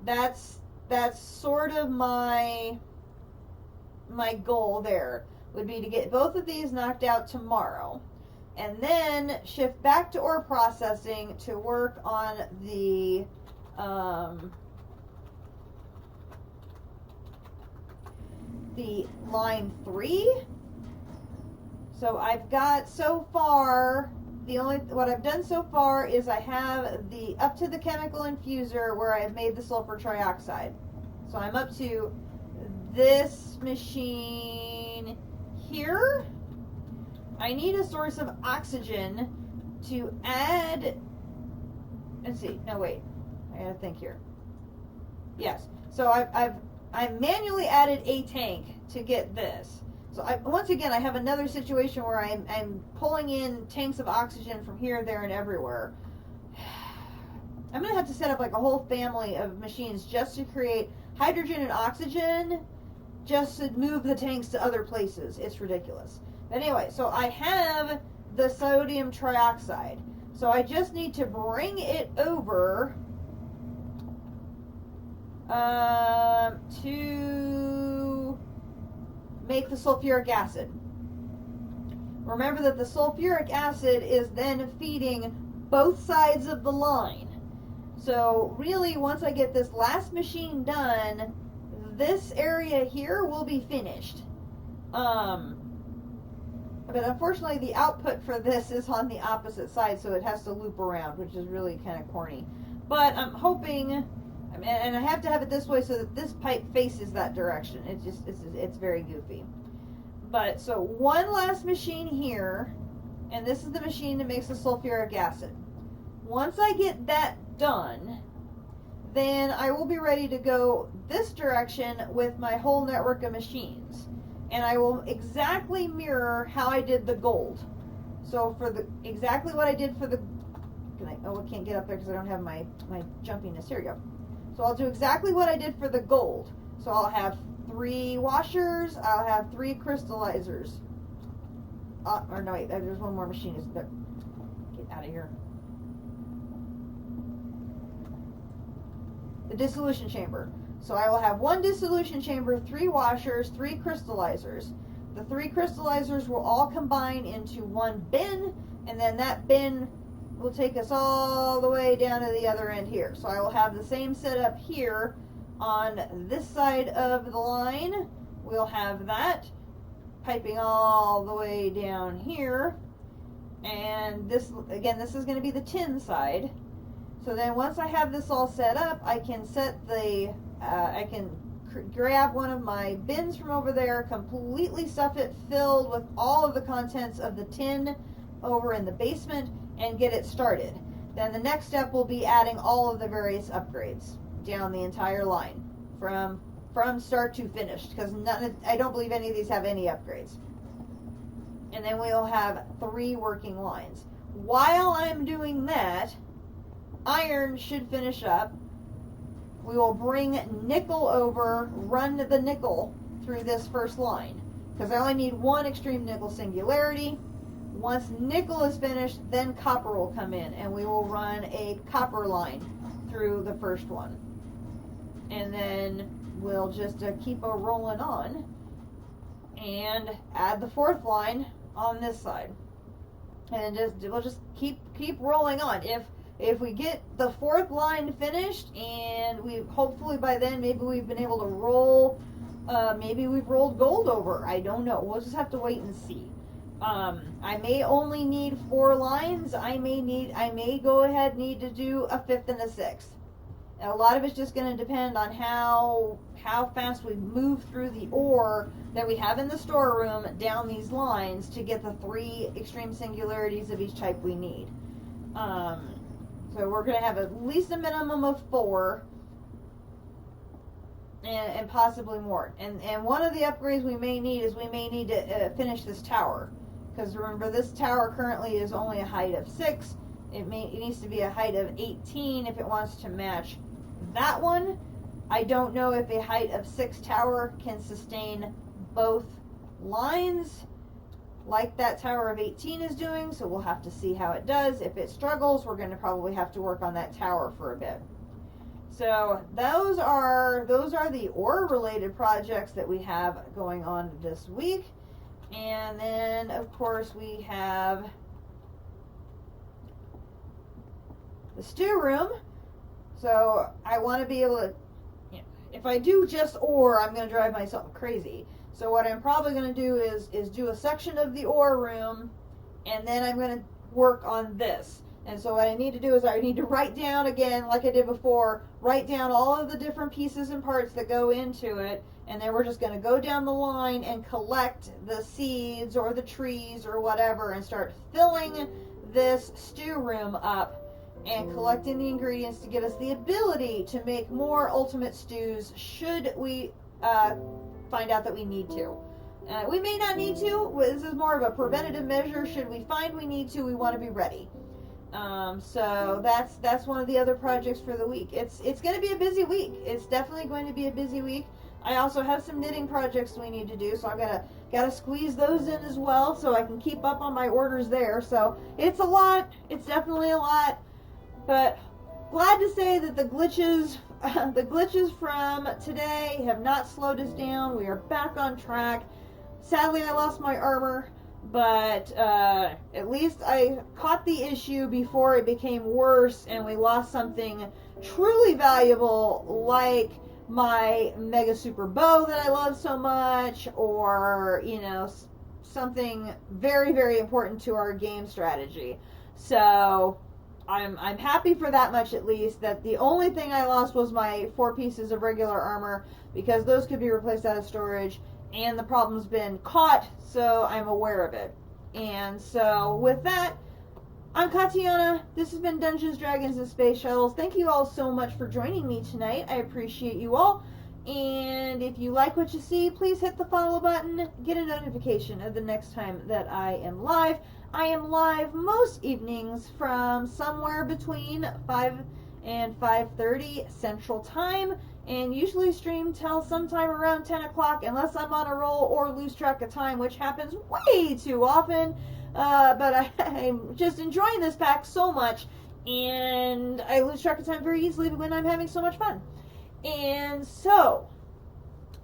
That's sort of my goal there, would be to get both of these knocked out tomorrow. And then shift back to ore processing to work on the line 3. So I've got so far, what I've done so far is I have up to the chemical infuser where I've made the sulfur trioxide. So I'm up to this machine here. I need a source of oxygen to add, let's see, no wait, I gotta think here. Yes, so I've manually added a tank to get this. So once again, I have another situation where I'm pulling in tanks of oxygen from here, there, and everywhere. I'm going to have to set up like a whole family of machines just to create hydrogen and oxygen, just to move the tanks to other places. It's ridiculous. But anyway, so I have the sodium trioxide. So I just need to bring it over to make the sulfuric acid. Remember that the sulfuric acid is then feeding both sides of the line. So really, once I get this last machine done, this area here will be finished. But unfortunately, the output for this is on the opposite side, so it has to loop around, which is really kind of corny. But I'm hoping, and I have to have it this way so that this pipe faces that direction. It's very goofy. But so one last machine here, and this is the machine that makes the sulfuric acid. Once I get that done, then I will be ready to go this direction with my whole network of machines. And I will exactly mirror how I did the gold. So for exactly what I did for the, I can't get up there because I don't have my jumpiness. Here we go. So I'll do exactly what I did for the gold. So I'll have 3 washers, I'll have 3 crystallizers. Or no, wait, there's one more machine. Get out of here. The dissolution chamber. So I will have 1 dissolution chamber, 3 washers, 3 crystallizers. The 3 crystallizers will all combine into 1 bin, and then that bin will take us all the way down to the other end here. So I will have the same setup here on this side of the line. We'll have that piping all the way down here. And this, again, this is going to be the tin side. So then once I have this all set up, I can set the, I can grab one of my bins from over there, completely stuff it filled with all of the contents of the tin over in the basement, and get it started. Then the next step will be adding all of the various upgrades down the entire line, from from start to finished, because I don't believe any of these have any upgrades. And then we'll have 3 working lines. While I'm doing that, iron should finish up. We will bring nickel over, run the nickel through this first line, because I only need 1 extreme nickel singularity. Once nickel is finished, then copper will come in, and we will run a copper line through the first one. And then we'll just keep rolling on and add the 4th line on this side. And we'll just keep rolling on. If we get the 4th line finished, and we hopefully by then maybe we've been able to roll, maybe we've rolled gold over. I don't know. We'll just have to wait and see. I may only need 4 lines. I may go ahead need to do a 5th and a 6th. And a lot of it's just going to depend on how fast we move through the ore that we have in the storeroom down these lines to get the 3 extreme singularities of each type we need. So we're going to have at least a minimum of 4, and possibly more. And one of the upgrades we may need is we may need to finish this tower, because remember, this tower currently is only a height of 6. It needs to be a height of 18 if it wants to match that one. I don't know if a height of 6 tower can sustain both lines like that tower of 18 is doing, so we'll have to see how it does. If it struggles, we're going to probably have to work on that tower for a bit. So those are the ore related projects that we have going on this week. And then of course we have the stew room. So I want to be able to, if I do just ore, I'm going to drive myself crazy. So what I'm probably going to do is do a section of the ore room, and then I'm going to work on this. And so what I need to do is I need to write down again, like I did before, write down all of the different pieces and parts that go into it, and then we're just going to go down the line and collect the seeds or the trees or whatever and start filling this stew room up and collecting the ingredients to give us the ability to make more ultimate stews should we find out that we need to. We may not need to. This is more of a preventative measure. Should we find we need to, we want to be ready. So that's one of the other projects for the week. It's going to be a busy week. It's definitely going to be a busy week. I also have some knitting projects we need to do, so I've got to squeeze those in as well so I can keep up on my orders there. So it's a lot. It's definitely a lot. But glad to say that the glitches from today have not slowed us down. We are back on track. Sadly, I lost my armor, but at least I caught the issue before it became worse and we lost something truly valuable like my mega super bow that I love so much, or something very, very important to our game strategy. So I'm happy for that much, at least, that the only thing I lost was my 4 pieces of regular armor, because those could be replaced out of storage, and the problem's been caught, so I'm aware of it. And so with that, I'm Katiana. This has been Dungeons, Dragons, and Space Shuttles. Thank you all so much for joining me tonight. I appreciate you all. And if you like what you see, please hit the follow button. Get a notification of the next time that I am live. I am live most evenings from somewhere between 5 and 5:30 Central Time, and usually stream till sometime around 10 o'clock unless I'm on a roll or lose track of time, which happens way too often. But I'm just enjoying this pack so much, and I lose track of time very easily when I'm having so much fun. And so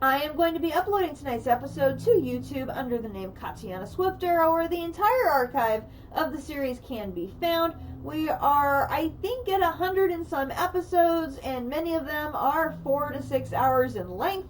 I am going to be uploading tonight's episode to YouTube under the name Katiana Swift Arrow, where the entire archive of the series can be found. We are, I think, at 100 and some episodes, and many of them are 4 to 6 hours in length.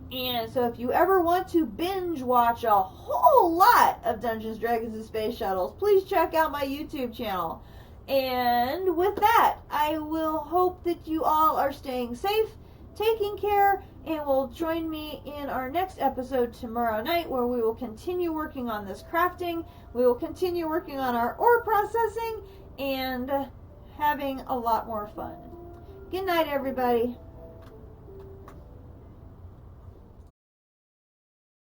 And so if you ever want to binge watch a whole lot of Dungeons, Dragons, and Space Shuttles, please check out my YouTube channel. And with that, I will hope that you all are staying safe, taking care, and will join me in our next episode tomorrow night, where we will continue working on this crafting, we will continue working on our ore processing, and having a lot more fun. Good night, everybody.